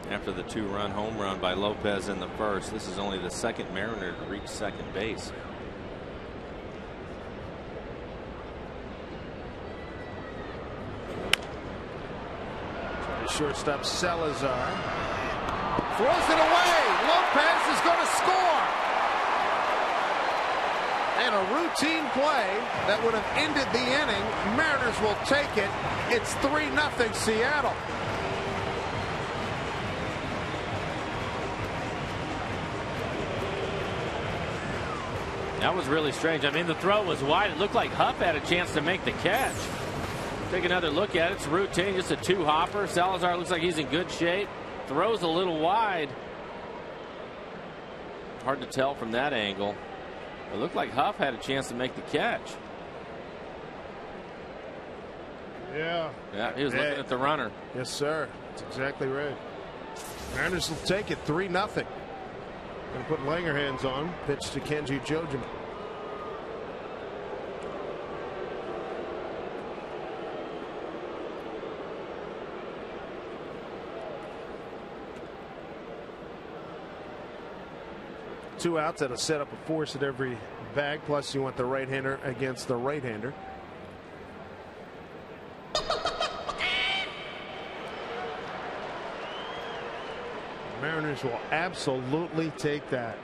After the 2-run home run by Lopez in the first, this is only the second Mariner to reach second base. Shortstop Salazar throws it away. Lopez is going to score. And a routine play that would have ended the inning. Mariners will take it. It's 3-0 Seattle. That was really strange. I mean, the throw was wide. It looked like Huff had a chance to make the catch. Take another look at it. It's routine, just a 2-hopper. Salazar looks like he's in good shape. Throws a little wide. Hard to tell from that angle. It looked like Huff had a chance to make the catch. Yeah. Yeah, he was looking at the runner. Yes, sir. That's exactly right. Mariners will take it 3-0. Going to put Langerhans on. Pitch to Kenji Jojima. Two outs. That'll set up a force at every bag. Plus, you want the right-hander against the right-hander. Mariners will absolutely take that.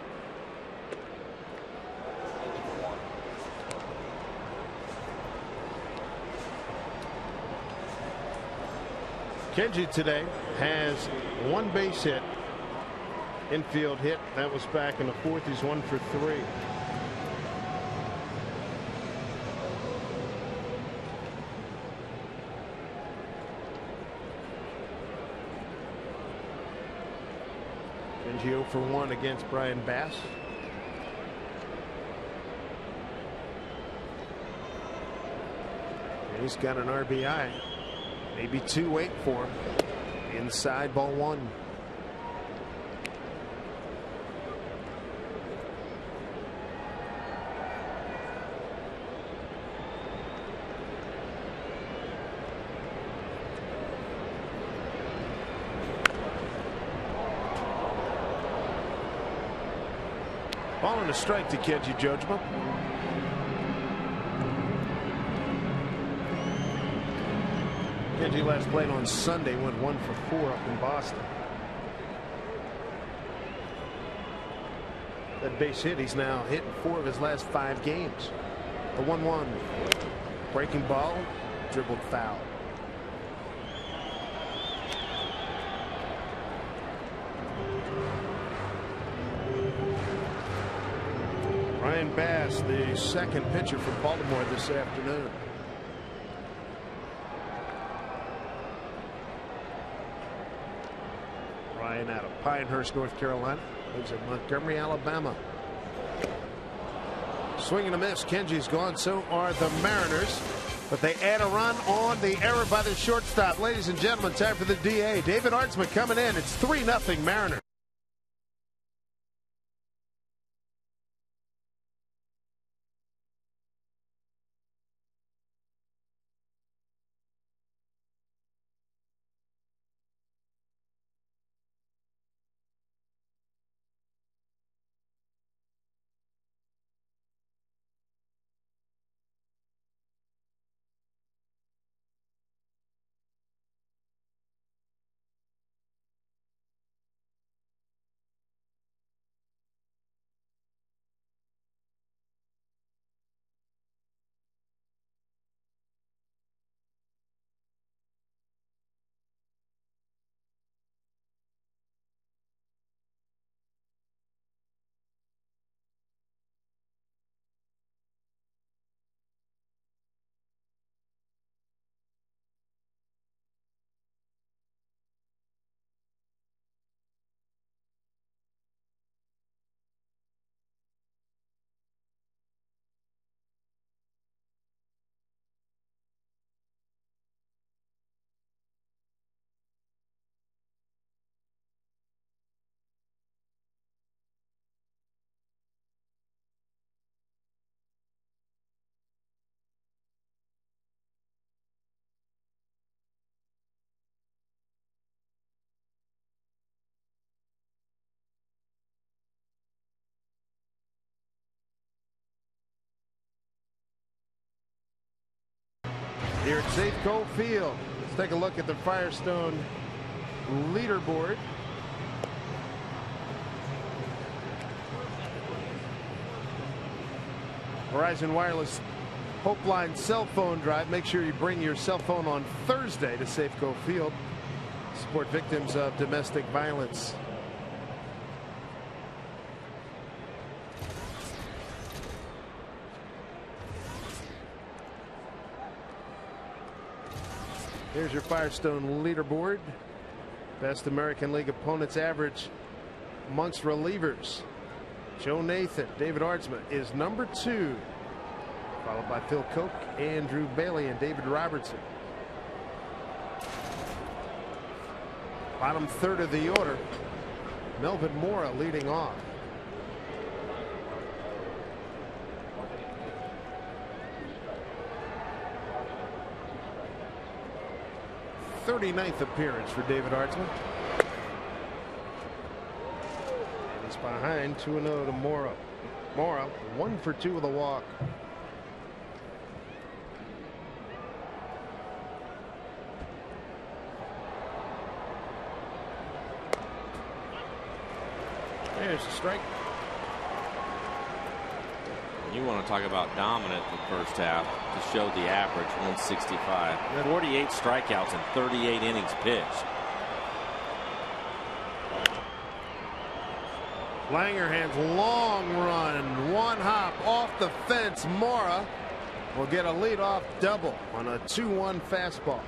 Kenji today has 1 base hit. Infield hit. That was back in the 4th. He's 1 for 3. Kenji 0 for 1 against Brian Bass. And he's got an RBI. Maybe 2 wait for him. Inside, ball 1. Ball and a strike to Kenji Jojima. Kenji last played on Sunday, went 1 for 4 up in Boston. That base hit, he's now hit in 4 of his last 5 games. The 1-1. Breaking ball, dribbled foul. Ryan Bass, the second pitcher for Baltimore this afternoon. Ryan out of Pinehurst, North Carolina. Lives in Montgomery, Alabama. Swing and a miss. Kenji's gone. So are the Mariners. But they add a run on the error by the shortstop. Ladies and gentlemen, time for the DA. David Artsman coming in. It's 3-0 Mariners. Here at Safeco Field. Let's take a look at the Firestone leaderboard. Verizon Wireless Hope Line cell phone drive. Make sure you bring your cell phone on Thursday to Safeco Field. Support victims of domestic violence. Here's your Firestone leaderboard. Best American League opponents average amongst relievers. Joe Nathan, David Artsman is number 2, followed by Phil Koch, Andrew Bailey, and David Robertson. Bottom third of the order, Melvin Mora leading off. .39th appearance for David Artsman. And he's behind 2-0 to Mora. Mora 1 for 2 with a walk. There's a strike. You want to talk about dominant the first half to show the average 165. 48 strikeouts and 38 innings pitched. Langerhand's long run, one hop off the fence. Mora will get a leadoff double on a 2-1 fastball.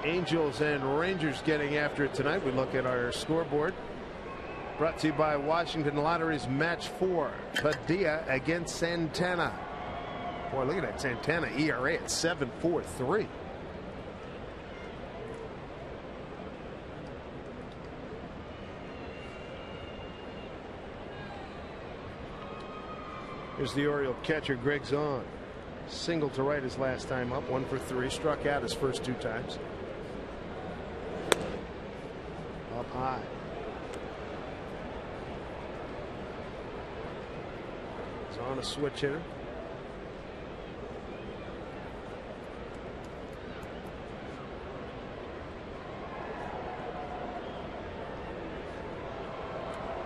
Angels and Rangers getting after it tonight. We look at our scoreboard. Brought to you by Washington Lottery's Match 4. Padilla against Santana. Boy, look at that Santana ERA at 7.43. Here's the Oriole catcher, Greg Zahn. Single to right his last time up, 1 for 3. Struck out his first 2 times. Up high. It's on a switch hitter.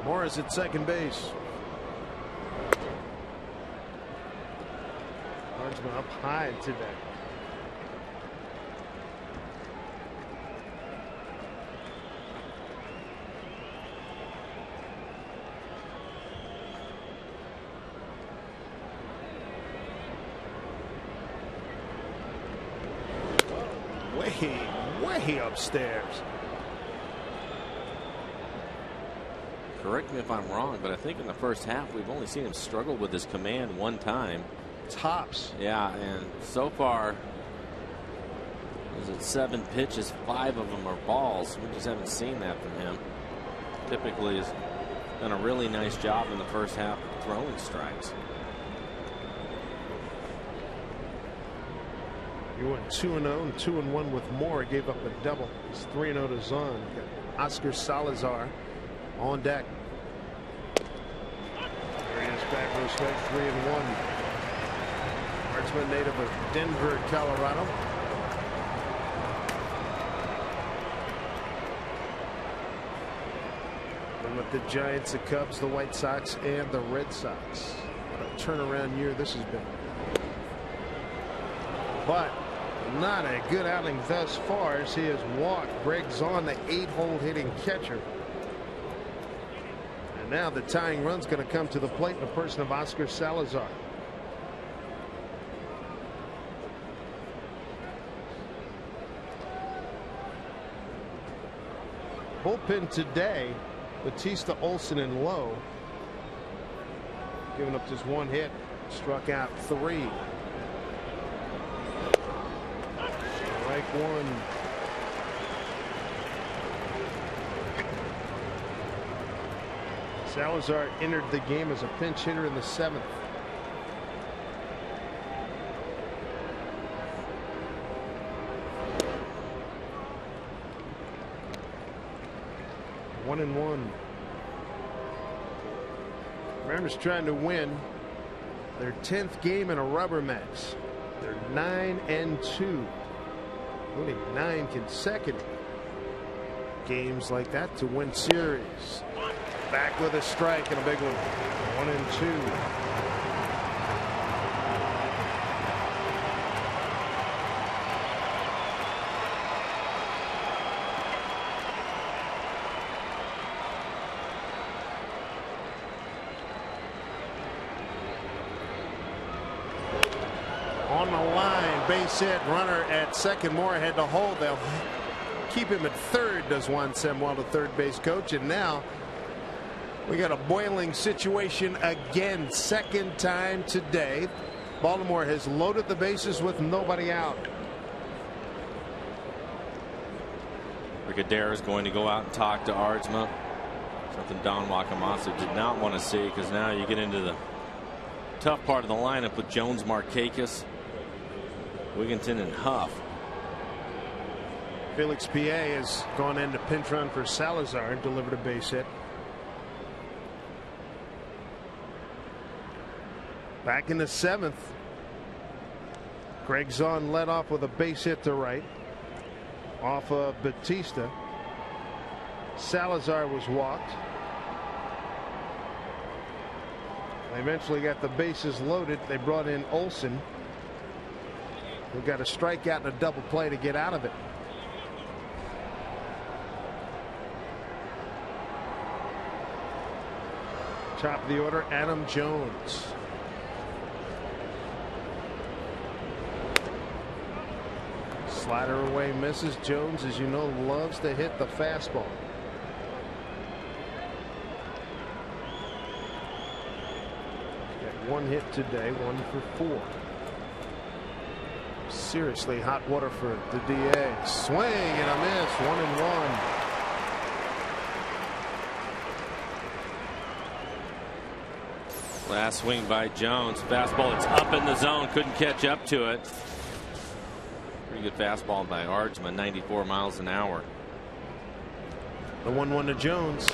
Morris at second base. Artsman up high today. came way upstairs. Correct me if I'm wrong, but I think in the first half we've only seen him struggle with his command one time. Tops. Yeah, and so far, is it 7 pitches, 5 of them are balls. We just haven't seen that from him. Typically has done a really nice job in the first half throwing strikes. He went 2-0 and 2-1 with Moore. Gave up a double. He's 3-0 to Zahn. Got Oscar Salazar on deck. There he is, back for a strike, 3-1. Artsman, native of Denver, Colorado. And with the Giants, the Cubs, the White Sox, and the Red Sox. What a turnaround year this has been. But not a good outing thus far as he has walked Greg Zahn, the 8-hole hitting catcher. And now the tying run's going to come to the plate in the person of Oscar Salazar. Bullpen today, Batista, Olsen, and Lowe. Giving up just 1 hit, struck out 3. Strike 1. Salazar entered the game as a pinch hitter in the 7th. One and one. Mariners trying to win their 10th game in a rubber match. They're 9-2. Winning 9 consecutive games like that to win series. Back with a strike and a big one. 1-2. On the line, base hit, runner at second. Moore had to hold. They'll keep him at third, does Juan Samuel, the third base coach. And now we got a boiling situation again, second time today. Baltimore has loaded the bases with nobody out. Brigadeiro is going to go out and talk to Ardsma. Something Don Wakamasa did not want to see, because now you get into the tough part of the lineup with Jones, Markakis, Wigginton, and Huff. Felix PA has gone into pinch run for Salazar and delivered a base hit. Back in the 7th, Greg Zahn led off with a base hit to right off of Batista. Salazar was walked. They eventually got the bases loaded. They brought in Olsen, who got a strikeout and a double play to get out of it. Top of the order, Adam Jones. Slider away, misses. Jones, as you know, loves to hit the fastball. Got 1 hit today, 1 for 4. Seriously hot water for the DA. Swing and a miss, 1-1. Last swing by Jones. Fastball, it's up in the zone. Couldn't catch up to it. Pretty good fastball by Ardsma, 94 miles an hour. The 1-1 to Jones.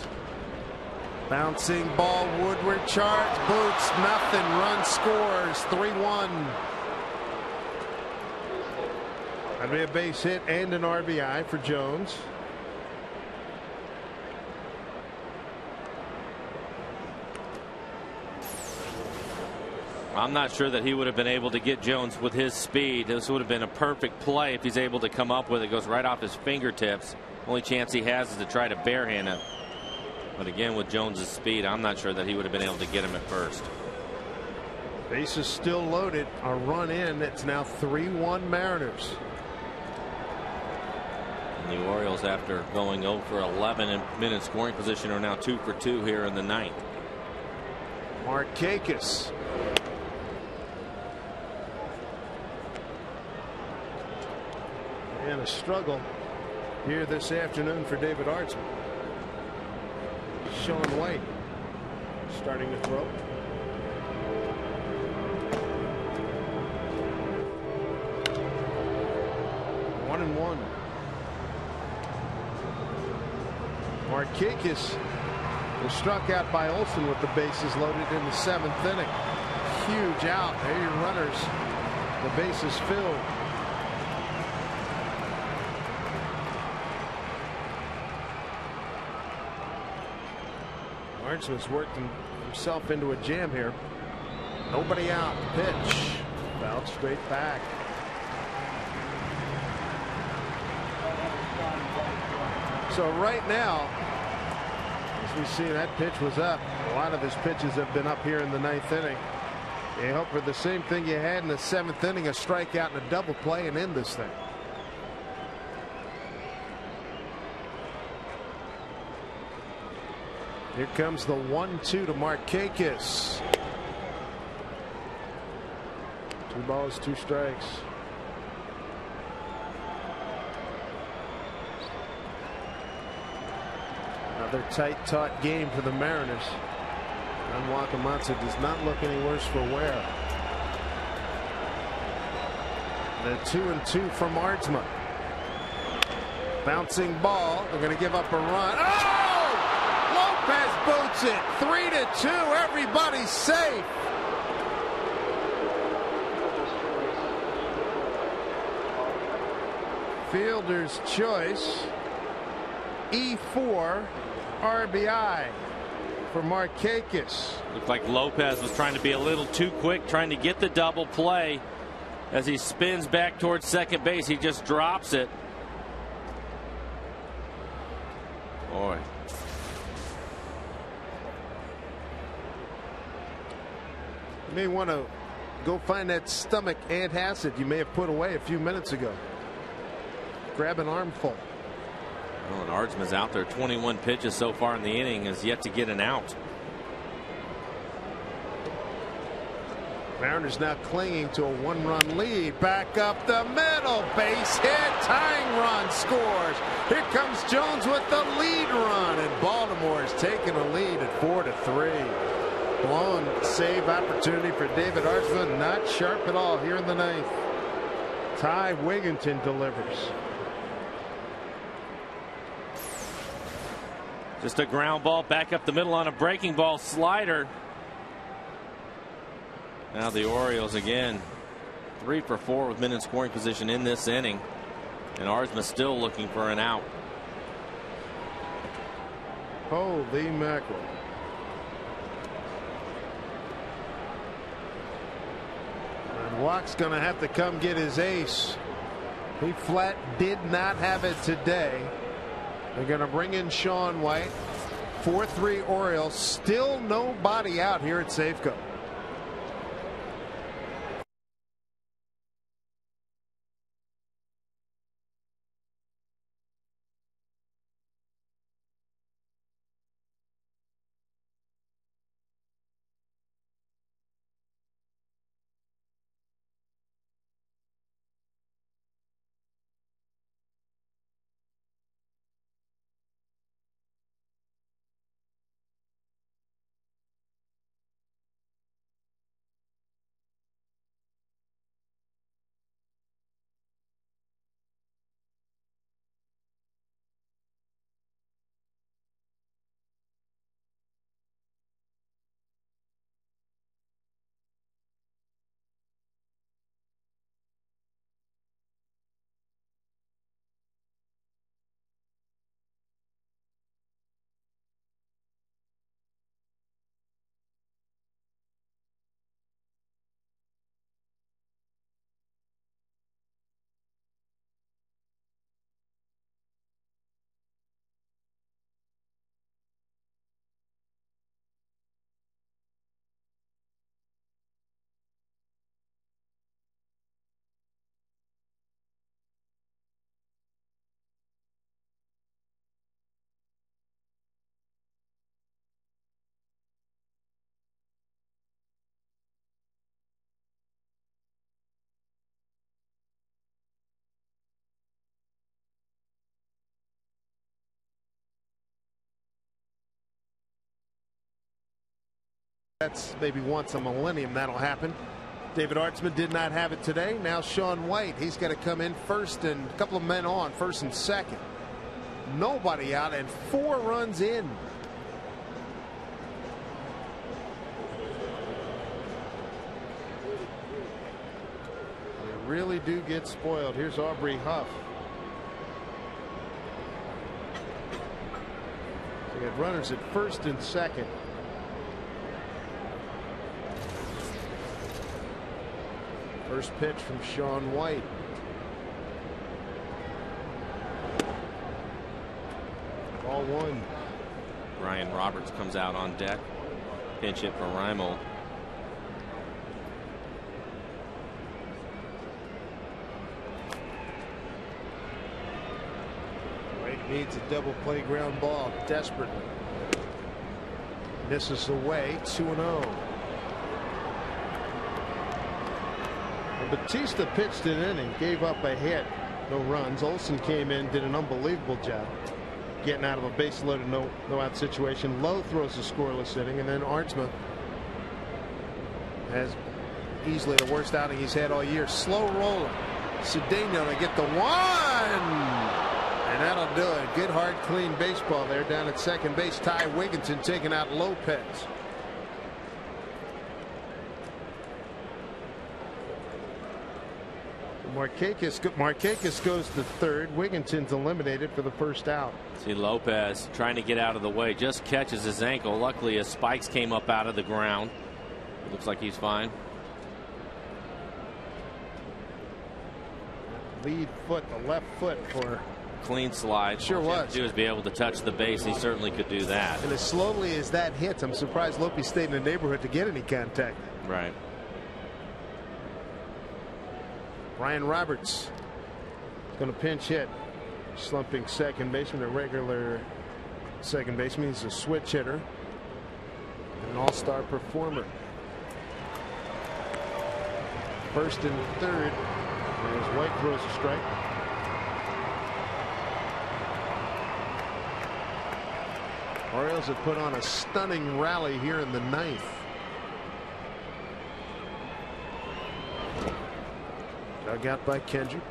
Bouncing ball, Woodward charge, boots, nothing. Run scores, 3-1. That'd be a base hit and an RBI for Jones. I'm not sure that he would have been able to get Jones with his speed. This would have been a perfect play if he's able to come up with it. Goes right off his fingertips. Only chance he has is to try to barehand it. But again, with Jones's speed, I'm not sure that he would have been able to get him at first. Base is still loaded. A run in. It's now 3-1 Mariners. And the Orioles, after going 0 for 11 in minute scoring position, are now 2 for 2 here in the ninth. Markakis. And a struggle here this afternoon for David Artsman. Sean White starting to throw. One and one. Markakis was struck out by Olsen with the bases loaded in the 7th inning. Huge out. There your runners. The bases filled. Artsman's worked himself into a jam here. Nobody out. Pitch. Fouled straight back. So right now, as we see, that pitch was up. A lot of his pitches have been up here in the 9th inning. You hope for the same thing you had in the 7th inning, a strikeout and a double play, and end this thing. Here comes the 1-2 to Markakis. 2 balls, 2 strikes. Another tight, taut game for the Mariners. And Wakamatsu does not look any worse for wear. The 2-2 from Artsman. Bouncing ball. They're going to give up a run. Oh! Lopez boots it. 3-2. Everybody's safe. Fielder's choice. E4 RBI for Markakis. Looked like Lopez was trying to be a little too quick, trying to get the double play. As he spins back towards second base, he just drops it. Boy. You may want to go find that stomach antacid you may have put away a few minutes ago. Grab an armful. Well, and Artsman's out there. 21 pitches so far in the inning, has yet to get an out. Mariners now clinging to a 1-run lead. Back up the middle. Base hit. Tying run scores. Here comes Jones with the lead run. And Baltimore is taking a lead at 4-3. Blown save opportunity for David Artsman. Not sharp at all here in the 9th. Ty Wigginton delivers. Just a ground ball back up the middle on a breaking ball slider. Now the Orioles again 3 for 4 with men in scoring position in this inning. And Artsman still looking for an out. Holy mackerel. And Wacht's going to have to come get his ace. He flat did not have it today. They're going to bring in Sean White. 4-3 Orioles. Still nobody out here at Safeco. That's maybe once a millennium that'll happen. David Artsman did not have it today. Now Sean White, he's got to come in first, and a couple of men on, first and second. Nobody out and 4 runs in. They really do get spoiled. Here's Aubrey Huff. They got runners at first and second. First pitch from Sean White. Ball 1. Ryan Roberts comes out on deck. Pinch hit for Reimel. White needs a double play ground ball desperately. Misses away. 2-0. Batista pitched an inning, gave up a hit, no runs. Olson came in, did an unbelievable job getting out of a base loaded no out situation. Lowe throws a scoreless inning, and then Artsma has easily the worst outing he's had all year. Slow roller. Cedeno to get the 1, and that'll do it. Good hard clean baseball there down at second base. Ty Wigginton taking out Lopez. Markakis goes to third. Wigginton's eliminated for the first out. See Lopez trying to get out of the way, just catches his ankle. Luckily his spikes came up out of the ground. It looks like he's fine. Lead foot, the left foot for clean slide. Sure was. All he had to do is be able to touch the base. He certainly could do that. And as slowly as that hits, I'm surprised Lope stayed in the neighborhood to get any contact. Right. Ryan Roberts is going to pinch hit. Slumping second baseman, a regular second baseman. He's a switch hitter, an all-star performer. First and third. As White throws a strike. Orioles have put on a stunning rally here in the ninth. Dug out by Kendrick.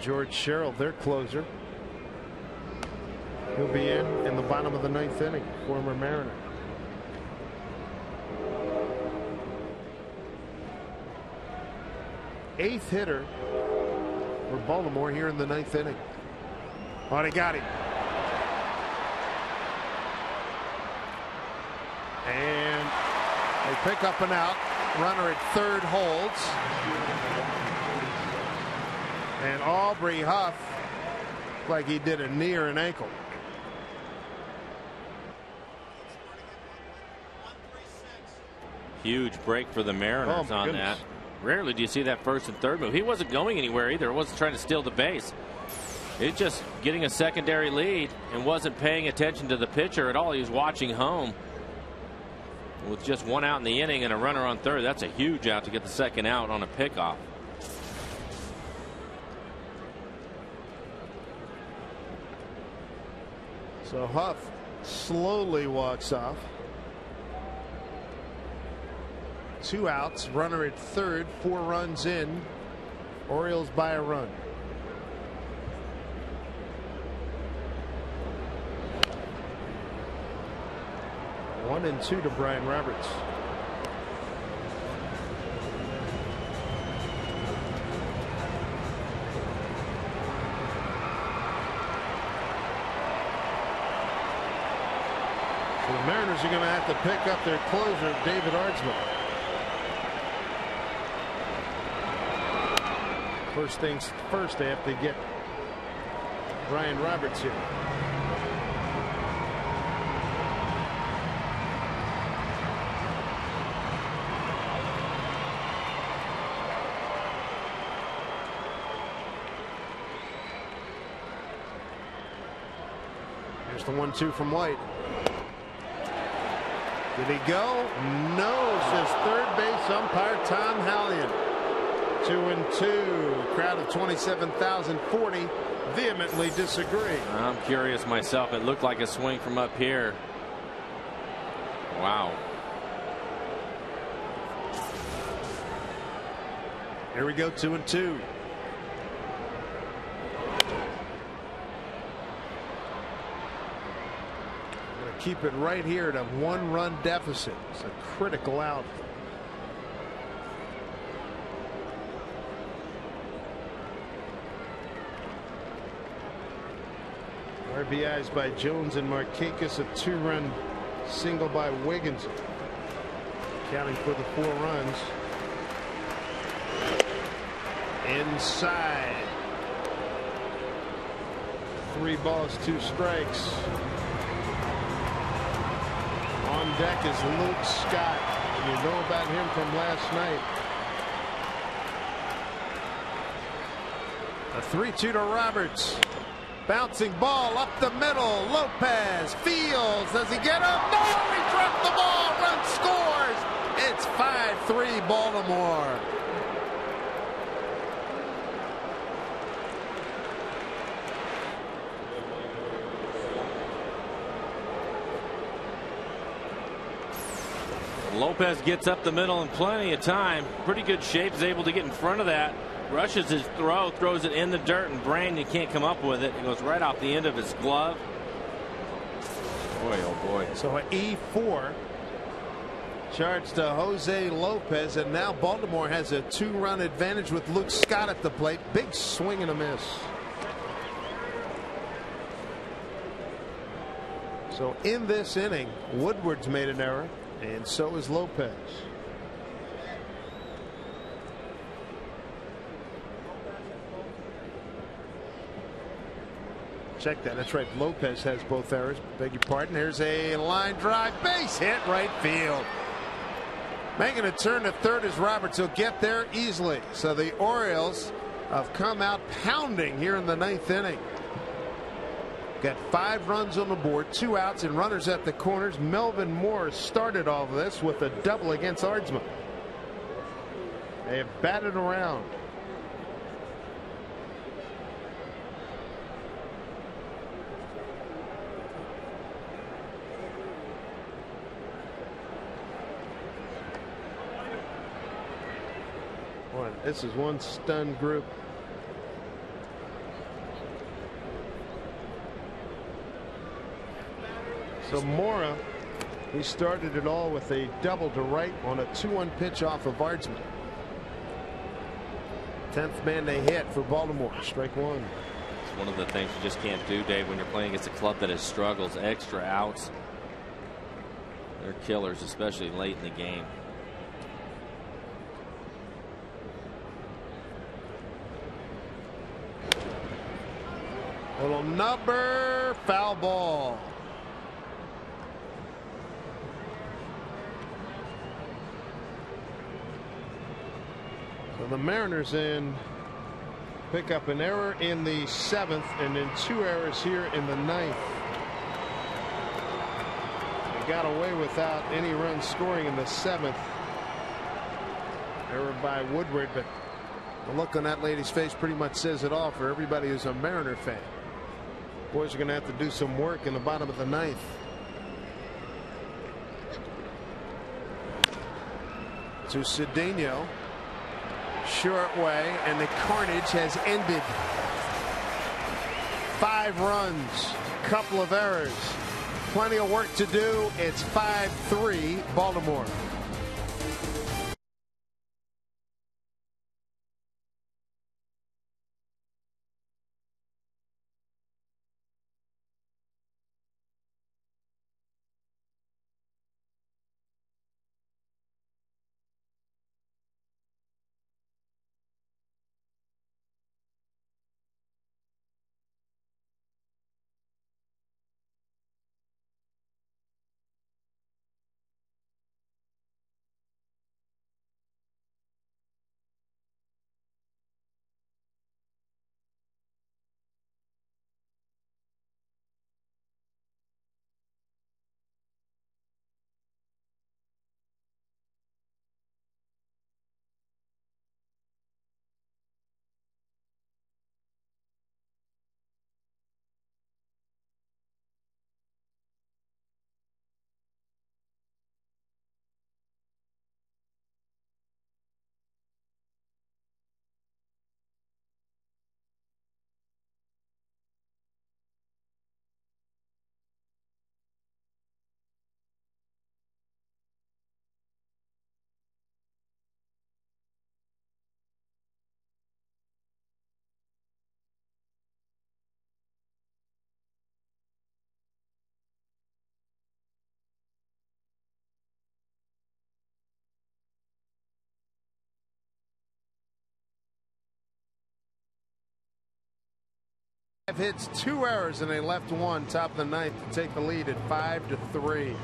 George Sherrill, their closer. He'll be in the bottom of the ninth inning. Former Mariner. Eighth hitter for Baltimore here in the ninth inning. Oh, they got him. And they pick up an out. Runner at third holds. And Aubrey Huff, like he did a knee or an ankle. Huge break for the Mariners on that. Rarely do you see that first and third move. He wasn't going anywhere either. He wasn't trying to steal the base. He was just getting a secondary lead and wasn't paying attention to the pitcher at all. He was watching home. With just one out in the inning and a runner on third, that's a huge out to get the second out on a pickoff. So Huff slowly walks off. 2 outs, runner at third, 4 runs in. Orioles by a run. One and 2 to Brian Roberts. So the Mariners are going to have to pick up their closer, David Artsman. First things first, they have to get Brian Roberts here. Here's the 1-2 from White. Did he go? No, says third base umpire Tom Hallion. 2-2. Crowd of 27,040 vehemently disagree. I'm curious myself. It looked like a swing from up here. Wow. Here we go, 2-2. Keep it right here at a 1-run deficit. It's a critical out. RBIs by Jones and Markakis, a 2-run single by Wiggins, counting for the 4 runs. Inside. 3 balls, 2 strikes. On deck is Luke Scott. You know about him from last night. A 3-2 to Roberts. Bouncing ball up the middle. Lopez fields. Does he get him? No, he dropped the ball. Run scores. It's 5-3 Baltimore. Lopez gets up the middle in plenty of time. Pretty good shape. Is able to get in front of that. Rushes his throw. Throws it in the dirt. And Brandon can't come up with it. It goes right off the end of his glove. Boy, oh boy. So an E4 charged to Jose Lopez. And now Baltimore has a 2-run advantage with Luke Scott at the plate. Big swing and a miss. So in this inning, Woodward's made an error. And so is Lopez. Check that. That's right. Lopez has both errors. Beg your pardon. Here's a line drive. Base hit right field. Making a turn to third is Roberts. He'll get there easily. So the Orioles have come out pounding here in the 9th inning. Got 5 runs on the board, 2 outs, and runners at the corners. Melvin Moore started all of this with a double against Ardsman. They have batted around. This is one stunned group. So Mora, he started it all with a double to right on a 2-1 pitch off of Ardsman. 10th man they hit for Baltimore. Strike 1. It's one of the things you just can't do, Dave, when you're playing against a club that has struggles. Extra outs. They're killers, especially late in the game. Little number, foul ball. So the Mariners then pick up an error in the 7th and then 2 errors here in the 9th. They got away without any run scoring in the 7th. Error by Woodward, but the look on that lady's face pretty much says it all for everybody who's a Mariner fan. Boys are going to have to do some work in the bottom of the 9th. To Cedeno. Short way, and the carnage has ended. 5 runs, couple of errors, plenty of work to do. It's 5-3 Baltimore. 5 hits, 2 errors, and they left 1 top of the 9th to take the lead at 5-3.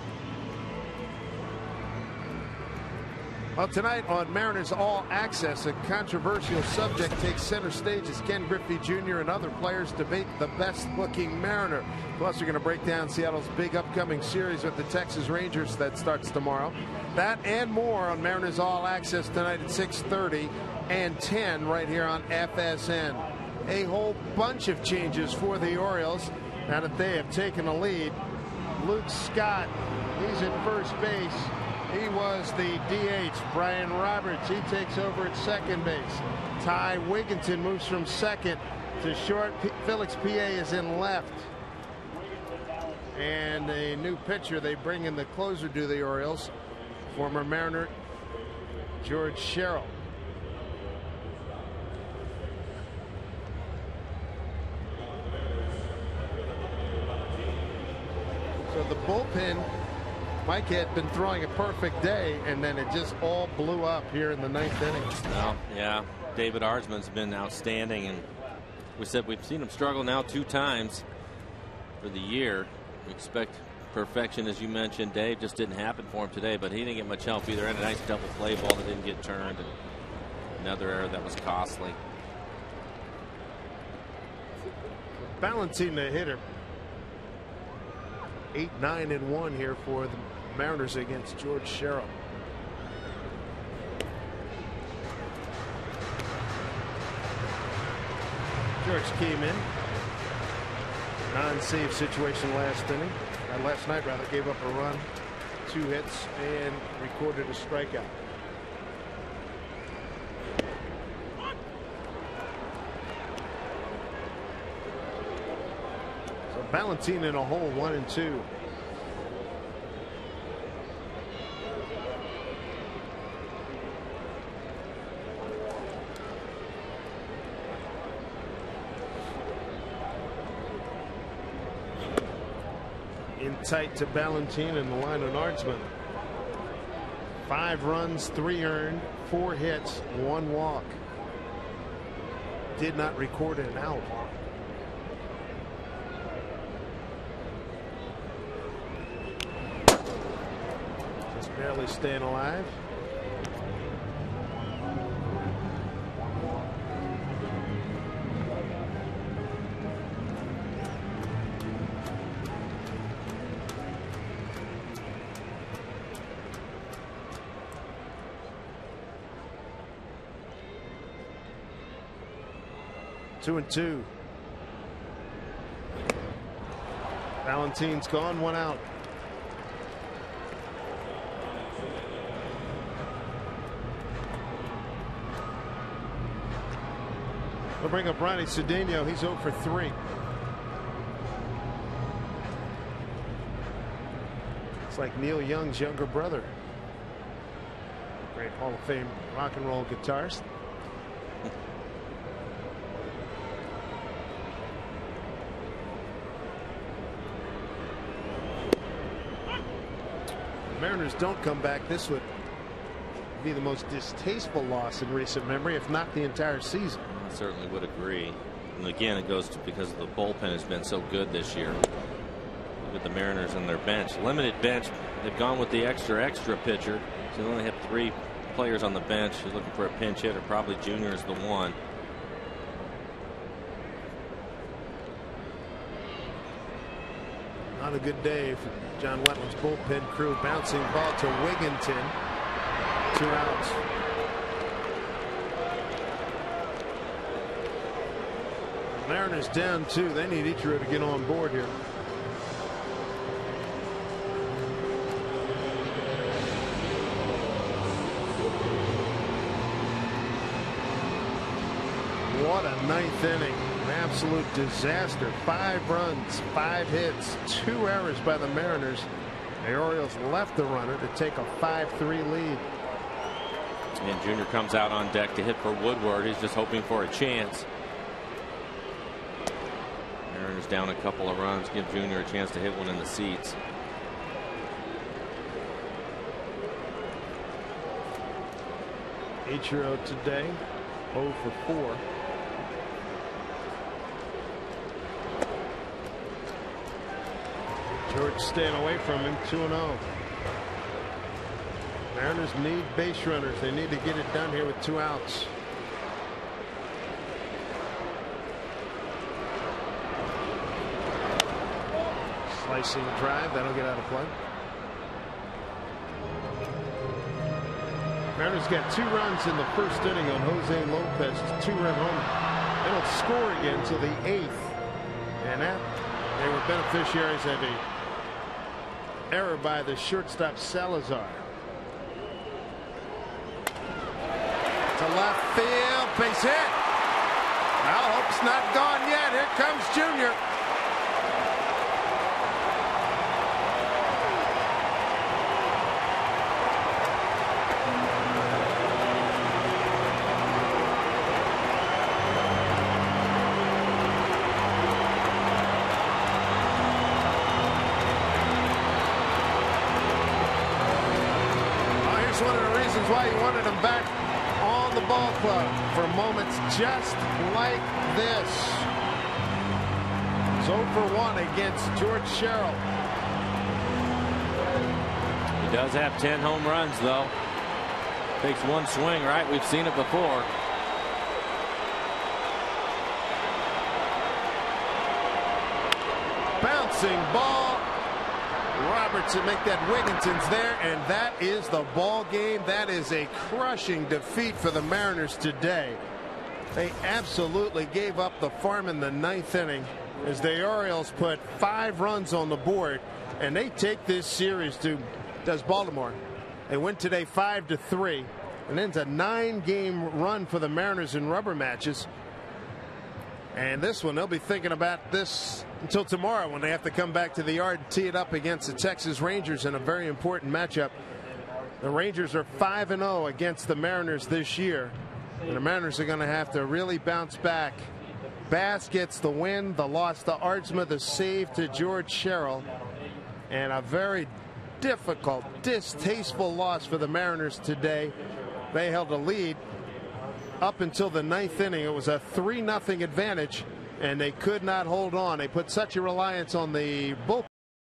Well, tonight on Mariners All Access, a controversial subject takes center stage as Ken Griffey Jr. and other players debate the best-looking Mariner. Plus, we're going to break down Seattle's big upcoming series with the Texas Rangers that starts tomorrow. That and more on Mariners All Access tonight at 6:30 and 10 right here on FSN. A whole bunch of changes for the Orioles now that they have taken the lead. Luke Scott, he's at first base. He was the DH. Brian Roberts, he takes over at second base. Ty Wigginton moves from second to short. Felix P.A. is in left. And a new pitcher, they bring in the closer to the Orioles, former Mariner George Sherrill. So the bullpen, Mike had been throwing a perfect day, and then it just all blew up here in the 9th inning. Well, yeah, David Ardsman's been outstanding, and we said we've seen him struggle now 2 times for the year. We expect perfection, as you mentioned. Dave, just didn't happen for him today, but he didn't get much help either. And a nice double play ball that didn't get turned, and another error that was costly. Balancing the hitter. 8-9-1 here for the Mariners against George Sherrill. George came in. Non-save situation last night, gave up a run, 2 hits, and recorded a strikeout. So Ballantine in a hole, 1-2. In tight to Ballantine and the line on Ardsman. 5 runs, 3 earned, 4 hits, 1 walk. Did not record an out. Just barely staying alive. Two and 2. Ballantine's gone, 1 out. We'll bring up Ronnie Cedeno. He's 0 for 3. It's like Neil Young's younger brother. Great Hall of Fame rock and roll guitarist. Mariners don't come back, this would be the most distasteful loss in recent memory, if not the entire season. I certainly would agree. And again, it goes to because the bullpen has been so good this year. Look at the Mariners and their bench. Limited bench. They've gone with the extra pitcher. So they only have 3 players on the bench. He's looking for a pinch hitter. Probably Junior is the one. Not a good day for John Wetland's bullpen crew. Bouncing ball to Wigginton. 2 outs. Mariners down 2. They need Ichiro to get on board here. What a 9th inning. An absolute disaster. 5 runs, 5 hits, 2 errors by the Mariners. The Orioles left the runner to take a 5-3 lead. And Junior comes out on deck to hit for Woodward. He's just hoping for a chance. Mariners down a couple of runs. Give Junior a chance to hit one in the seats. Ichiro today 0 for 4. George staying away from him. 2-0. Mariners need base runners. They need to get it done here with 2 outs. Slicing drive. That'll get out of play. Mariners got 2 runs in the first inning on Jose Lopez's 2-run homer. They don't score again until the 8th. And that they were beneficiaries of an error by the shortstop Salazar. To left field, base hit. Well, hope's not gone yet. Here comes Junior. One of the reasons why you wanted him back on the ball club for moments just like this. 0 for 1 against George Sherrill. He does have 10 home runs, though. Takes one swing, right? We've seen it before. Bouncing ball. Robertson make that Wigginton's there, and that is the ball game. That is a crushing defeat for the Mariners today. They absolutely gave up the farm in the 9th inning as the Orioles put 5 runs on the board, and they take this series to Baltimore. They win today 5-3, and then it's a 9-game run for the Mariners in rubber matches. And this one, they'll be thinking about this until tomorrow when they have to come back to the yard and tee it up against the Texas Rangers in a very important matchup. The Rangers are 5-0 against the Mariners this year, and the Mariners are going to have to really bounce back. Bass gets the win, the loss to Aardsma, the save to George Sherrill, and a very difficult, distasteful loss for the Mariners today. They held a lead up until the 9th inning. It was a 3-0 advantage, and they could not hold on. They put such a reliance on the bullpen